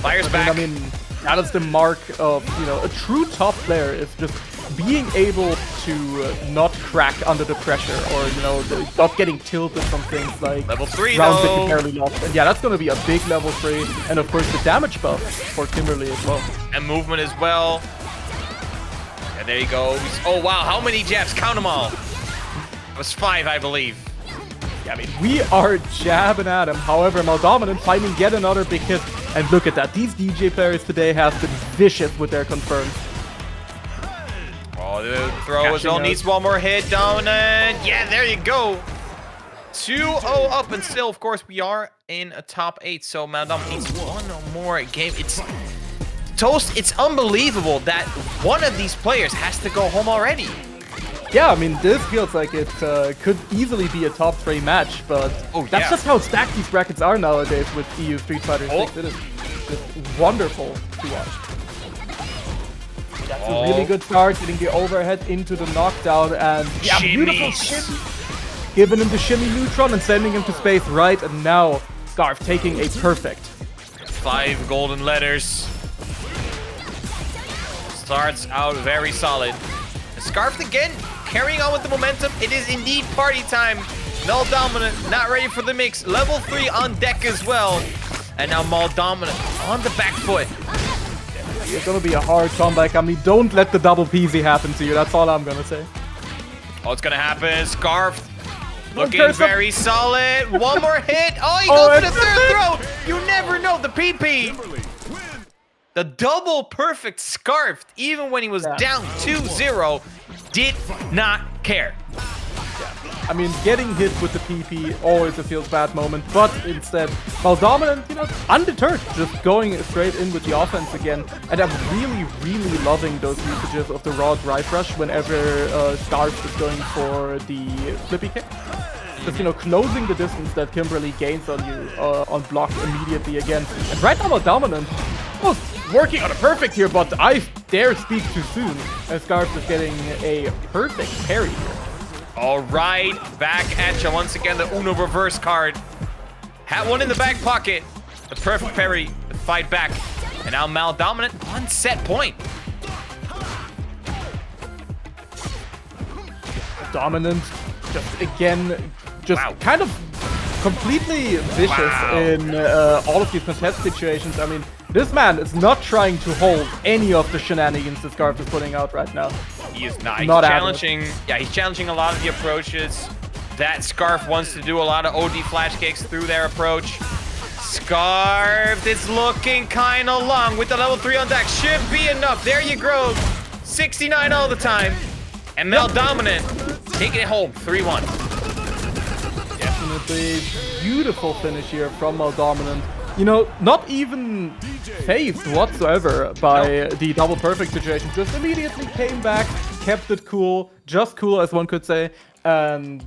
Fires back. I mean, that is the mark of, you know, a true top player is just being able to not crack under the pressure, or, you know, not getting tilted from things like level 3 rounds that though. you barely lost. And yeah, that's going to be a big level 3, and of course the damage buff for Kimberly as well. And movement as well. Yeah, there you go. Oh wow, how many jabs? Count them all. It was 5, I believe. Yeah, I mean, we are jabbing at him. However, Maldominant finding yet another big hit. And look at that. These DJ players today have been vicious with their confirms. Oh, the throw as well needs one more hit. Dominant. Yeah, there you go. 2-0 up, and still, of course, we are in a top 8. So Maldominant needs one more game. It's Toast. It's unbelievable that one of these players has to go home already. Yeah, I mean, this feels like it could easily be a top 3 match, but that's just how stacked these brackets are nowadays with EU Street Fighter 6. It is just wonderful to watch. That's a really good start, getting the overhead into the knockdown, and yeah, beautiful shimmy. Giving him the shimmy neutron and sending him to space right, and now Scarf taking a perfect. 5 golden letters. Starts out very solid. Scarfed again, carrying on with the momentum. It is indeed party time. Maldominant not ready for the mix. Level 3 on deck as well. And now Maldominant on the back foot. It's gonna be a hard comeback. I mean, don't let the double peasy happen to you. That's all I'm gonna say. Oh, it's gonna happen. Scarfed looking very solid. One more hit. Oh, he goes for the third throw. You never know. The PP. The double perfect Scarfed, even when he was down 2-0, did not care. I mean, getting hit with the PP always feels bad moment, but instead, Maldominant, you know, undeterred, just going straight in with the offense again. And I'm really, really loving those usages of the raw drive rush whenever Scarf is going for the flippy kick. Just, you know, closing the distance that Kimberly gains on you on block immediately again. And right now, Maldominant was working on a perfect here, but I dare speak too soon, as Scarf is getting a perfect parry here. All right, back at you once again. The Uno reverse card. Had one in the back pocket. The perfect parry, the fight back. And now Maldominant on set point. Dominant, just again, kind of completely vicious in all of these contest situations. I mean, this man is not trying to hold any of the shenanigans that Scarf is putting out right now. He is not. He's challenging. Yeah, he's challenging a lot of the approaches that Scarf wants to do. A lot of OD flash kicks through their approach. Scarf is looking kind of long with the level 3 on deck. Should be enough. There you go. 69 all the time. And Maldominant taking it home. 3-1. definitely. Beautiful finish here from Maldominant. You know, not even phased whatsoever by the double perfect situation. Just immediately came back, kept it cool, just cool as one could say, and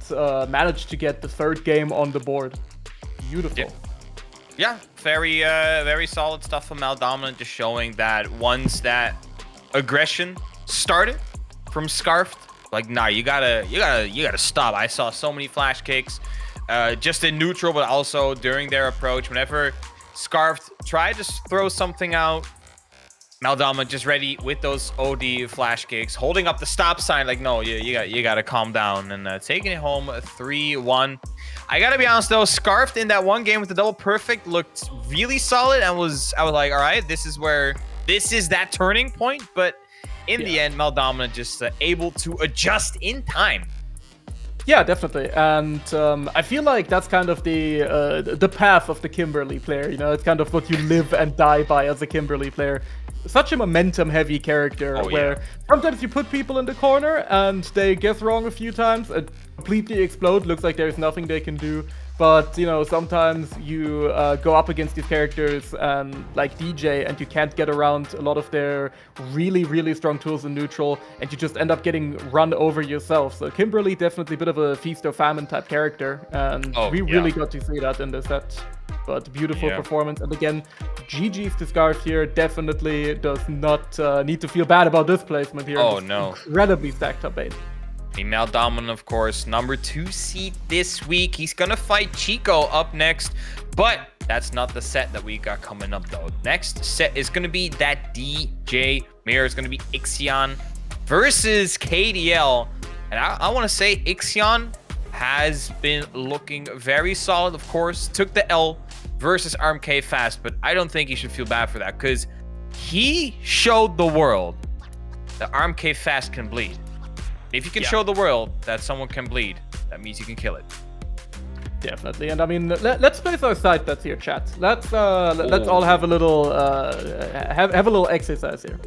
managed to get the third game on the board. Beautiful. Yeah, very solid stuff from Maldominant, just showing that once that aggression started from Scarfed, like, nah, you gotta stop. I saw so many flash kicks, just in neutral, but also during their approach. Whenever Scarfed tried to throw something out, Maldominant just ready with those OD flash kicks, holding up the stop sign, like, no, you gotta calm down, and taking it home 3-1. I gotta be honest though, Scarfed in that one game with the double perfect looked really solid, and I was like, all right, this is that turning point. But in the end, Maldominant just able to adjust in time. Yeah, definitely, and I feel like that's kind of the path of the Kimberly player. You know, it's kind of what you live and die by as a Kimberly player. Such a momentum-heavy character where sometimes you put people in the corner and they guess wrong a few times and completely explode. Looks like there's nothing they can do. But, you know, sometimes you go up against these characters like Dee Jay, and you can't get around a lot of their really, really strong tools in neutral, and you just end up getting run over yourself. So Kimberly, definitely a bit of a feast or famine type character, and we really got to see that in this set. But beautiful performance, and again, GG's to Scarf here. Definitely does not need to feel bad about this placement here. Oh, no. Incredibly stacked up 8. Maldominant, of course, number 2 seed this week. He's gonna fight Chico up next, but that's not the set that we got coming up though. Next set is gonna be that DJ mirror. Is gonna be Ixion versus KDL, and I want to say Ixion has been looking very solid. Of course, took the L versus RMK-FAST, but I don't think he should feel bad for that, because he showed the world that RMK-FAST can bleed. If you can show the world that someone can bleed, that means you can kill it. Definitely, and I mean, let's place our side bets here, chat. Let's all have a little have a little exercise here.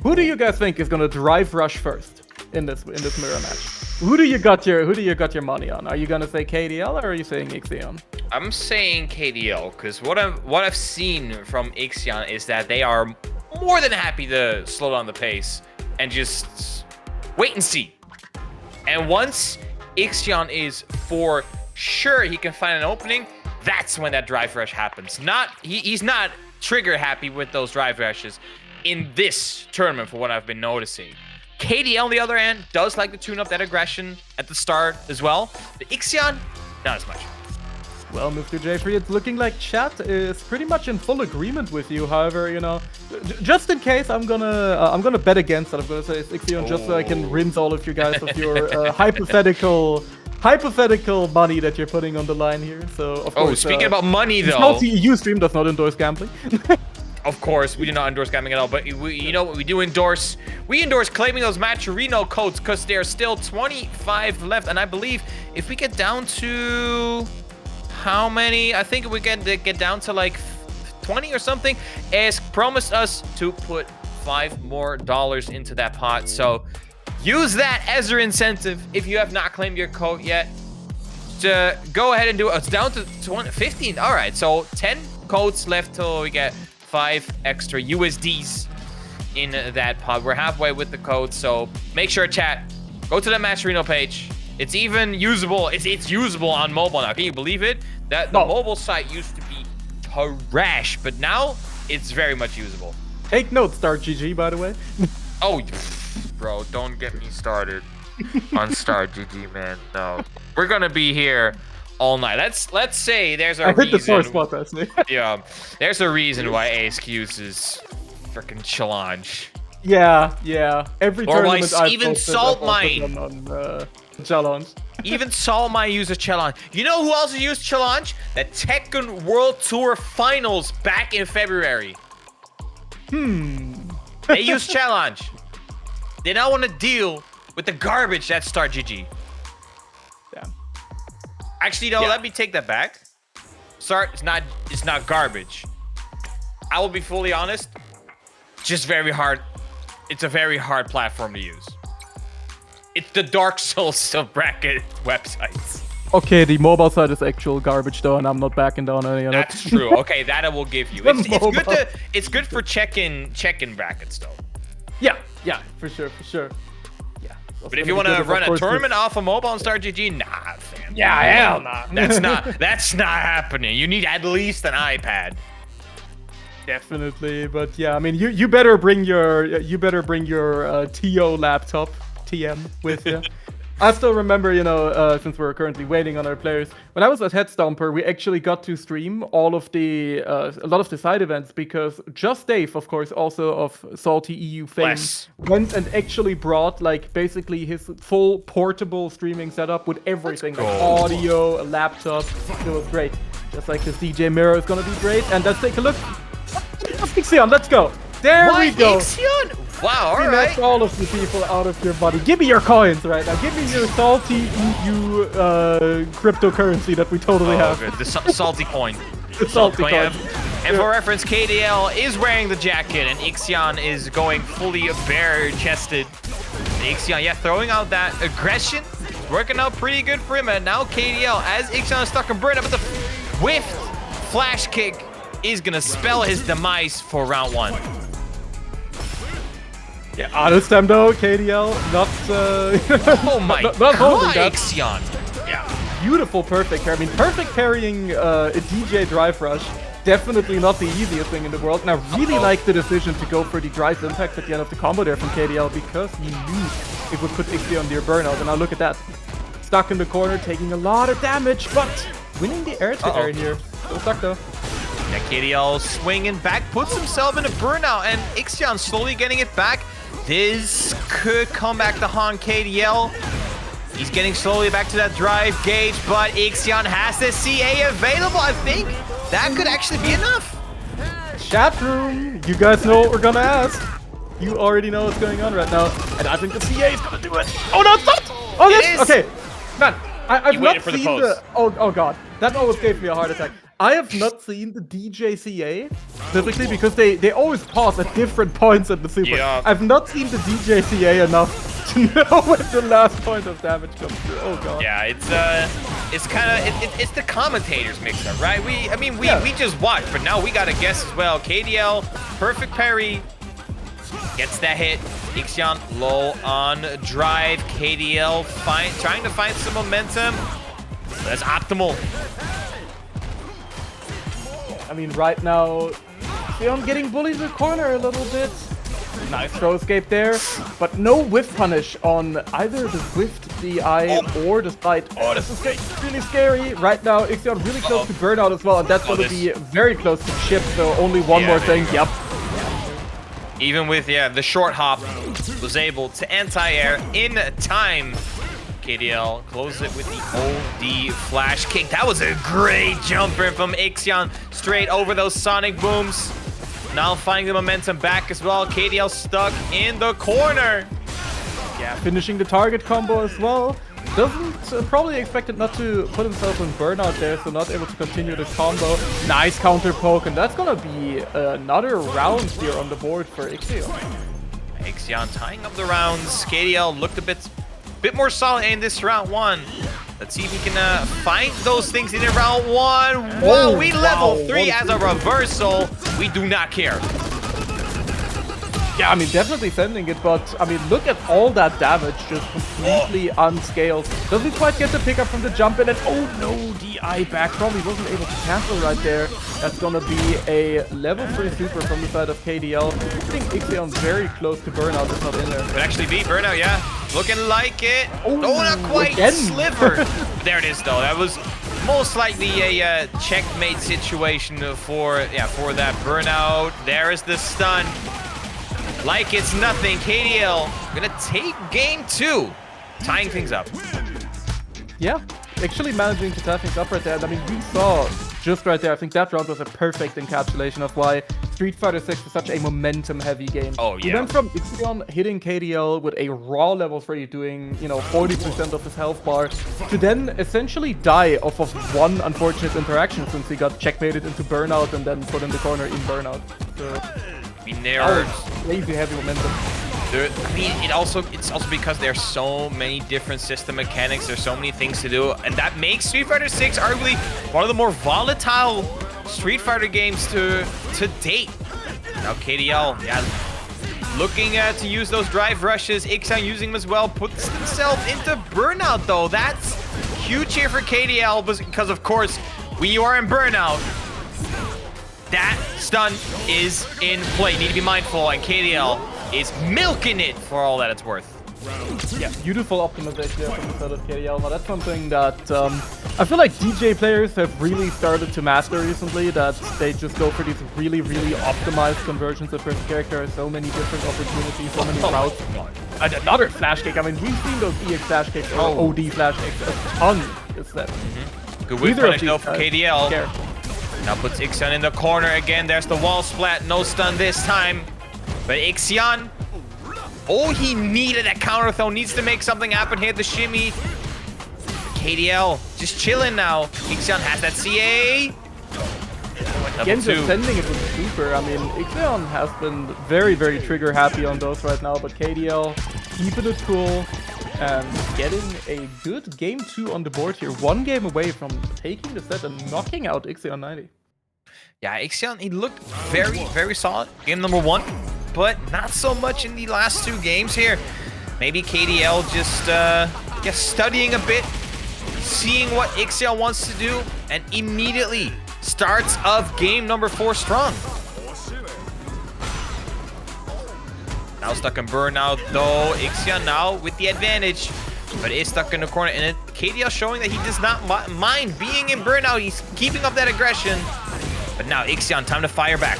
Who do you guys think is gonna drive rush first in this mirror match? Who do you got your money on? Are you gonna say KDL or are you saying Ixion? I'm saying KDL, because what I've seen from Ixion is that they are more than happy to slow down the pace and just wait and see. And once Ixion is for sure he can find an opening, that's when that drive rush happens. He's not trigger happy with those drive rushes in this tournament, for what I've been noticing. KDL, on the other hand, does like to tune up that aggression at the start as well. But Ixion, not as much. Well, Mr. Jeffrey, it's looking like chat is pretty much in full agreement with you. However, you know, just in case, I'm gonna bet against that. I'm gonna say it's Ixion just so I can rinse all of you guys of your hypothetical money that you're putting on the line here. So, of course, speaking about money, though, SaltyEU stream does not endorse gambling. Of course, we do not endorse gambling at all, but you know what we do endorse? We endorse claiming those MaitrePoulet codes, because there are still 25 left, and I believe if we get down to how many? I think we get down to like 20 or something. Ask promised us to put $5 more into that pot, so use that as your incentive if you have not claimed your code yet. To go ahead and do it. It's down to 15. All right, so 10 codes left till we get 5 extra USDs in that pot. We're halfway with the code, so make sure, chat, go to the MaitrePoulet page. It's even usable. It's usable on mobile now. Can you believe it? The mobile site used to be trash, but now it's very much usable. Take note, StarGG, by the way. Oh, bro, don't get me started on StarGG, man. No, we're gonna be here all night. Let's say there's a reason. I hit the sore spot, that's me. Yeah, there's a reason why ASQ uses freaking challenge. Yeah. Every or why tournament I've even posted, Salt I've Mine on challenge. Even Salt Mine uses challenge. You know who else used challenge? The Tekken World Tour Finals back in February. They use challenge. They don't want to deal with the garbage that's StarGG. Yeah. Actually, no, let me take that back. It's not garbage. I will be fully honest. Just very hard. It's a very hard platform to use. It's the Dark Souls of bracket websites. Okay, the mobile side is actual garbage though, and I'm not backing down any of it. That's true. Okay, that I will give you. It's good for check-in brackets though. Yeah, for sure. Yeah. But if you want to run a tournament off of mobile and start GG, nah, fam. Yeah, hell nah. That's not happening. You need at least an iPad. Definitely, but yeah, I mean, you better bring your TO laptop, TM, with you. I still remember, you know, since we're currently waiting on our players, when I was at Headstomper, we actually got to stream all of the a lot of the side events because Just Dave, of course, also of SaltyEU fame, went and actually brought like basically his full portable streaming setup with everything, like audio, a laptop. It was great. Just like this DJ mirror is gonna be great. And let's take a look. Ixion, let's go. There we go. Ixion? Wow, all right. That's all of the people out of your body. Give me your coins right now. Give me your SaltyEU cryptocurrency that we totally have. Good. The salty coin. The salty coin. And for reference, KDL is wearing the jacket, and Ixion is going fully bare-chested. Ixion, yeah, throwing out that aggression. Working out pretty good for him. And now KDL, as Ixion is stuck in burnout, but the whiffed flash kick is going to spell his demise for round 1. Yeah, honest time though, KDL, not oh my not god, Ixion. Yeah, beautiful perfect parry. I mean, perfect parrying a DJ drive rush, definitely not the easiest thing in the world. And I really like the decision to go for the drive impact at the end of the combo there from KDL because he knew it would put Ixion near burnout. And now look at that. Stuck in the corner, taking a lot of damage, but winning the air-to-air here. Still stuck though. Yeah, KDL swinging back, puts himself in a burnout, and Ixion slowly getting it back. This could come back to haunt KDL. He's getting slowly back to that drive gauge, but Ixion has the CA available. I think that could actually be enough. Chat room, you guys know what we're gonna ask. You already know what's going on right now, and I think the CA is gonna do it. Oh no, it's not! Oh, yes! Okay, man, I've not seen the... Oh god, that almost gave me a heart attack. I have not seen the DJ CA, specifically because they always pause at different points at the super. Yeah. I've not seen the DJ CA enough to know when the last point of damage comes through. Oh god. Yeah, it's kind of it's the commentators mix-up, right? We just watch, but now we gotta guess as well. KDL, perfect parry, gets that hit. Ixion low on drive. KDL trying to find some momentum. That's optimal. I mean, right now, Ixion getting bullied in the corner a little bit. Nice throw escape there, but no whiff punish on either the whiffed DI or the side. Oh, this is really scary. Right now, Ixion really close to burnout as well, and that's going to be very close to chip, so only one more thing. Yep. Even with, the short hop, was able to anti-air in time. KDL closes it with the OD flash kick. That was a great jumper from Ixion straight over those sonic booms. Now finding the momentum back as well. KDL stuck in the corner. Yeah, finishing the target combo as well. Doesn't probably expected not to put himself in burnout there, so not able to continue the combo. Nice counter poke, and that's gonna be another round here on the board for Ixion. Ixion tying up the rounds. KDL looked a bit more solid in this round 1. Let's see if we can find those things in round 1. Whoa, we level 3 as a reversal. We do not care. Yeah, I mean, definitely sending it, but I mean, look at all that damage just completely unscaled. Doesn't quite get the pickup from the jump in, and oh no, DI back. Probably wasn't able to cancel right there. That's gonna be a level 3 super from the side of KDL. I think Ixion's very close to burnout. It's not in there. Could actually be burnout, yeah. Looking like it. Oh, not quite. Again. Sliver. There it is, though. That was most likely a checkmate situation for that burnout. There is the stun. Like it's nothing. KDL gonna take game 2, tying things up. Yeah, actually managing to tie things up right there. I mean, we saw just right there. I think that round was a perfect encapsulation of why Street Fighter 6 is such a momentum-heavy game. Oh yeah. We went from Ixion hitting KDL with a raw level 3, doing 40% of his health bar, to then essentially die off of one unfortunate interaction since he got checkmated into burnout and then put in the corner in burnout. So we narrowed. Crazy heavy momentum. I mean, it's also because there's so many different system mechanics. There's so many things to do, and that makes Street Fighter 6 arguably one of the more volatile Street Fighter games to date. Now KDL, yeah, looking to use those drive rushes. Ixion using them as well. Puts himself into burnout though. That's huge here for KDL because of course, when you are in burnout, that stun is in play. You need to be mindful, and KDL is milking it for all that it's worth. Yeah, beautiful optimization there from the side of KDL. Now that's something that I feel like DJ players have really started to master recently, that they just go for these really, really optimized conversions of first character. So many different opportunities, so many routes. And another flash kick. I mean, we've seen those EX flash kicks or OD flash kicks a ton this set. Good whip punish though for KDL. Now puts Ixion in the corner again. There's the wall splat. No stun this time. But Ixion, oh, he needed a counter throw. Needs to make something happen here. The shimmy. KDL just chilling now. Ixion has that CA. Again, just sending it with super. I mean, Ixion has been very, very trigger happy on those right now. But KDL keeping it cool and getting a good game 2 on the board here. 1 game away from taking the set and knocking out Ixion 90. Yeah, Ixion, he looked very, very solid. Game number 1, but not so much in the last 2 games here. Maybe KDL just studying a bit, seeing what Ixion wants to do, and immediately starts of game number 4 strong. Now stuck in burnout though. Ixion now with the advantage, but is stuck in the corner. And KDL showing that he does not mind being in burnout. He's keeping up that aggression. But now Ixion, time to fire back.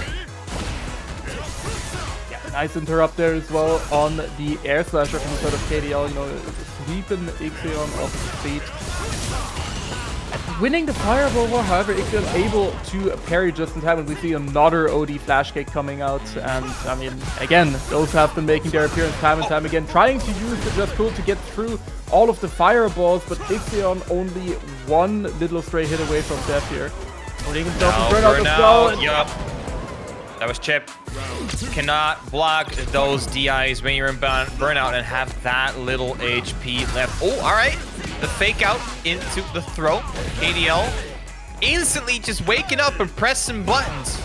Yeah, nice interrupt there as well on the air slasher from the side of KDL. You know, sweeping Ixion off his feet. Winning the fireball war, however, Ixion able to parry just in time, and we see another OD flash kick coming out. And I mean, again, those have been making their appearance time and time again, trying to use the Just Cool to get through all of the fireballs, but Ixion only 1 little stray hit away from death here. Putting himself in burnout as well. Yup. That was Chip. Cannot block those DIs when you're in burnout and have that little HP left. Oh, all right. The fake out into the throat. KDL instantly just waking up and pressing buttons.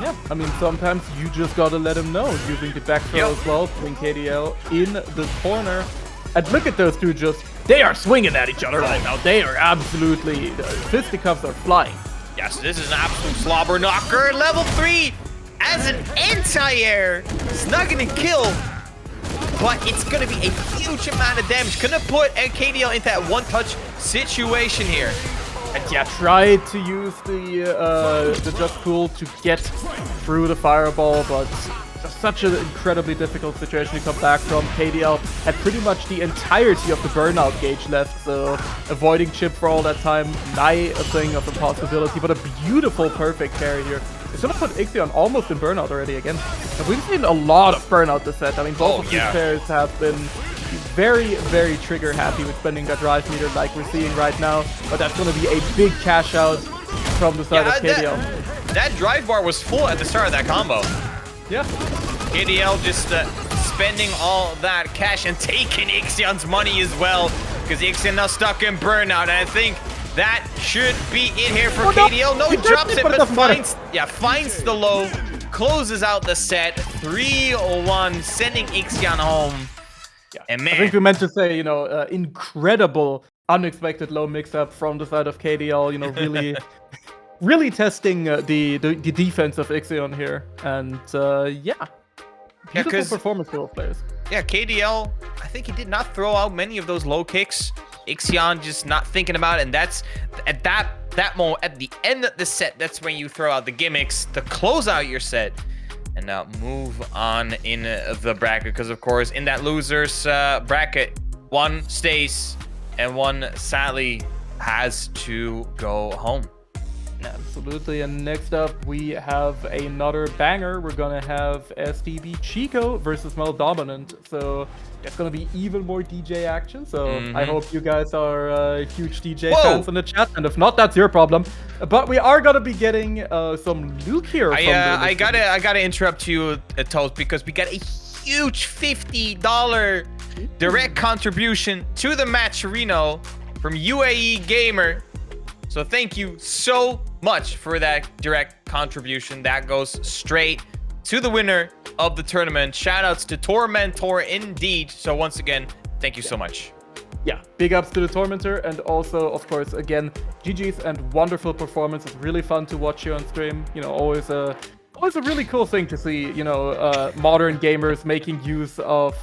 Yeah, I mean, sometimes you just gotta let him know. Using the back throw as well, putting KDL in the corner. And look at those two just, they are swinging at each other right now. They are absolutely, the fisticuffs are flying. Yeah, so this is an absolute slobber knocker. Level 3 as an anti-air. It's not gonna kill, but it's gonna be a huge amount of damage. Gonna put KDL into that one-touch situation here. And yeah, tried to use the Just Cool to get through the fireball, but just such an incredibly difficult situation to come back from. KDL had pretty much the entirety of the burnout gauge left, so avoiding Chip for all that time, nigh a thing of impossibility, but a beautiful perfect carry here. It's gonna put Ixion almost in burnout already again. And we've seen a lot of burnout this set. I mean, both of these players have been very, very trigger happy with spending that drive meter like we're seeing right now, but that's gonna be a big cash out from the side of KDL. That drive bar was full at the start of that combo. Yeah. KDL just spending all that cash and taking Ixion's money as well, because Ixion now stuck in burnout, and I think that should be it here for KDL. No, he drops it, but finds the low, closes out the set, 3-1, sending Ixion home. Yeah. And man, I think we meant to say, you know, incredible, unexpected low mix-up from the side of KDL, you know, really... really testing the defense of Ixion here, and beautiful performance for both players. Yeah, KDL, I think he did not throw out many of those low kicks. Ixion just not thinking about it, and that's at that moment, at the end of the set, that's when you throw out the gimmicks to close out your set, and now move on in the bracket, because of course in that losers bracket, 1 stays and 1 sadly has to go home. Absolutely, and next up we have another banger. We're gonna have STB Chico versus Maldominant. So there's gonna be even more DJ action. So I hope you guys are huge DJ fans in the chat, and if not, that's your problem. But we are gonna be getting some Luke here. I gotta interrupt you, Toast, because we got a huge $50 direct contribution to the Matcherino from UAE Gamer. So thank you so much for that direct contribution. That goes straight to the winner of the tournament. Shoutouts to Tormentor indeed. So once again, thank you so much. Yeah, big ups to the Tormentor, and also, of course, again, GG's and wonderful performance. It's really fun to watch you on stream. You know, always a really cool thing to see, you know, modern gamers making use of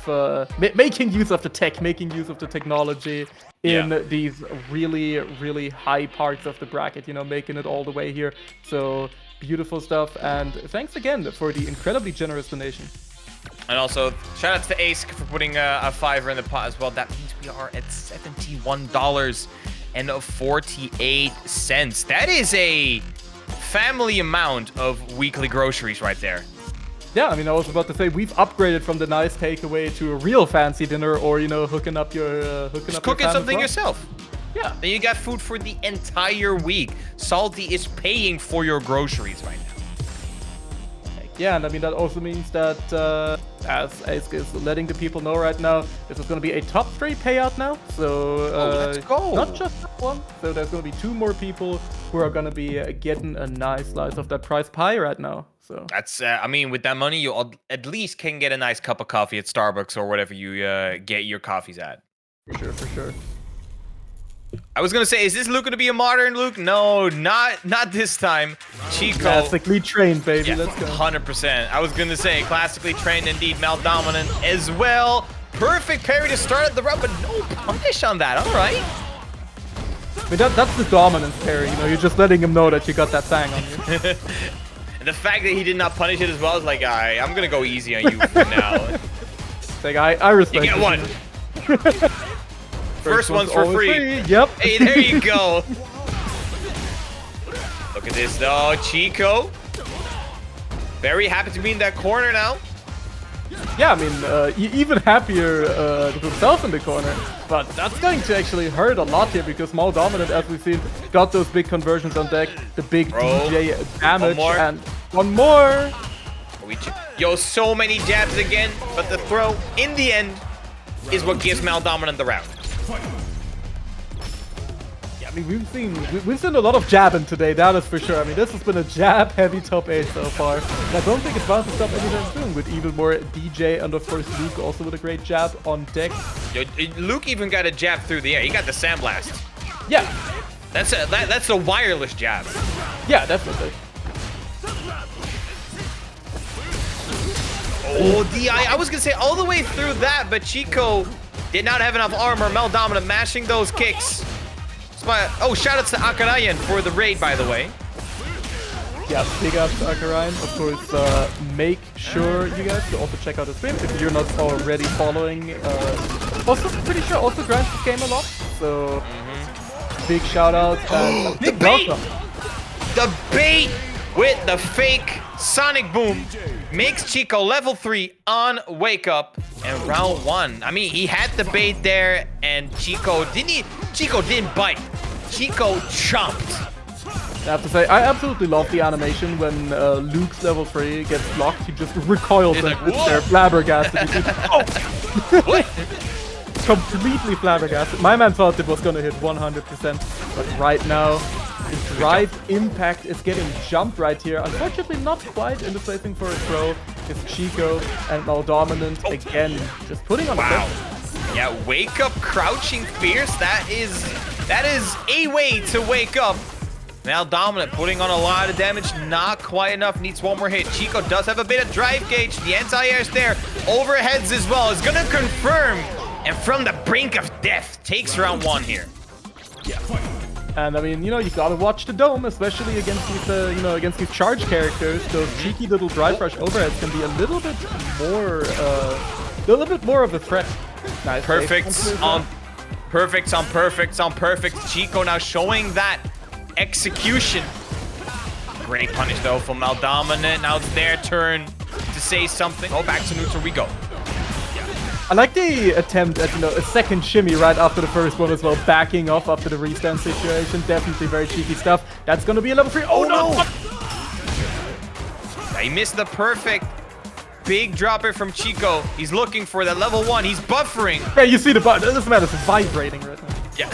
making use of the tech, making use of the technology in these really, really high parts of the bracket, you know, making it all the way here. So beautiful stuff, and thanks again for the incredibly generous donation. And also, shout out to Ace for putting a $5 in the pot as well. That means we are at $71.48. That is a family amount of weekly groceries right there. Yeah, I mean, I was about to say, we've upgraded from the nice takeaway to a real fancy dinner, or, you know, hooking up your cooking something yourself. Yeah. Then you got food for the entire week. Salty is paying for your groceries right now. Yeah, and I mean, that also means that, as Ace is letting the people know right now, this is going to be a top 3 payout now. So, let's go. Not just that one. So there's going to be 2 more people who are going to be getting a nice slice of that prize pie right now. So that's, I mean, with that money, you at least can get a nice cup of coffee at Starbucks or whatever you get your coffees at. For sure. I was gonna say, is this Luke gonna be a modern Luke? No, not this time. Chico. Classically trained, baby. Yeah, Let's go. 100%. I was gonna say, classically trained indeed. Maldominant as well. Perfect parry to start at the run, but no punish on that. All right. I mean, that's the dominance parry. You know, you're just letting him know that you got that thing on you. And the fact that he did not punish it as well is like, alright, I'm gonna go easy on you for now. It's like, I respect you. Get one. First one's for free. Yep. Hey, there you go. Look at this though, Chico. Very happy to be in that corner now. Yeah, I mean, even happier with himself in the corner. But that's going to actually hurt a lot here, because Maldominant, as we've seen, got those big conversions on deck, the big DJ damage, and one more. Yo, so many jabs again, but the throw, in the end, is what gives Maldominant the round. Yeah, I mean, we've seen a lot of jabbing today, that is for sure. I mean, this has been a jab-heavy top 8 so far. And I don't think it's bound to stop anytime soon, with even more DJ and, of course, Luke also with a great jab on deck. Yo, Luke even got a jab through the air. He got the sandblast. Yeah. That's a wireless jab. Yeah, definitely. Oh, DI. I was going to say all the way through that, but Chico did not have enough armor. Maldominant mashing those kicks. Oh, shout out to Akarayan for the raid, by the way. Yeah, big ups to Akarayan. Of course, make sure you guys to also check out the stream if you're not already following. Also, pretty sure also grants this game a lot. So, big shout out. And the bait! The bait with the fake Sonic Boom makes Chico level 3 on Wake Up and round 1. I mean, he had the bait there, and Chico didn't bite. Chico chomped. I have to say, I absolutely love the animation when Luke's level 3 gets blocked. He just recoils and sits there flabbergasted. What? Completely flabbergasted. My man thought it was gonna hit 100%, but right now, the drive impact is getting jumped right here. Unfortunately, not quite in the placing for a throw. It's Chico and Maldominant again, just putting on the pressure. Yeah, Wake Up crouching fierce. That is a way to wake up. Maldominant putting on a lot of damage, not quite enough, needs one more hit. Chico does have a bit of drive gauge, the anti-air's there, overheads as well, is gonna confirm, and from the brink of death, takes round 1 here. Yeah. And I mean, you know, you gotta watch the dome, especially against these, against these charge characters. Those cheeky little drive rush overheads can be a little bit more of a threat. Nice. Perfects on perfects. Chico now showing that execution Great punish though from Maldominant. Now it's their turn to say something. Oh, back to neutral we go. I like the attempt at, a second shimmy right after the first one as well, backing off after the restand situation. Definitely very cheeky stuff. That's going to be a level 3. Oh, no! He missed the perfect big dropper from Chico. He's looking for that level 1. He's buffering. Yeah, you see the button. It doesn't matter. It's vibrating right now. Yeah.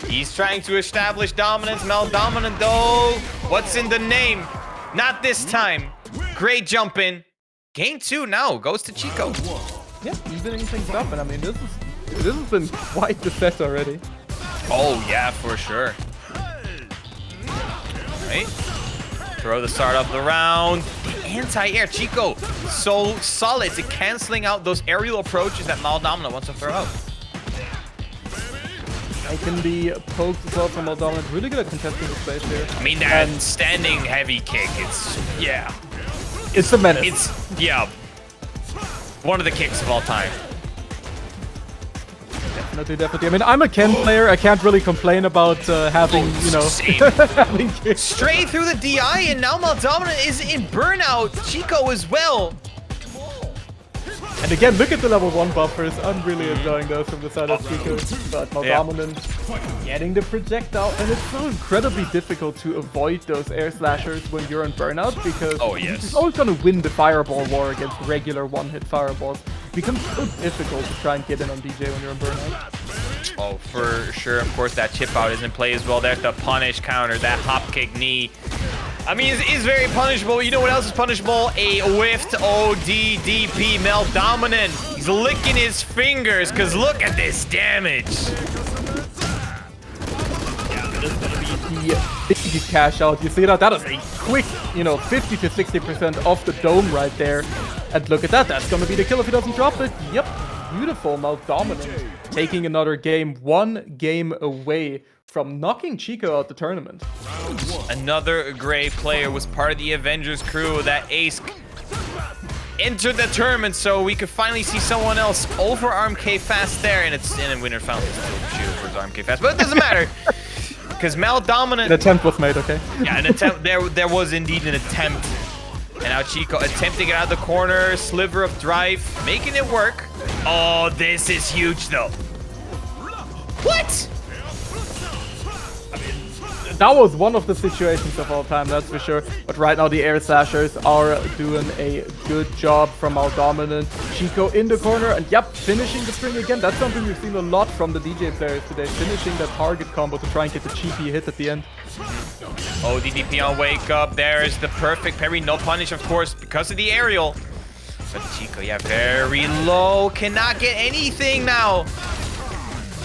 He's trying to establish dominance. Maldominant, though. What's in the name? Not this time. Great jump in. Game 2 now goes to Chico. Yeah, evening things up, and I mean, this has been quite the set already. Oh yeah, for sure. Right. Throw the start of the round. The anti-air Chico, so solid to canceling out those aerial approaches that Maldominant wants to throw out. I can be poked as well from Maldominant. Really good at contesting the space here. I mean, that standing heavy kick, It's a menace. It's, one of the kicks of all time. Definitely. I mean, I'm a Ken player. I can't really complain about having, having kicks. Straight through the DI, and now Maldominant is in burnout. Chico as well. And again, look at the level 1 buffers. I'm really enjoying those from the side of Chico. But Maldominant getting the projectile. And it's so incredibly difficult to avoid those air slashers when you're in burnout. Because it's always going to win the fireball war against regular one-hit fireballs. It becomes so difficult to try and get in on DJ when you're in burnout. Oh, for sure. Of course, that chip out is in play as well. There's the punish counter, that hop kick knee. I mean, it's very punishable. You know what else is punishable? A whiffed ODDP Maldominant. He's licking his fingers because look at this damage. Yeah, this is going to be the big cash out. You see that? That is a quick, 50 to 60% off the dome right there. And look at that. That's going to be the kill if he doesn't drop it. Yep. Beautiful. Maldominant taking another game, 1 game away from knocking Chico out the tournament. Another great player was part of the Avengers crew that ace entered the tournament, so we could finally see someone else over RMK-FAST there, and it's in a winner fountain for RMK-FAST, but it doesn't matter because Maldominant. An attempt was made, okay? Yeah, an attempt. There was indeed an attempt, and now Chico attempting it out of the corner, sliver of drive, making it work. Oh, this is huge though. What? That was one of the situations of all time, that's for sure. But right now the air slashers are doing a good job from Maldominant. Chico in the corner and finishing the string again. That's something we've seen a lot from the DJ players today. Finishing that target combo to try and get the cheeky hit at the end. Oh, DDP on wake up. There's the perfect parry. No punish, of course, because of the aerial. But Chico, very low. Cannot get anything now.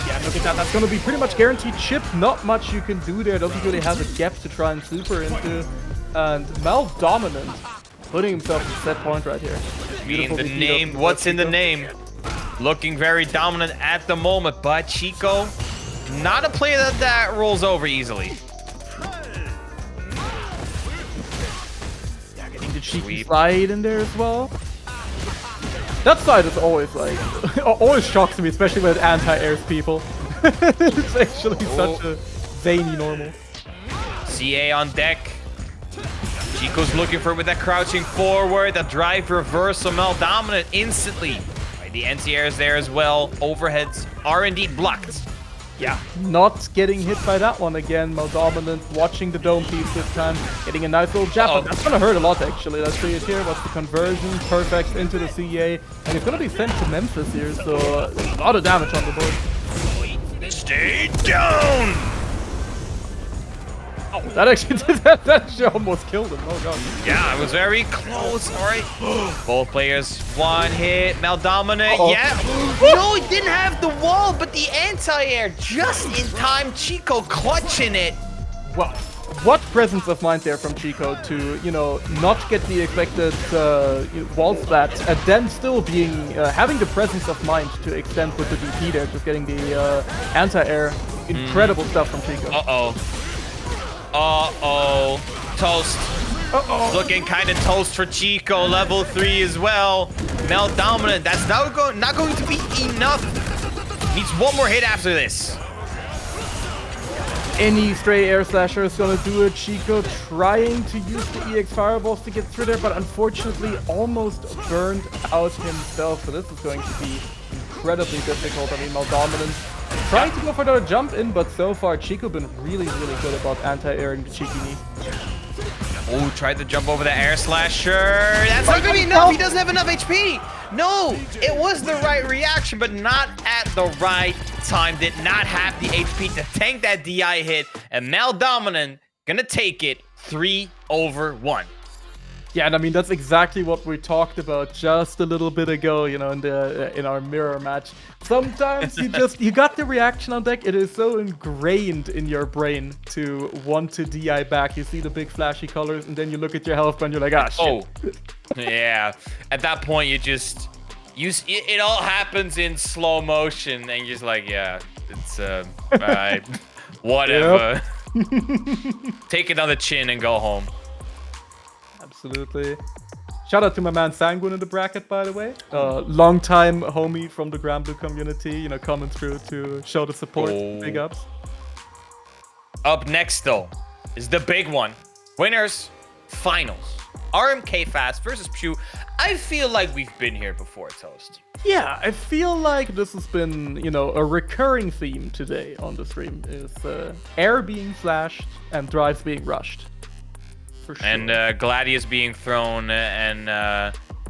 Yeah, look at that. That's going to be pretty much guaranteed chip. Not much you can do there. Doesn't really have a gap to try and super into. And Maldominant putting himself at set point right here. Being the name. What's in the name? Looking very dominant at the moment. But Chico, not a player that rolls over easily. Yeah, getting the cheeky slide in there as well. That side is always always shocks me, especially when it anti-airs people. It's actually such a zany normal. CA on deck. Chico's looking for it with that crouching forward, that drive reversal. Maldominant instantly. Right, the anti-air is there as well. Overheads are indeed blocked. Yeah, not getting hit by that one again. Maldominant watching the dome piece this time, getting a nice little jab. But that's gonna hurt a lot actually. Let's see it here. What's the conversion? Perfect into the CA, and it's gonna be sent to Memphis here. So a lot of damage on the board. Stay down. Oh, that actually did that. That actually almost killed him. Oh god. Yeah, it was very close. All right. Both players, one hit. Maldominant. Yeah. No, he didn't have the wall, but the anti-air just in time. Chico clutching it. Well, what presence of mind there from Chico to, not get the expected wall splat and then still being having the presence of mind to extend with the DP there, just getting the anti-air. Incredible stuff from Chico. Toast. Looking kind of toast for Chico. Level 3 as well. Maldominant. That's not going to be enough. Needs one more hit after this. any stray air slasher is gonna do it. Chico trying to use the EX fireballs to get through there, but unfortunately almost burned out himself. So this is going to be incredibly difficult. I mean, Maldominant trying to go for the jump in, but so far Chico been really good about anti-airing the cheeky knee. Oh, tried to jump over the air slasher. That's not gonna be enough. He doesn't have enough HP. No, it was the right reaction, but not at the right time. Did not have the HP to tank that DI hit. And Maldominant gonna take it 3-1. Yeah, and I mean that's exactly what we talked about just a little bit ago, you know, in our mirror match. Sometimes you got the reaction on deck. It is so ingrained in your brain to want to DI back. You see the big flashy colors, and then you look at your health bar and you're like, ah, shit. Oh, yeah. At that point, it all happens in slow motion, and you're just like, yeah, it's all right, whatever. Take it on the chin and go home. Absolutely. Shout out to my man Sanguine in the bracket, by the way. Long-time homie from the Blue community, you know, coming through to show the support. Oh. Big ups. Up next, though, is the big one. Winners, finals. RMK-FAST versus pshuuu. I feel like we've been here before, Toast. Yeah, I feel like this has been, you know, a recurring theme today on the stream. Is air being flashed and drives being rushed. Sure. And Gladius being thrown, and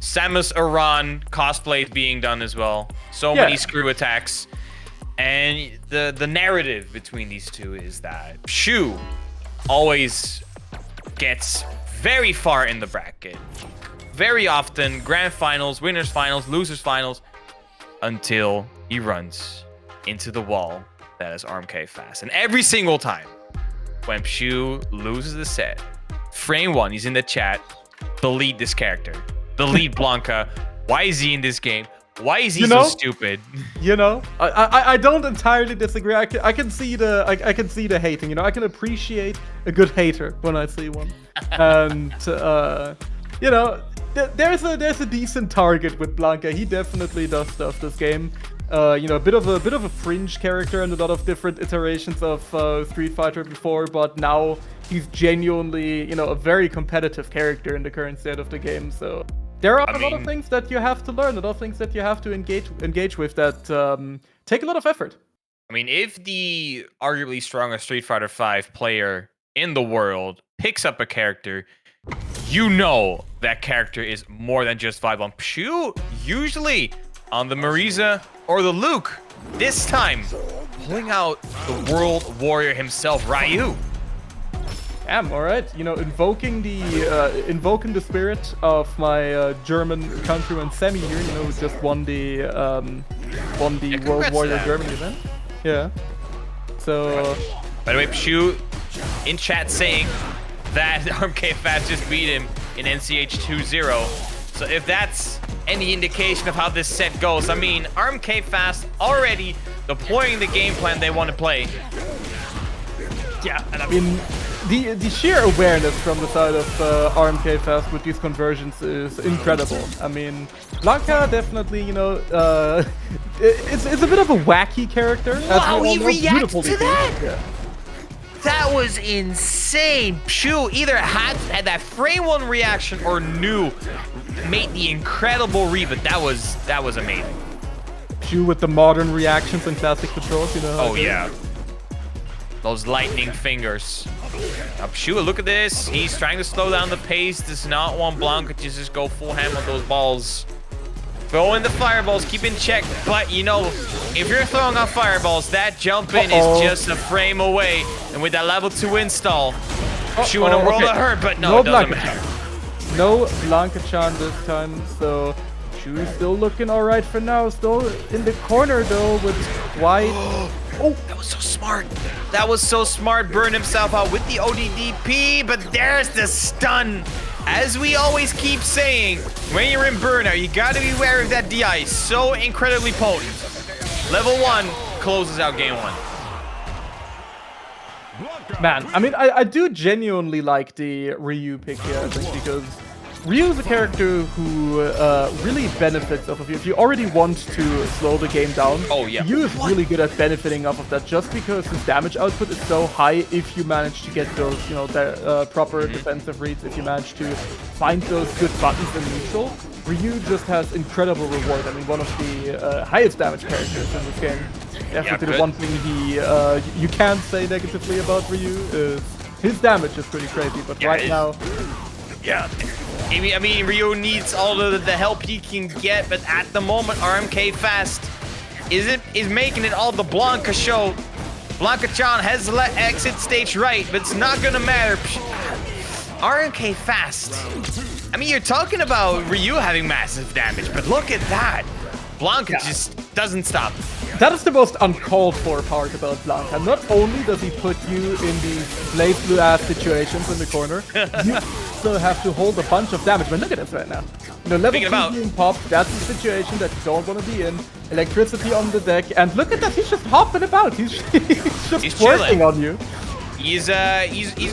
Samus Aran cosplays being done as well. So many screw attacks. And the narrative between these two is that pshuuu always gets very far in the bracket. Very often, grand finals, winners finals, losers finals, until he runs into the wall that is RMK-FAST. And every single time when pshuuu loses the set, Frame 1, he's in the chat, delete this character. Delete Blanka. Why is he in this game? Why is he so stupid? You know, I don't entirely disagree. I can see the hating. You know, I can appreciate a good hater when I see one. And you know, there's a decent target with Blanka. He definitely does stuff this game. You know, a bit of a fringe character and a lot of different iterations of Street Fighter before, but now he's genuinely, you know, a very competitive character in the current state of the game. So there are a lot of things that you have to learn, a lot of things that you have to engage with that take a lot of effort. I mean, if the arguably strongest Street Fighter V player in the world picks up a character, you know that character is more than just vibe on pshuuu. Usually on the Marisa or the Luke. This time, pulling out the World Warrior himself, Ryu. Damn, all right. You know, invoking the spirit of my German countryman Semi here. You know, who just won the World Warrior Germany event. Yeah. So. By the way, pshuuu in chat saying that RMK-FAST just beat him in NCH 2-0. So if that's any indication of how this set goes, I mean, RMK-FAST already deploying the game plan they want to play. Yeah, and I mean, the sheer awareness from the side of RMK-FAST with these conversions is incredible. I mean, Blanka definitely, you know, it's a bit of a wacky character. Wow, he reacts to that? Yeah. That was insane. pshuuu either had that frame 1 reaction or knew made the incredible read, but that was amazing. pshuuu with the modern reactions and classic controls, you know. Oh yeah. Those lightning fingers. Now pshuuu, look at this. He's trying to slow down the pace. Does not want Blanka to just go full ham on those balls. Throw in the fireballs, keep in check, but you know, if you're throwing out fireballs, that jump in is just a frame away. And with that level 2 install, pshuuu in a world of hurt, but no, it doesn't matter. No Blanka-chan this time, so pshuuu still looking alright for now. Still in the corner though with White. Oh, that was so smart. That was so smart. Burned himself out with the ODDP, but there's the stun. As we always keep saying, when you're in burnout, you gotta be aware of that DI. So incredibly potent. Level 1 closes out game 1. Man, I mean, I do genuinely like the Ryu pick here, I think, because Ryu is a character who really benefits off of you. If you already want to slow the game down, Ryu is really good at benefiting off of that just because his damage output is so high if you manage to get those, you know, proper defensive reads, if you manage to find those good buttons in neutral. Ryu just has incredible reward. I mean, one of the highest damage characters in this game. Definitely the one thing you can't say negatively about Ryu is his damage is pretty crazy, but right now... Yeah. I mean, Ryu needs all of the help he can get, but at the moment, RMK-FAST is making it all the Blanka show. Blanka-chan has let exit stage right, but it's not gonna matter. RMK-FAST. I mean, you're talking about Ryu having massive damage, but look at that. Blanka just doesn't stop. That is the most uncalled for part about Blanka. Not only does he put you in these Blazblue ass situations in the corner, you also have to hold a bunch of damage. But look at this right now. You know, level 2 being popped, that's the situation that you don't want to be in. Electricity on the deck, and look at that, he's just hopping about. He's just working on you. He's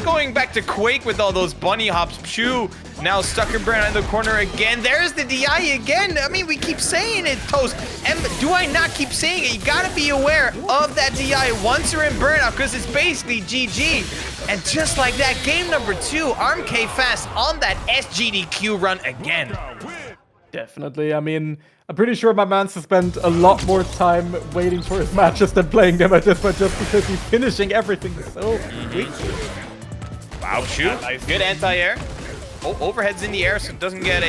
going back to Quake with all those bunny hops. pshuuu now stuck in burnout in the corner again. There's the DI again. I mean, we keep saying it, Toast. And do I not keep saying it? You gotta be aware of that DI once you're in burnout, because it's basically GG. And just like that, game number 2, RMK-FAST on that SGDQ run again. Definitely. I mean, I'm pretty sure my man has spent a lot more time waiting for his matches than playing them at this point, just because he's finishing everything so quick. Wow, pshuuu. Nice. Good anti-air. Oh, overhead's in the air, so it doesn't get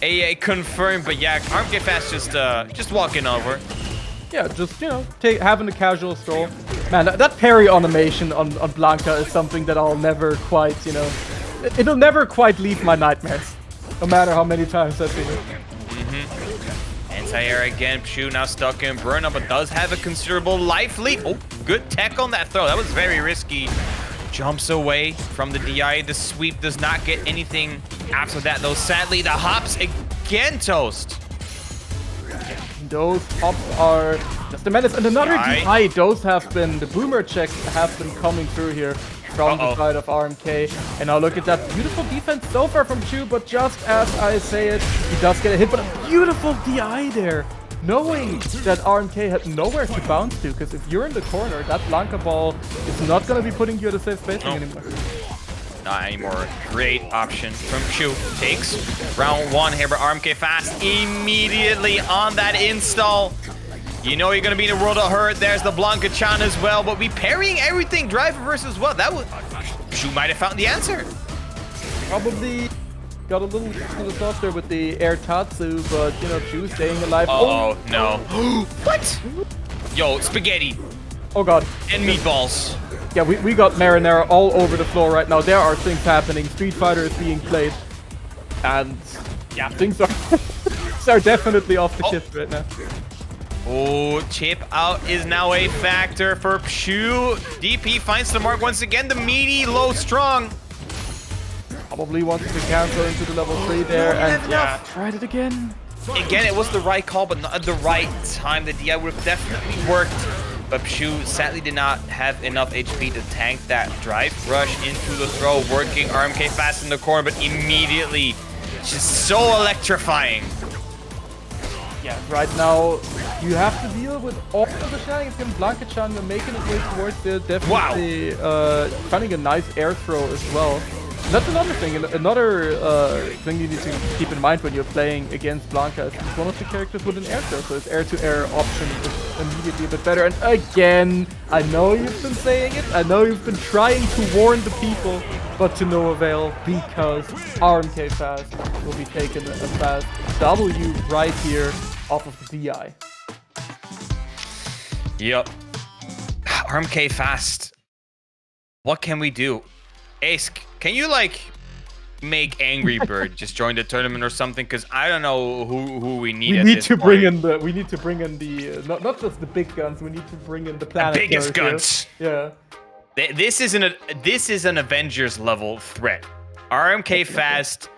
a confirm. But yeah, RMK-FAST just walking over. Yeah, just, you know, having a casual stroll. Man, that parry animation on Blanka is something that I'll never quite, you know, it'll never quite leave my nightmares, no matter how many times I've seen it. Anti-air again. pshuuu now stuck in burnout, but does have a considerable life lead. Oh, good tech on that throw. That was very risky. Jumps away from the DI. The sweep does not get anything after that, though. Sadly, the hops again, Toast. Those hops are just a menace. And another DI. Those have been, the boomer checks have been coming through here from the side of RMK. And now look at that beautiful defense so far from pshuuu, but just as I say it, he does get a hit, but a beautiful DI there. Knowing that RMK had nowhere to bounce to, because if you're in the corner, that Blanka ball is not going to be putting you at a safe spacing anymore. Not anymore. Great option from pshuuu. Takes round 1 here, but RMK-FAST immediately on that install. You know you're going to be in a world of hurt. There's the Blanka-chan as well, but we parrying everything. Drive reverse as well. That was... pshuuu might have found the answer. Probably got a little soft there with the air tatsu, but, you know, pshuuu staying alive. Oh, no. What? Yo, spaghetti. Oh, God. And meatballs. Yeah, we got marinara all over the floor right now. There are things happening. Street Fighter is being played. And, yeah, things are definitely off the kiss right now. Oh, chip out is now a factor for pshuuu. DP finds the mark once again. The meaty, low, strong. Probably wanted to cancel into the level 3 there, and yeah, tried it again. Again, it was the right call, but not at the right time. The DI would have definitely worked, but pshuuu sadly did not have enough HP to tank that drive rush into the throw, working RMK-FAST in the corner, but immediately, just so electrifying. Yeah, right now, you have to deal with all of the shenanigans. Blanka-chan making his way towards there, definitely finding a nice air throw as well. That's another thing. Another thing you need to keep in mind when you're playing against Blanka is he's one of the characters with an air throw, so his air-to-air option is immediately a bit better. And again, I know you've been saying it, I know you've been trying to warn the people, but to no avail, because RMK-FAST will be taking a fast W right here off of the DI. Yep. RMK-FAST. What can we do? Ace, can you like make Angry Bird just join the tournament or something? Because I don't know who we need. We need to bring in the not just the big guns. We need to bring in the planet. The biggest guns. Yeah. This is an Avengers level threat. RMK-FAST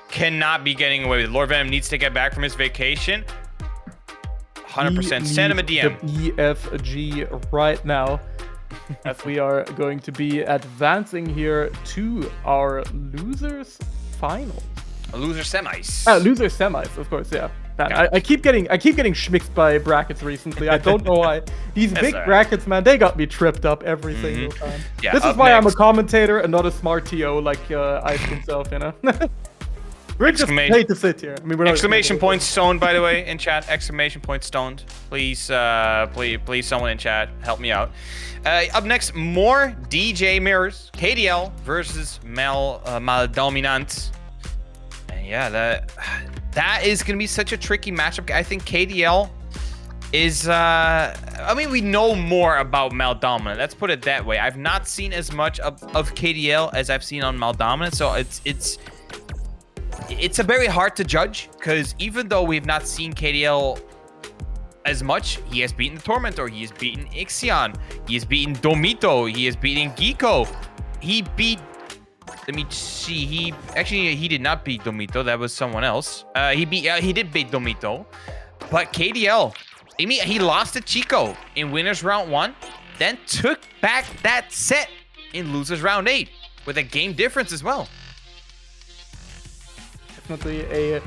cannot be getting away with it. Lord Venom needs to get back from his vacation. 100%. Send him a DM. The EFG right now. As we are going to be advancing here to our losers final. Loser semis. Loser semis, of course, yeah. Man, Yeah. I keep getting schmicked by brackets recently. I don't know why. These That's big all right. brackets, man, they got me tripped up every single time. Yeah, This is up why I'm a next- commentator and not a smart TO like Ice himself, you know? We're just Exclamation- paid to sit here. I mean, we're not Exclamation point stoned, by the way, in chat. Exclamation point stoned. Please, please, someone in chat, help me out. Up next, more DJ mirrors. KDL versus Maldominant. And yeah, that is gonna be such a tricky matchup. I think KDL is, I mean, we know more about Maldominant. Let's put it that way. I've not seen as much of KDL as I've seen on Maldominant, so it's a very hard to judge, because even though we've not seen KDL as much, he has beaten the Tormentor, he has beaten Ixion, he has beaten Domito, he has beaten Geeko. He beat, let me see, he did not beat Domito, that was someone else. He did beat Domito, but KDL, I mean, he lost to Chico in winners round 1, then took back that set in losers round 8 with a game difference as well. Definitely a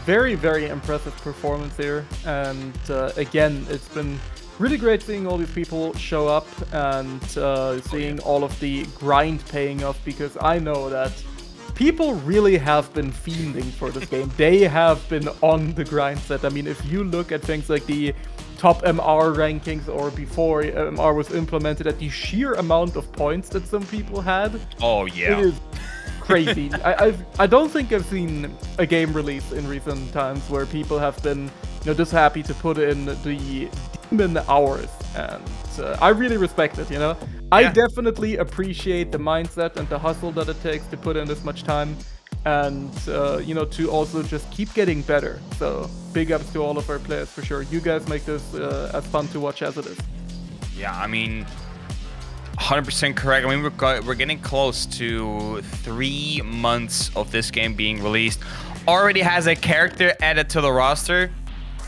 very, very impressive performance here. And again, it's been really great seeing all these people show up and seeing all of the grind paying off, because I know that people really have been fiending for this game. They have been on the grind set. I mean, if you look at things like the top MR rankings or before MR was implemented, at the sheer amount of points that some people had. Oh, yeah. It is crazy. I don't think I've seen a game release in recent times where people have been, just happy to put in the demon hours, and I really respect it. I definitely appreciate the mindset and the hustle that it takes to put in this much time, and to also just keep getting better. So big ups to all of our players for sure. You guys make this as fun to watch as it is. Yeah, I mean, 100% correct. I mean, we're getting close to 3 months of this game being released. Already has a character added to the roster.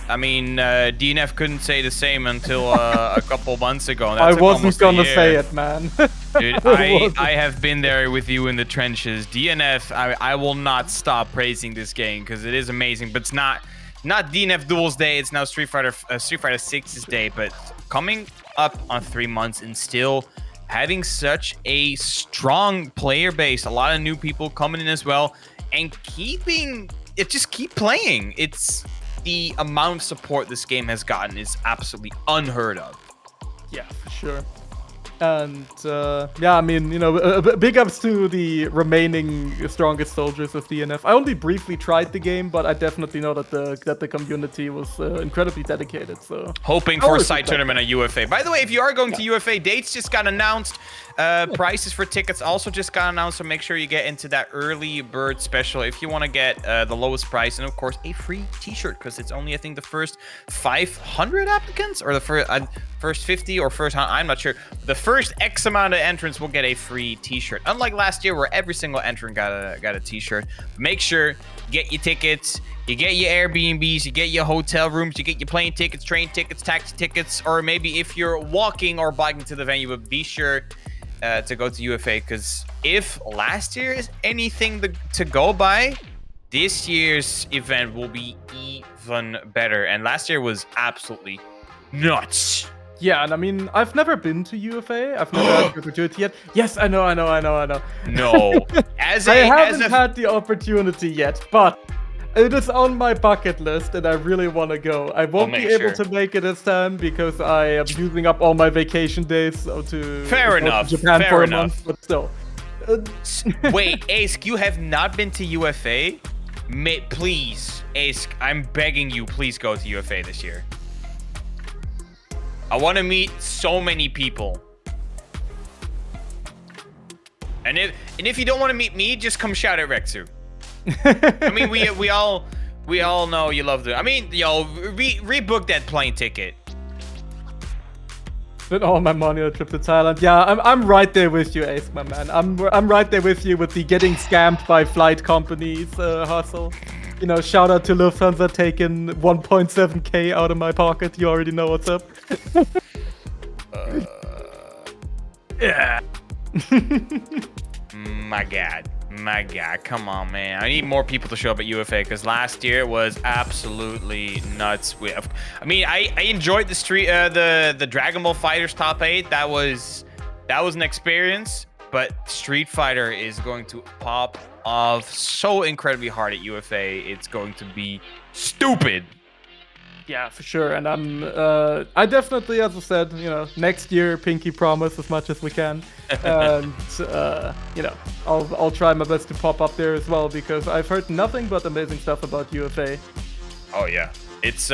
I mean, DNF couldn't say the same until a couple months ago. I wasn't gonna say it, man. Dude, I have been there with you in the trenches. DNF, I will not stop praising this game because it is amazing. But it's not DNF Duels Day. It's now Street Fighter 6's day. But coming up on 3 months and still having such a strong player base, a lot of new people coming in as well, and keep playing. It's the amount of support this game has gotten is absolutely unheard of. Yeah, for sure. And yeah, I mean, big ups to the remaining strongest soldiers of DNF. I only briefly tried the game, but I definitely know that the community was incredibly dedicated. So hoping for a side tournament at UFA. By the way, if you are going to UFA, dates just got announced. Prices for tickets also just got announced, so make sure you get into that early bird special if you want to get the lowest price, and of course a free t-shirt, because it's only, I think, the first 500 applicants, or the first 50 or first, I'm not sure. The first X amount of entrants will get a free t-shirt, unlike last year where every single entrant got a t-shirt. Make sure get your tickets, you get your Airbnbs, you get your hotel rooms, you get your plane tickets, train tickets, taxi tickets, or maybe if you're walking or biking to the venue, but be sure to go to UFA, because if last year is anything to go by, this year's event will be even better. And last year was absolutely nuts. Yeah, and I mean, I've never been to UFA. I've never had the opportunity yet. Yes, I know. No, I haven't had the opportunity yet, but it is on my bucket list, and I really want to go. I won't be able to make it this time because I am using up all my vacation days to go to Japan for a month, but still. Wait, Ace, you have not been to UFA? Please, Ace, I'm begging you, please go to UFA this year. I want to meet so many people. And if you don't want to meet me, just come shout at Rexu. I mean, we all know you love it. I mean, yo, rebook that plane ticket. Spent all my money on a trip to Thailand. Yeah, I'm right there with you, Ace, my man. I'm right there with you with the getting scammed by flight companies hustle. Shout out to Lufthansa taking 1.7k out of my pocket. You already know what's up. Yeah. My God. My God, come on, man. I need more people to show up at UFA because last year was absolutely nuts. I mean, I enjoyed the Dragon Ball Fighters top 8. That was an experience, but Street Fighter is going to pop off so incredibly hard at UFA. It's going to be stupid. Yeah, for sure. And I definitely, as I said, you know, next year, pinky promise as much as we can. And, you know, I'll try my best to pop up there as well because I've heard nothing but amazing stuff about UFA. Oh, yeah. There's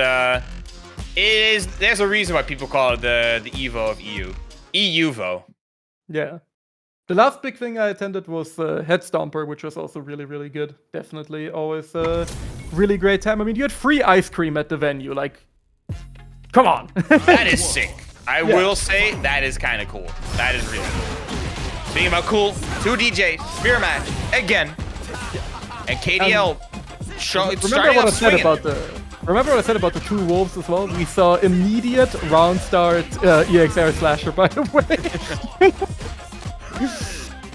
a reason why people call it the Evo of EU. EUVO. Yeah. The last big thing I attended was Head Stomper, which was also really, really good. Definitely always a really great time. I mean, you had free ice cream at the venue. Like, come on. That is sick. I will say that is kind of cool. That is really cool. Speaking about cool, 2 DJs, mirror match, again. And KDL remember what I said about the 2 wolves as well? We saw immediate round start EXR slasher, by the way.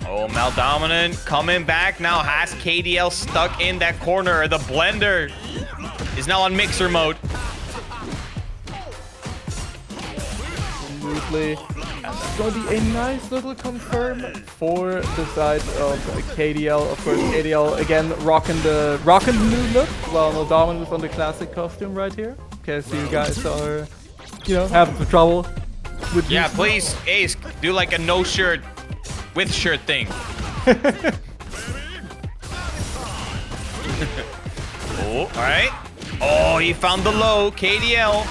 Oh, Maldominant coming back now, has KDL stuck in that corner. The blender is now on mixer mode. Absolutely. And that's going to be a nice little confirm for the side of KDL. Of course, KDL again rocking the new look, while Maldominant is on the classic costume right here. Okay, so you guys are, you know, having some trouble with please, Ace, do like a no shirt with shirt thing. Oh, all right. Oh, he found the low. KDL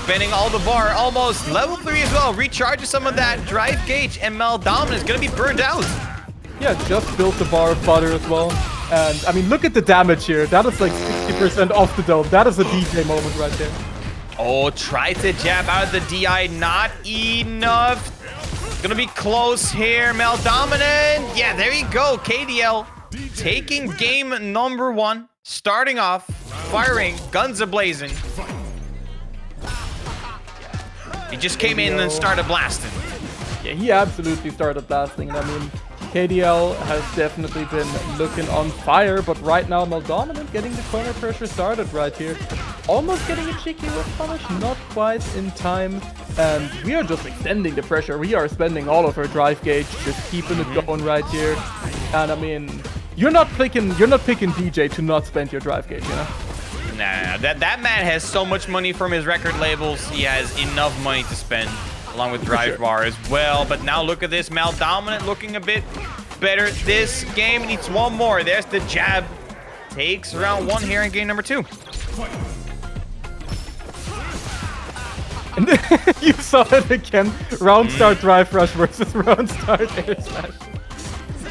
spending all the bar, almost level 3 as well. Recharges some of that drive gauge, and Maldominant is gonna be burned out. Yeah, just built the bar of butter as well. And I mean, look at the damage here. That is like 60% off the dome. That is a DJ moment right there. Oh, try to jab out of the DI, not enough. Gonna be close here, Maldominant. Yeah, there you go. KDL taking game number 1, starting off, firing, guns a-blazing. He just came in and started blasting. Yeah, he absolutely started blasting. And I mean, KDL has definitely been looking on fire, but right now Maldominant getting the corner pressure started right here. Almost getting a cheeky whiff punish, not quite in time. And we are just extending the pressure. We are spending all of our drive gauge, just keeping it going right here. And I mean, you're not picking DJ to not spend your drive gauge, you know? Nah, that man has so much money from his record labels. He has enough money to spend, along with drive bar as well. But now look at this, Maldominant looking a bit better. This game needs one more. There's the jab. Takes round 1 here in game number 2. And you saw it again. Round start drive rush versus round start air slash.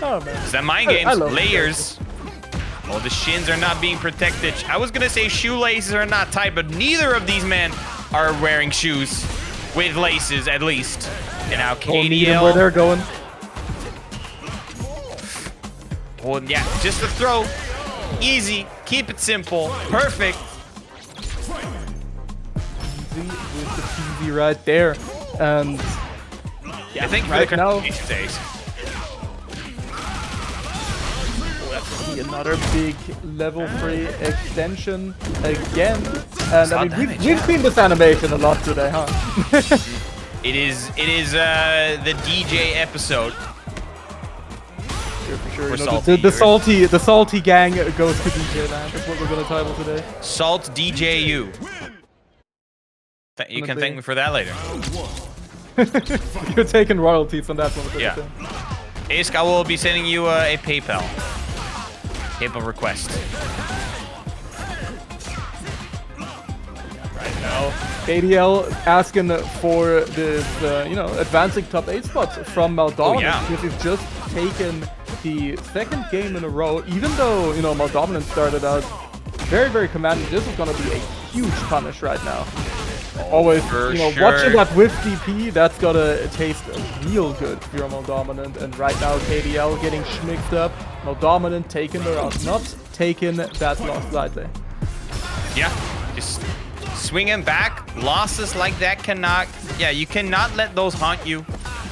Oh man. Is that mind games? Layers. Oh, the shins are not being protected. I was gonna say shoelaces are not tight, but neither of these men are wearing shoes with laces, at least. And now KDL. Where they're going. Well, yeah, just a throw. Easy. Keep it simple. Perfect. Easy with the PV right there. And yeah, I think right now. Another big level 3 extension again. And I mean, we've seen this animation a lot today, huh? It is the DJ episode. For sure. For The salty gang goes to DJ land. That's what we're gonna title today. Salt DJU. You can thank me for that later. You're taking royalties on that one. Yeah. Ace, I will be sending you a PayPal request. Right now, KDL asking for this, advancing top 8 spots from Maldominant because he's just taken the 2nd game in a row. Even though, Maldominant started out very, very commanding, this is going to be a huge punish right now. Always, watching that with DP, that's gotta taste real good for your Maldominant. And right now, KDL getting schmicked up. Maldominant taking the round, not taking that loss lightly. Yeah, just swinging back. Losses like that cannot, you cannot let those haunt you.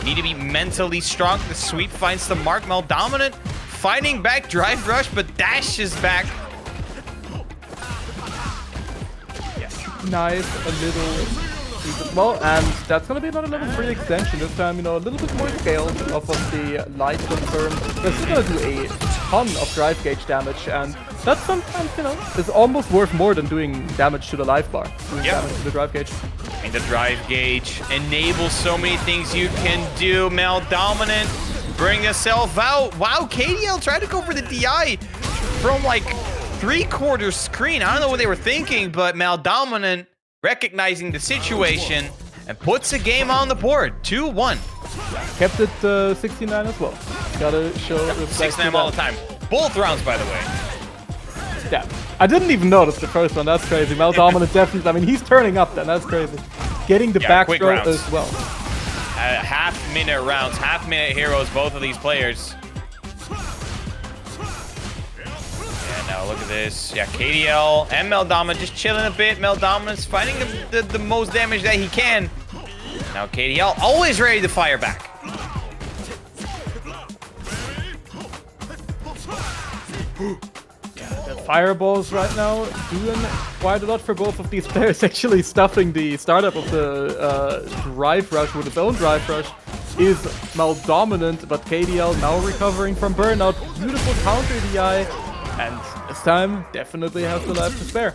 Need to be mentally strong. The sweep finds the mark. Maldominant fighting back, drive rush, but dashes back. Nice, a little as well, and that's gonna be another level 3 extension. This time, you know, a little bit more scale off of the light confirm. That's still gonna do a ton of drive gauge damage, and that sometimes, you know, is almost worth more than doing damage to the life bar. Doing damage to the drive gauge. I mean, the drive gauge enables so many things you can do. Maldominant, bring yourself out. Wow, KDL tried to go for the DI from like 3/4 screen. I don't know what they were thinking, but Maldominant recognizing the situation and puts a game on the board. 2-1. Kept it 69 as well. Gotta show respect. 69 all the time. Both rounds, by the way. Yeah. I didn't even notice the first one. That's crazy. Maldominant definitely. I mean, he's turning up then. That's crazy. Getting the back throw as well. Half-minute rounds, half-minute heroes, both of these players. Now look at this. Yeah, KDL and Maldominant just chilling a bit. Maldominant's fighting the most damage that he can. Now KDL always ready to fire back. The fireballs right now doing quite a lot for both of these players. Actually stuffing the startup of the drive rush with its own drive rush is Maldominant, but KDL now recovering from burnout. Beautiful counter DI. And this time, definitely has the life to spare.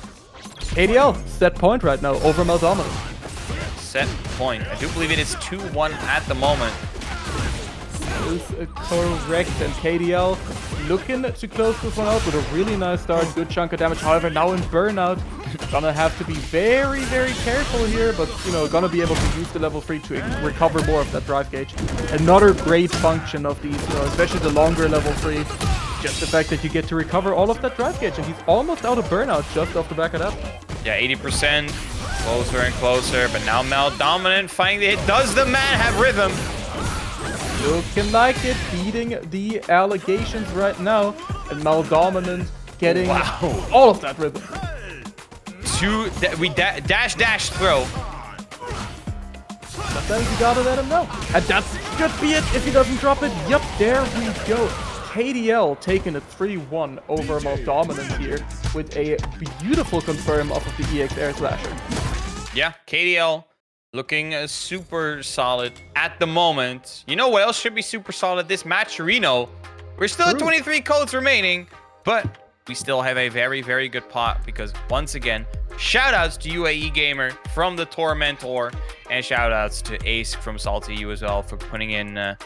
KDL, set point right now over Maldominant. Set point. I do believe it is 2-1 at the moment. That is correct. And KDL looking to close this one out with a really nice start. Good chunk of damage. However, now in burnout, gonna have to be very, very careful here. But, you know, gonna be able to use the level 3 to recover more of that drive gauge. Another great function of these, you know, especially the longer level 3. Just the fact that you get to recover all of that drive gauge, and he's almost out of burnout just off the back of that. Yeah, 80%, closer and closer, but now Maldominant finding the hit. Does the man have rhythm? Looking like it, beating the allegations right now, and Maldominant getting all of that rhythm. Dash, throw. Sometimes you gotta let him know. And that should be it if he doesn't drop it. Yep, there we go. KDL taking a 3-1 over Maldominant here with a beautiful confirm off of the EX Air Slasher. Yeah, KDL looking super solid at the moment. You know what else should be super solid? This match, Reno. We're still at 23 codes remaining, but we still have a very, very good pot because once again, shoutouts to UAE Gamer from the Tormentor and shoutouts to Ace from SaltyEU as well for putting in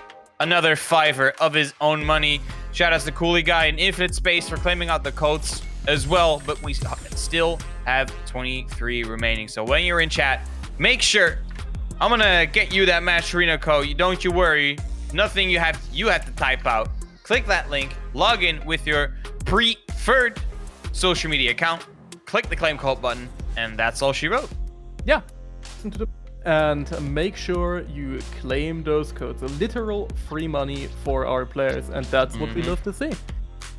another $5 of his own money. Shoutouts to Coolie Guy and Infinite Space for claiming out the codes as well. But we still have 23 remaining. So when you're in chat, make sure I'm gonna get you that Match Arena code. Don't you worry. Nothing you have to type out. Click that link, log in with your preferred social media account, click the claim code button, and that's all she wrote. Yeah. And make sure you claim those codes. A literal free money for our players, and that's what we love to see.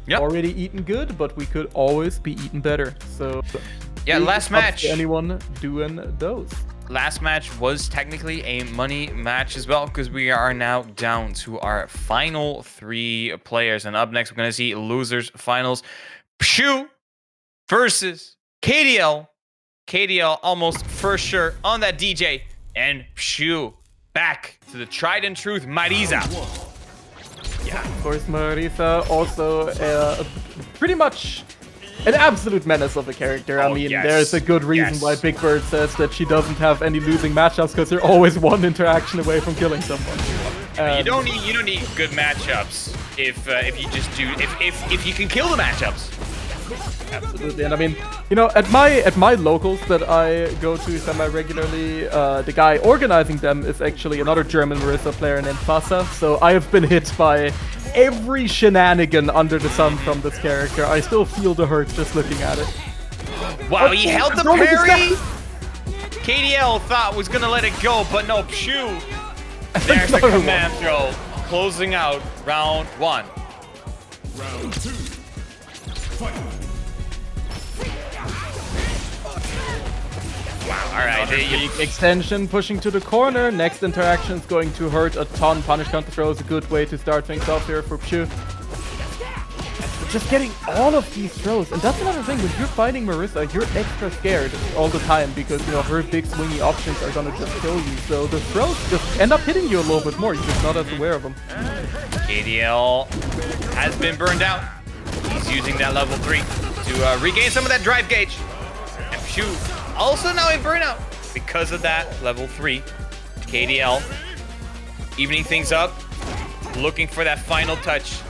Yep. Already eaten good, but we could always be eaten better. So yeah, last match. Anyone doing those? Last match was technically a money match as well, because we are now down to our final 3 players. And up next, we're going to see losers finals. pshuuu versus KDL. KDL almost for sure on that DJ. And pshuuu back to the tried and truth Marisa. Yeah, of course, Marisa also pretty much an absolute menace of a character. I mean, there's a good reason why Big Bird says that she doesn't have any losing matchups, because they're always one interaction away from killing someone. You don't need good matchups if you just do if you can kill the matchups. Absolutely, and I mean, you know, at my locals that I go to semi-regularly, the guy organizing them is actually another German Marisa player named Fassa, so I have been hit by every shenanigan under the sun from this character. I still feel the hurt just looking at it. Wow, he held the parry! KDL thought was gonna let it go, but no, pshuuu. There's the command throw, closing out round 1. Round 2. Fight. Wow, alright. Extension pushing to the corner. Next interaction is going to hurt a ton. Punish counter throw is a good way to start things off here for pshuuu. Just getting all of these throws. And that's another thing. When you're fighting Marisa, you're extra scared all the time because, you know, her big swingy options are going to just kill you. So the throws just end up hitting you a little bit more. You're just not as aware of them. KDL has been burned out. He's using that level 3 to regain some of that drive gauge. And pshuuu also now in burnout because of that level 3. KDL evening things up, looking for that final touch.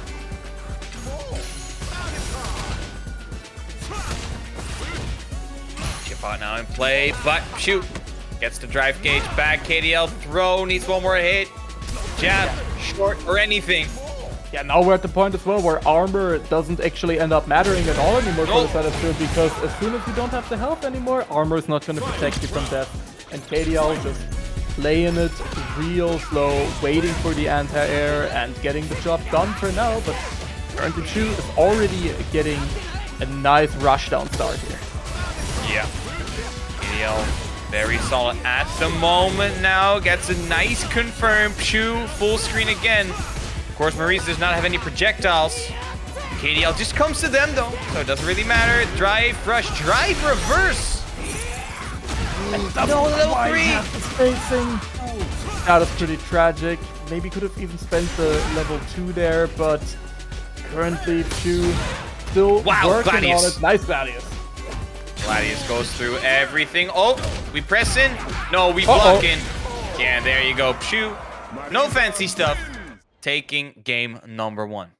Chip out now in play, but pshuuu gets the drive gauge back. KDL throw needs one more hit. Jab, short, or anything. Yeah, now we're at the point as well where armor doesn't actually end up mattering at all anymore for the side of pshuuu, because as soon as you don't have the health anymore, armor is not going to protect you from death. And KDL just playing it real slow, waiting for the anti-air and getting the job done for now, but currently pshuuu is already getting a nice rush down start here. Yeah. KDL very solid at the moment now, gets a nice confirm. pshuuu full screen again. Of course, Marisa does not have any projectiles. KDL just comes to them though, so it doesn't really matter. Drive, rush, drive, reverse. No, level 3. That is pretty tragic. Maybe could have even spent the level 2 there, but currently pshuuu still working Gladius. on it. Nice Gladius. Gladius goes through everything. Oh, we press in. No, we block in. Yeah, there you go. pshuuu, no fancy stuff. Taking game number 1.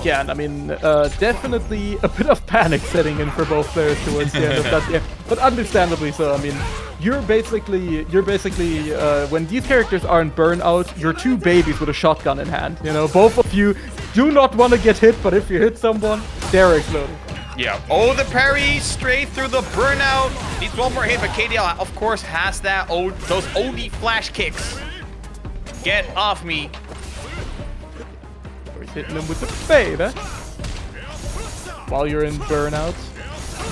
Yeah, and I mean, definitely a bit of panic setting in for both players towards the end of that game, but understandably so. I mean, you're basically when these characters are in burnout, you're two babies with a shotgun in hand. You know, both of you do not want to get hit, but if you hit someone, they're exploding. Yeah. Oh, the parry straight through the burnout. Needs one more hit, but KDL, of course, has that those OD flash kicks. Get off me. Hitting them with the fade, eh? While you're in burnout.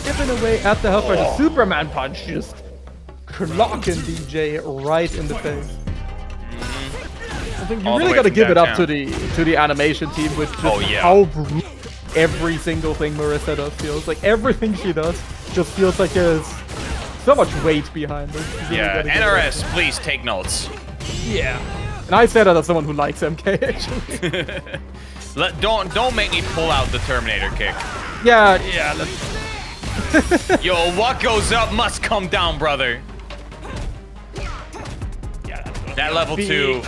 Giving away at the health bar, the Superman punch just clocking Dee Jay right in the face. I think you really got to give it up to the animation team with just how brutal every single thing Marisa does feels. Like everything she does just feels like there's so much weight behind it. Yeah, NRS, please take notes. Yeah. And I say that as someone who likes MK, actually. Don't make me pull out the Terminator kick. Yeah. Yo, what goes up must come down, brother. Yeah, that level 2.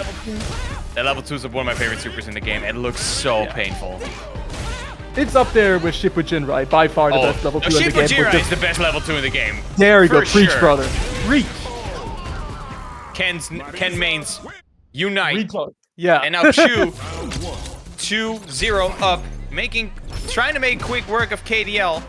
That level 2 is one of my favorite supers in the game. It looks so painful. It's up there with Shippuden, right? By far the best level 2 in the game. Shippuden is the best level 2 in the game. There you go. Preach, brother. Preach. Ken mains unite. Yeah. And now pshuuu 2-0 up, trying to make quick work of KDL.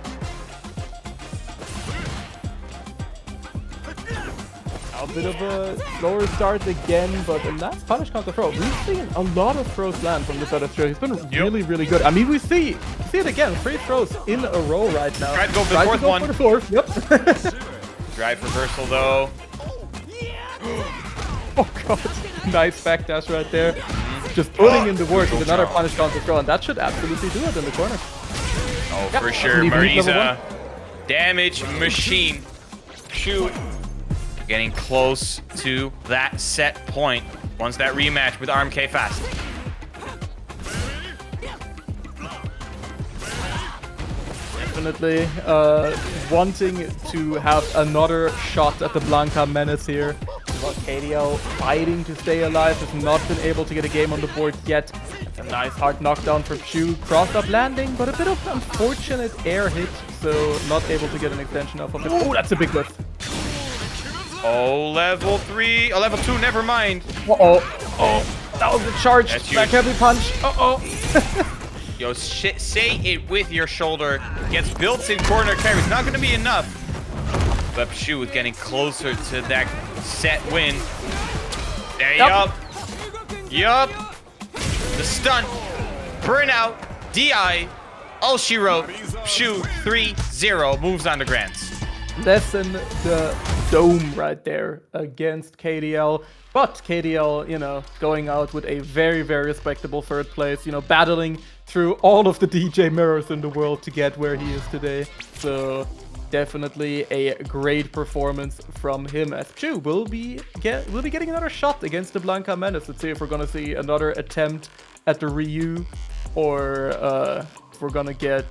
A bit of a slower start again, but a nice punish counter throw. We've seen a lot of throws land from this side of the show. He's been really, really good. I mean, we see it again. 3 throws in a row right now. Try to go for the fourth one. For the fourth. Yep. Drive reversal though. Oh god, nice backdash right there. Just putting in the work with another punish counter throw, and that should absolutely do it in the corner. Oh, for sure. Marisa, damage machine. pshuuu getting close to that set point once that rematch with RMK-FAST. Definitely wanting to have another shot at the Blanka menace here. But KDL fighting to stay alive, has not been able to get a game on the board yet. It's a nice hard knockdown for pshuuu. Crossed up landing, but a bit of unfortunate air hit, so not able to get an extension off of it. Oh, that's a big lift. Oh, level 3. Oh, level 2, never mind. Oh, that was a charge. Back heavy punch. Yo, say it with your shoulder. Gets built in corner carry. It's not going to be enough. But pshuuu is getting closer to that set win. There you go. Yup. The stunt. Burnout. DI. All she wrote. pshuuu 3-0 moves on to Grands. Less than the dome right there against KDL. But KDL, you know, going out with a very, very respectable third place, you know, battling through all of the DJ mirrors in the world to get where he is today. So definitely a great performance from him, as pshuuu will be getting another shot against the Blanka Menace. Let's see if we're gonna see another attempt at the Ryu, or if we're gonna get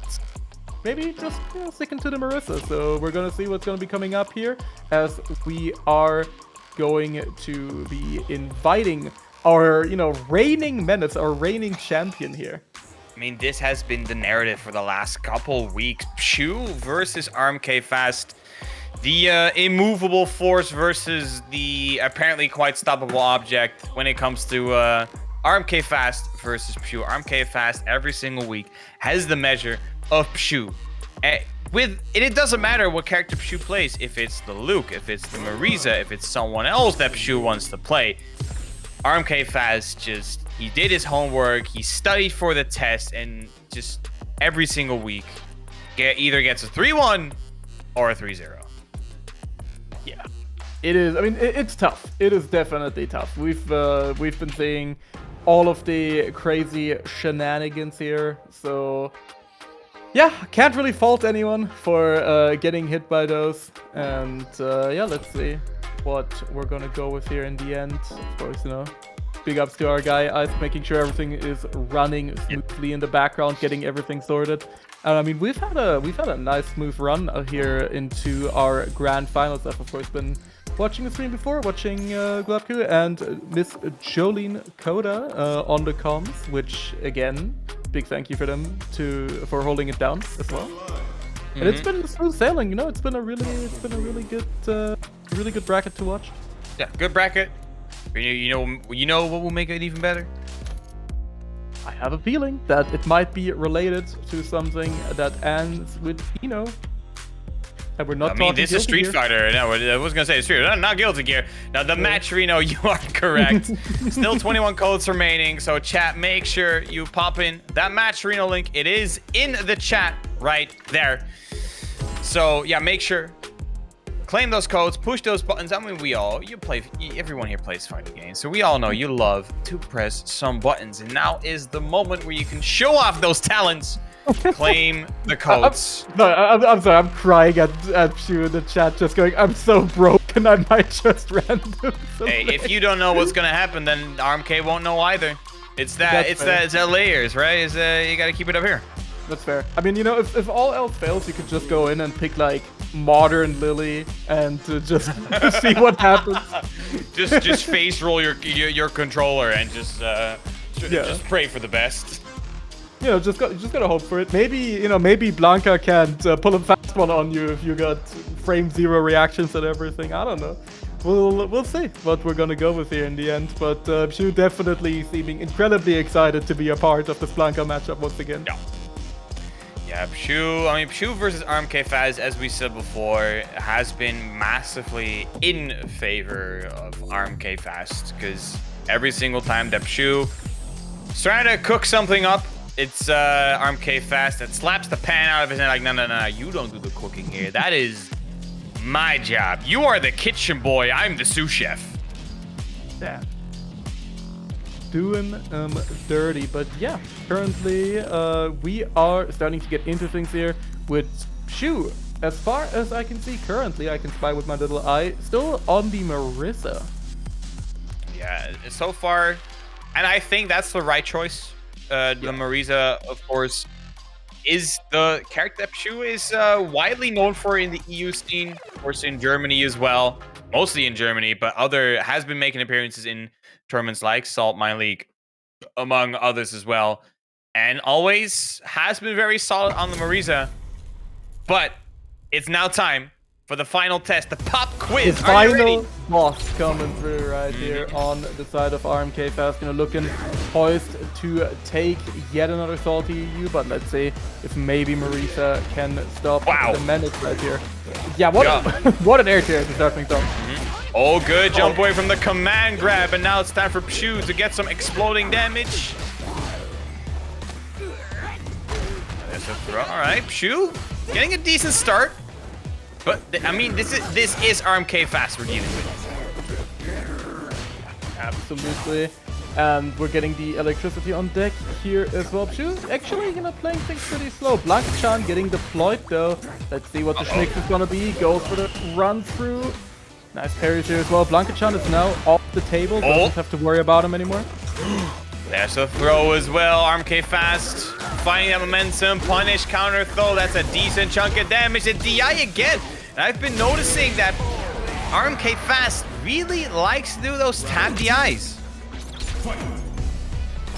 maybe just, you know, sticking to the Marisa. So we're gonna see what's gonna be coming up here, as we are going to be inviting our, you know, reigning menace, our reigning champion here. I mean, this has been the narrative for the last couple weeks. pshuuu versus RMK-FAST. The immovable force versus the apparently quite stoppable object when it comes to RMK-FAST versus pshuuu. RMK-FAST every single week has the measure of pshuuu. It doesn't matter what character pshuuu plays. If it's the Luke, if it's the Marisa, if it's someone else that pshuuu wants to play, RMK-FAST he did his homework, he studied for the test, and just every single week either gets a 3-1 or a 3-0. Yeah, it is. I mean, it's tough. It is definitely tough. We've been seeing all of the crazy shenanigans here, so yeah, can't really fault anyone for getting hit by those. And yeah, let's see what we're gonna go with here in the end. Of course, you know, big ups to our guy Ice, making sure everything is running smoothly in the background, getting everything sorted. And I mean, we've had a nice smooth run here into our grand finals. I've of course been watching the stream before, watching Globku and Miss Jolene Coda on the comms, which again, big thank you for them for holding it down as well. And it's been smooth sailing, you know. It's been a really good bracket to watch. Yeah, good bracket. You know what will make it even better? I have a feeling that it might be related to something that ends with Eno. And we're not talking this is Street Fighter. No, I was gonna say Street Fighter, not Guilty Gear. Now the match, Reno, you are correct. Still 21 codes remaining, so chat, make sure you pop in that match Reno link. It is in the chat right there. So yeah, make sure claim those codes, push those buttons. I mean, everyone here plays fighting games, so we all know you love to press some buttons. And now is the moment where you can show off those talents. Claim the codes. I'm sorry, I'm crying at pshuuu in the chat, just going, I'm so broken, I might just random. Hey, if you don't know what's gonna happen, then RMK won't know either. It's that layers, right? You gotta keep it up here. That's fair. I mean, you know, if all else fails, you could just go in and pick like modern Lily and just see what happens. just face roll your controller and just pray for the best. You know, just gotta hope for it. Maybe Blanka can't pull a fast one on you if you got frame zero reactions and everything. I don't know. We'll see what we're gonna go with here in the end. But pshuuu definitely seeming incredibly excited to be a part of this Blanka matchup once again. Yeah, pshuuu versus RMK-FAST, as we said before, has been massively in favor of RMK-FAST, because every single time that pshuuu is trying to cook something up, it's RMK-FAST that slaps the pan out of his hand like, no, you don't do the cooking here. That is my job. You are the kitchen boy. I'm the sous chef. Yeah. Doing dirty. But yeah, currently we are starting to get into things here with pshuuu. As far as I can see currently, I can spy with my little eye, still on the Marisa. Yeah, so far, and I think that's the right choice. The Marisa, of course, is the character that pshuuu is widely known for in the EU scene, of course in Germany as well, mostly in Germany, but has been making appearances in tournaments like Salt My League, among others as well, and always has been very solid on the Marisa. But it's now time for the final test, the pop quiz. The final boss coming through right here on the side of RMK-FAST, looking poised to take yet another SaltyEU, but let's see if maybe Marisa can stop the menace right here. Yeah, what an air tier to start things off. Oh, good jump away from the command grab, and now it's time for pshuuu to get some exploding damage. There's a throw. All right, pshuuu getting a decent start. But I mean, this is RMK-FAST we're dealing with. Absolutely. And we're getting the electricity on deck here as well. pshuuu actually, playing things pretty slow. Blanka-chan getting deployed though. Let's see what the schnick is gonna be. Goes for the run through. Nice parries here as well. Blanka-chan is now off the table. Doesn't have to worry about him anymore. There's a throw as well. RMK-FAST finding that momentum. Punish, counter throw. That's a decent chunk of damage. And DI again. And I've been noticing that RMK-FAST really likes to do those tap DIs.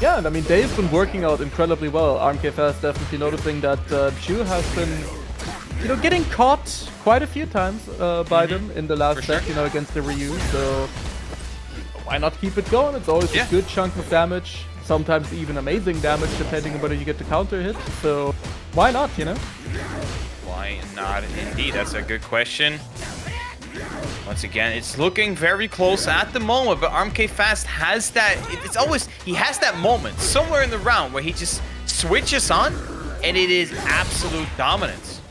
Yeah, and I mean, they've been working out incredibly well. RMK-FAST definitely noticing that pshuuu has been, getting caught quite a few times by them in the last set, against the Ryu. So why not keep it going? It's always a good chunk of damage. Sometimes even amazing damage, depending on whether you get the counter hit. So why not, Why not? Indeed, that's a good question. Once again, it's looking very close at the moment, but RMK-FAST has that, he has that moment somewhere in the round where he just switches on, and it is absolute dominance.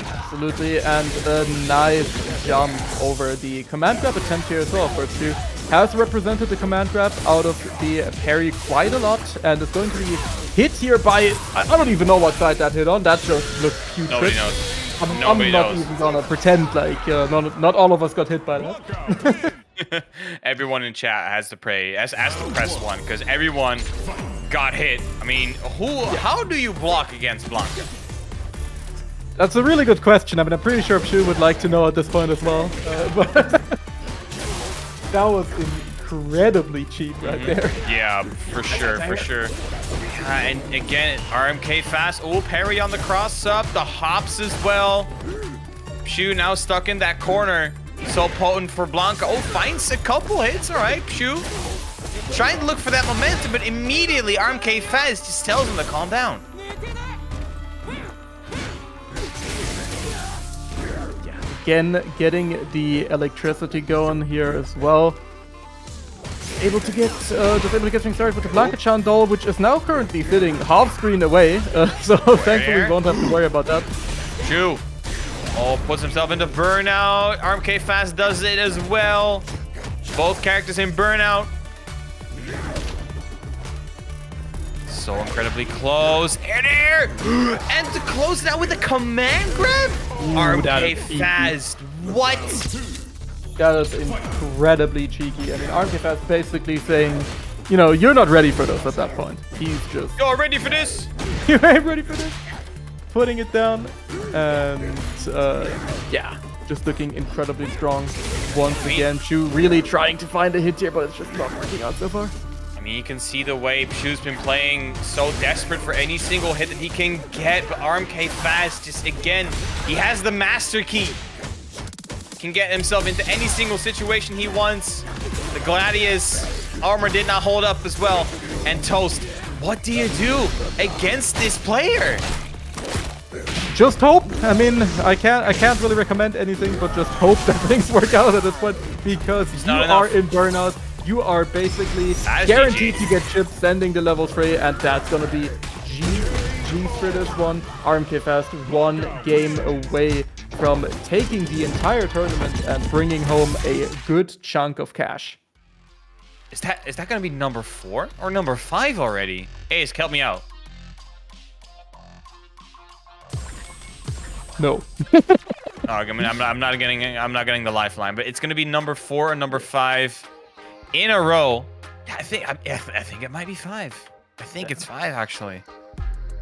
Absolutely, and a nice jump over the command grab attempt here as well. First two has represented the command grab out of the parry quite a lot, and is going to be hit here by, I don't even know what side that hit on, that just looked putrid. Nobody knows. I'm not even gonna pretend like not all of us got hit by that. Everyone in chat has to press one because everyone got hit. I mean, how do you block against Blanka? That's a really good question. I mean, I'm pretty sure pshuuu would like to know at this point as well. But that was incredibly cheap right there. Yeah, for sure. And again, RMK-FAST. Oh, parry on the cross-up. The hops as well. pshuuu now stuck in that corner. So potent for Blanka. Oh, finds a couple hits. All right, pshuuu. Trying to look for that momentum, but immediately RMK-FAST just tells him to calm down. Yeah, again, getting the electricity going here as well. Able to get things started with the Blanka-chan doll, which is now currently sitting half screen away, so thankfully we won't have to worry about that. pshuuu. Oh, puts himself into burnout. RMK-FAST does it as well. Both characters in burnout. So incredibly close. Air! And to close it out with a command grab? RMK-FAST. What? That is incredibly cheeky. I mean, RMK-FAST basically saying, you're not ready for this at that point. He's just... You're ready for this? You ain't ready for this? Putting it down. And, yeah, just looking incredibly strong once again. pshuuu really trying to find a hit here, but it's just not working out so far. I mean, you can see the way pshuuu's been playing so desperate for any single hit that he can get, but RMK-FAST just, again, he has the master key. Can get himself into any single situation he wants. The Gladius armor did not hold up as well. And Toast, what do you do against this player? Just hope. I mean, I can't really recommend anything, but just hope that things work out at this point, because you are in burnout. You are basically guaranteed to get chips sending the level 3, and that's gonna be GG for this one. RMK-FAST 1 game away from taking the entire tournament and bringing home a good chunk of cash. Is that gonna be number 4 or number 5 already? Ace, help me out. No. I mean, I'm not getting the lifeline, but it's gonna be number 4 or number 5 in a row. I think it might be 5. I think it's 5 actually.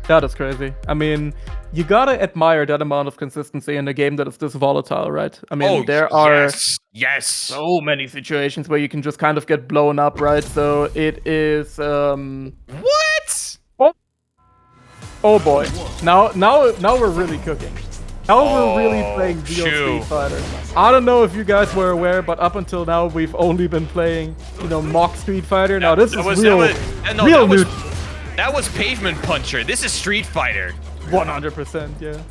That is crazy. I mean, you gotta admire that amount of consistency in a game that is this volatile, right? I mean, there are so many situations where you can just kind of get blown up, right? So it is What? Oh boy. Now we're really cooking. Now we're really playing real Street Fighter. I don't know if you guys were aware, but up until now we've only been playing, mock Street Fighter. Now this is real new. That was Pavement Puncher. This is Street Fighter. 100%, yeah.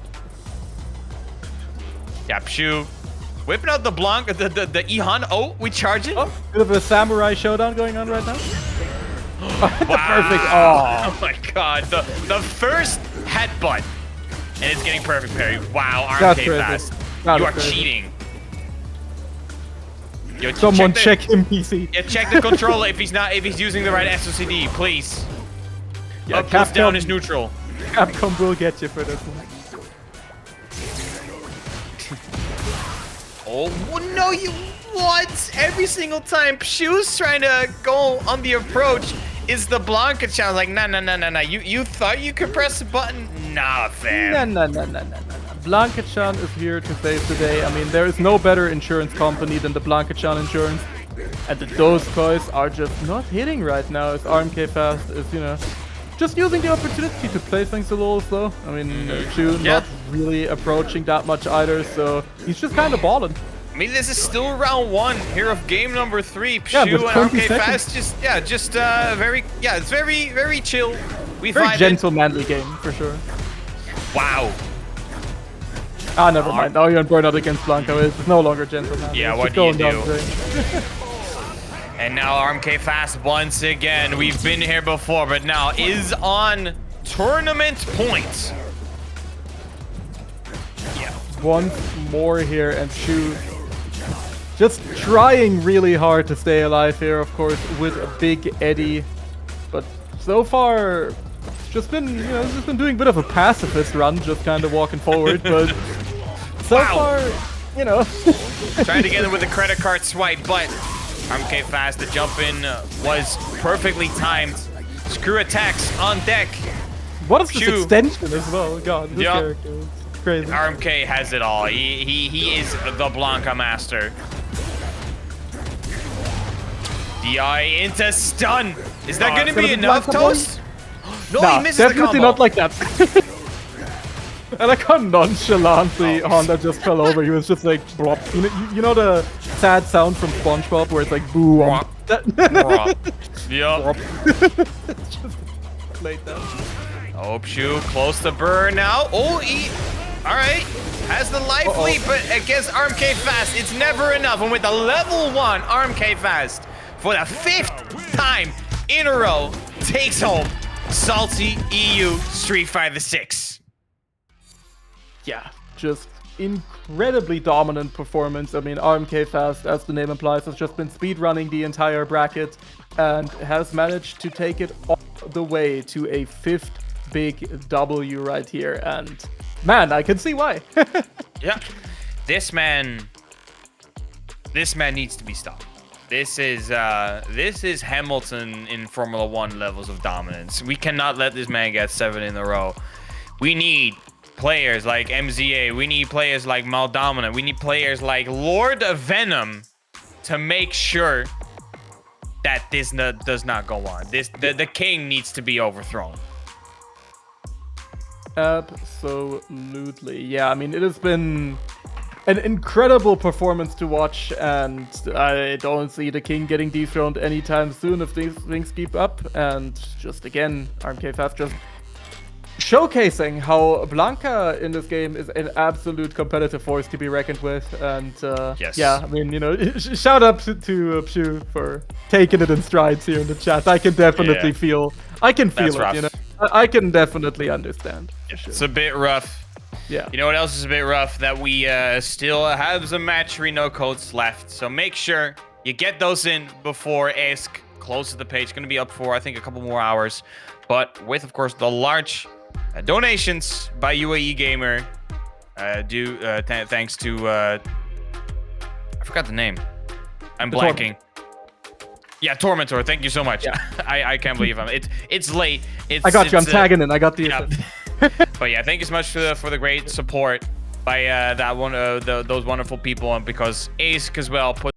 Yeah, pshuuu. Whipping out the Blanka, the e.honda. Oh, we charge it. Oh, bit of a samurai showdown going on right now. Wow. Perfect. Oh my god. The first headbutt and it's getting perfect parry. Wow, That's RMK-FAST. That You is are crazy. cheating. Yo, Someone check the, him, PC. Yeah, check the controller if he's using the right SOCD, please. Yeah, Up, plus down Capcom- is neutral. Capcom will get you for this one. Oh no, you what? Every single time pshuuu's trying to go on the approach, is the Blanka challenge like nah. You thought you could press the button? Nah, fam. No. Blanka-chan is here to save the day. I mean, there is no better insurance company than the Blanka-chan insurance. And those toys are just not hitting right now as RMK-FAST is, you know, just using the opportunity to play things a little slow. I mean, pshuuu not really approaching that much either, so he's just kind of balling. I mean, this is still round 1 here of game number 3. Yeah, pshuuu but and 20 RMK-FAST it's very chill. We Very vibe gentlemanly game, for sure. Wow. Ah, never mind. Now you're on burnout against Blanka. It's no longer gentleman. Yeah, It's what just do you going down do? drain. And now RMK-FAST once again. We've been here before, but now is on tournament points. Yeah. Once more here, and pshuuu just trying really hard to stay alive here, of course, with a big Eddie. But so far, it's just been, you know, it's just been doing a bit of a pacifist run, just kind of walking forward. But so far, you know, Trying to get it with a credit card swipe, but RMK-FAST, the jump in was perfectly timed. Screw attacks on deck. what is this pshuuu. extension as well? God, this Yup. character is crazy. RMK has it all. He is the Blanka master. DI into stun. Is that going to it's be gonna be enough, Blanka Toast? No, Nah, he misses the definitely combo. not like that. I like how nonchalantly Honda just fell over. He was just like, blop. You know the sad sound from SpongeBob where it's like, boo. Blop. Yup. Played that. Oh, pshuuu, close to burn now. Oh, all right. Has the life lead, but against RMK-FAST, it's never enough. And with the level 1, RMK-FAST, for the 5th time in a row, takes home SaltyEU Street Fighter 6. Yeah, just incredibly dominant performance. I mean, RMK-FAST, as the name implies, has just been speedrunning the entire bracket and has managed to take it all the way to a 5th big W right here. And man, I can see why. Yeah, this man needs to be stopped. This is Hamilton in Formula 1 levels of dominance. We cannot let this man get 7 in a row. We need players like MZA. We need players like Maldominant. We need players like Lord of Venom to make sure that this does not go on. The king needs to be overthrown. Absolutely. Yeah, I mean, it has been an incredible performance to watch, and I don't see the king getting dethroned anytime soon if these things keep up. And just again, RMK-FAST just showcasing how Blanka in this game is an absolute competitive force to be reckoned with. And Yes. yeah, I mean, you know, shout out to pshuuu for taking it in strides here in the chat. I can definitely feel That's it, rough. you know. I can definitely understand. For sure. It's a bit rough. Yeah. You know what else is a bit rough? That we still have some match reno codes left. So make sure you get those in before Ask closes the page. It's going to be up for, I think, a couple more hours. But with, of course, the large donations by UAE Gamer. Thanks to... I forgot the name. I'm blanking. Yeah, Tormentor. Thank you so much. Yeah. I can't believe it's late. I got you. I'm tagging in. I got the. Yeah. But yeah, thank you so much for the great support by those wonderful people, and because Ace as well put.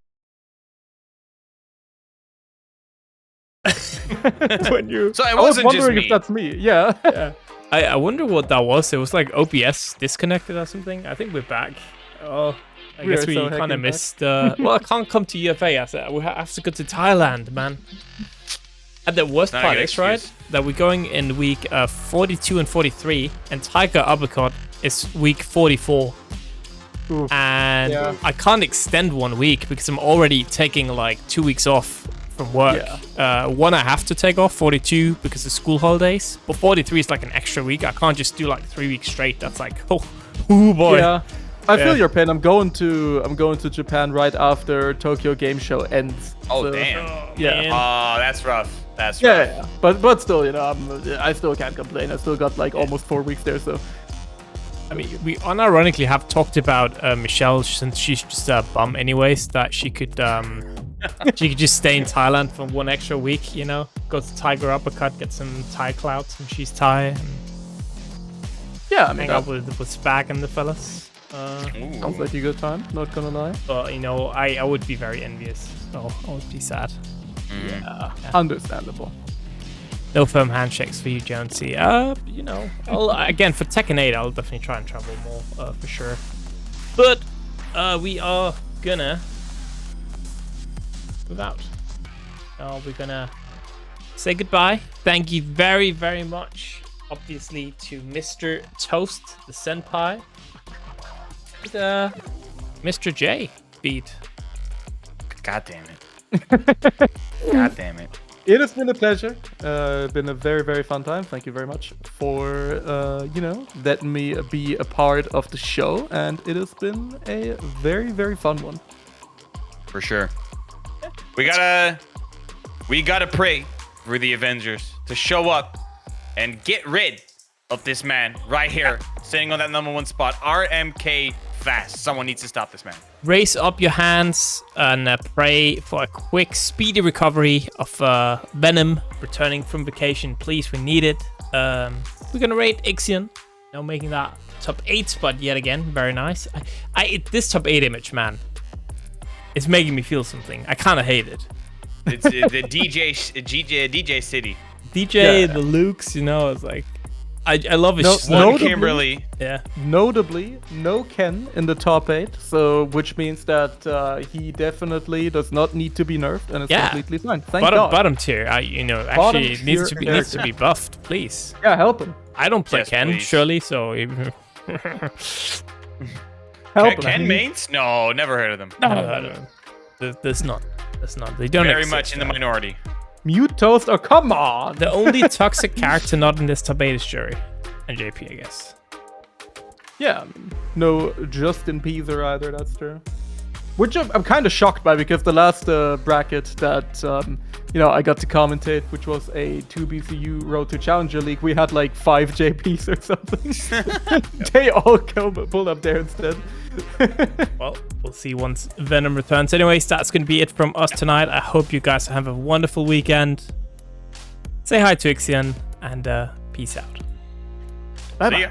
When you, So it I was wasn't just wondering me. if that's me. Yeah. Yeah. I wonder what that was. It was like OBS disconnected or something. I think we're back. Oh, I We guess are we so kind heckin' of missed. Well, I can't come to UFA. I said we have to go to Thailand, man. And the worst Not a part good is, right, excuse. that we're going in week 42 and 43, and Tiger Uppercut is week 44. Oof. And Yeah. I can't extend 1 week because I'm already taking like 2 weeks off from work. One I have to take off, 42, because of school holidays. But 43 is like an extra week. I can't just do like 3 weeks straight. That's like, oh boy. Yeah. I feel your pain. I'm going to Japan right after Tokyo Game Show ends. Oh, so, damn. Yeah. Oh, that's rough. That's rough. Yeah. But still, you know, I still can't complain. I still got like almost 4 weeks there, so. I mean, we unironically have talked about Michelle, since she's just a bum anyways, that she could just stay in Thailand for 1 extra week, you know, go to Tiger Uppercut, get some Thai clouts, and she's Thai, and Yeah, I mean, hang out with Spag and the fellas. sounds like a good time, not gonna lie. But, you know, I would be very envious, so I would be sad. Yeah, understandable. No firm handshakes for you, Jonesy. You know, again, for Tekken 8, I'll definitely try and travel more, for sure. But, we are gonna move out. We're gonna say goodbye. Thank you very, very much, obviously, to Mr. Toast, the senpai, and, Mr. J, Beat. God damn it. God damn it. It has been a pleasure. Been a very, very fun time. Thank you very much for, you know, letting me be a part of the show. And it has been a very, very fun one. For sure. We gotta pray for the Avengers to show up and get rid of this man right here, sitting on that #1 spot. RMK-FAST. Someone needs to stop this man. Raise up your hands and pray for a quick, speedy recovery of Venom returning from vacation. Please, we need it. We're gonna rate Ixion, now making that top 8 spot yet again. Very nice. This top 8 image, man, it's making me feel something. I kind of hate it. It's the DJ City. DJ, the Lukes, you know, it's like, I love his One Kimberly. Yeah. Notably, no Ken in the top 8, so which means that he definitely does not need to be nerfed, and it's completely fine. Thank God. Bottom tier, you know, Bottom actually tier needs to be buffed, please. Yeah, help him. I don't play Yes, Ken, please. surely, so Help him. Ken mains? No, never heard of them. That's not. They don't Very exist, much in the no. minority. Mute Toast, oh come on! The only toxic character not in this top 8 is Juri and JP, I guess. Yeah, I mean, no Justin Peaser either, that's true. Which I'm kind of shocked by, because the last bracket that you know, I got to commentate, which was a 2BCU Road to Challenger League, we had like 5 JPs or something. They all pulled up there instead. Well, we'll see once Venom returns. Anyways, that's going to be it from us tonight. I hope you guys have a wonderful weekend. Say hi to Ixion, and peace out. Bye-bye. See ya.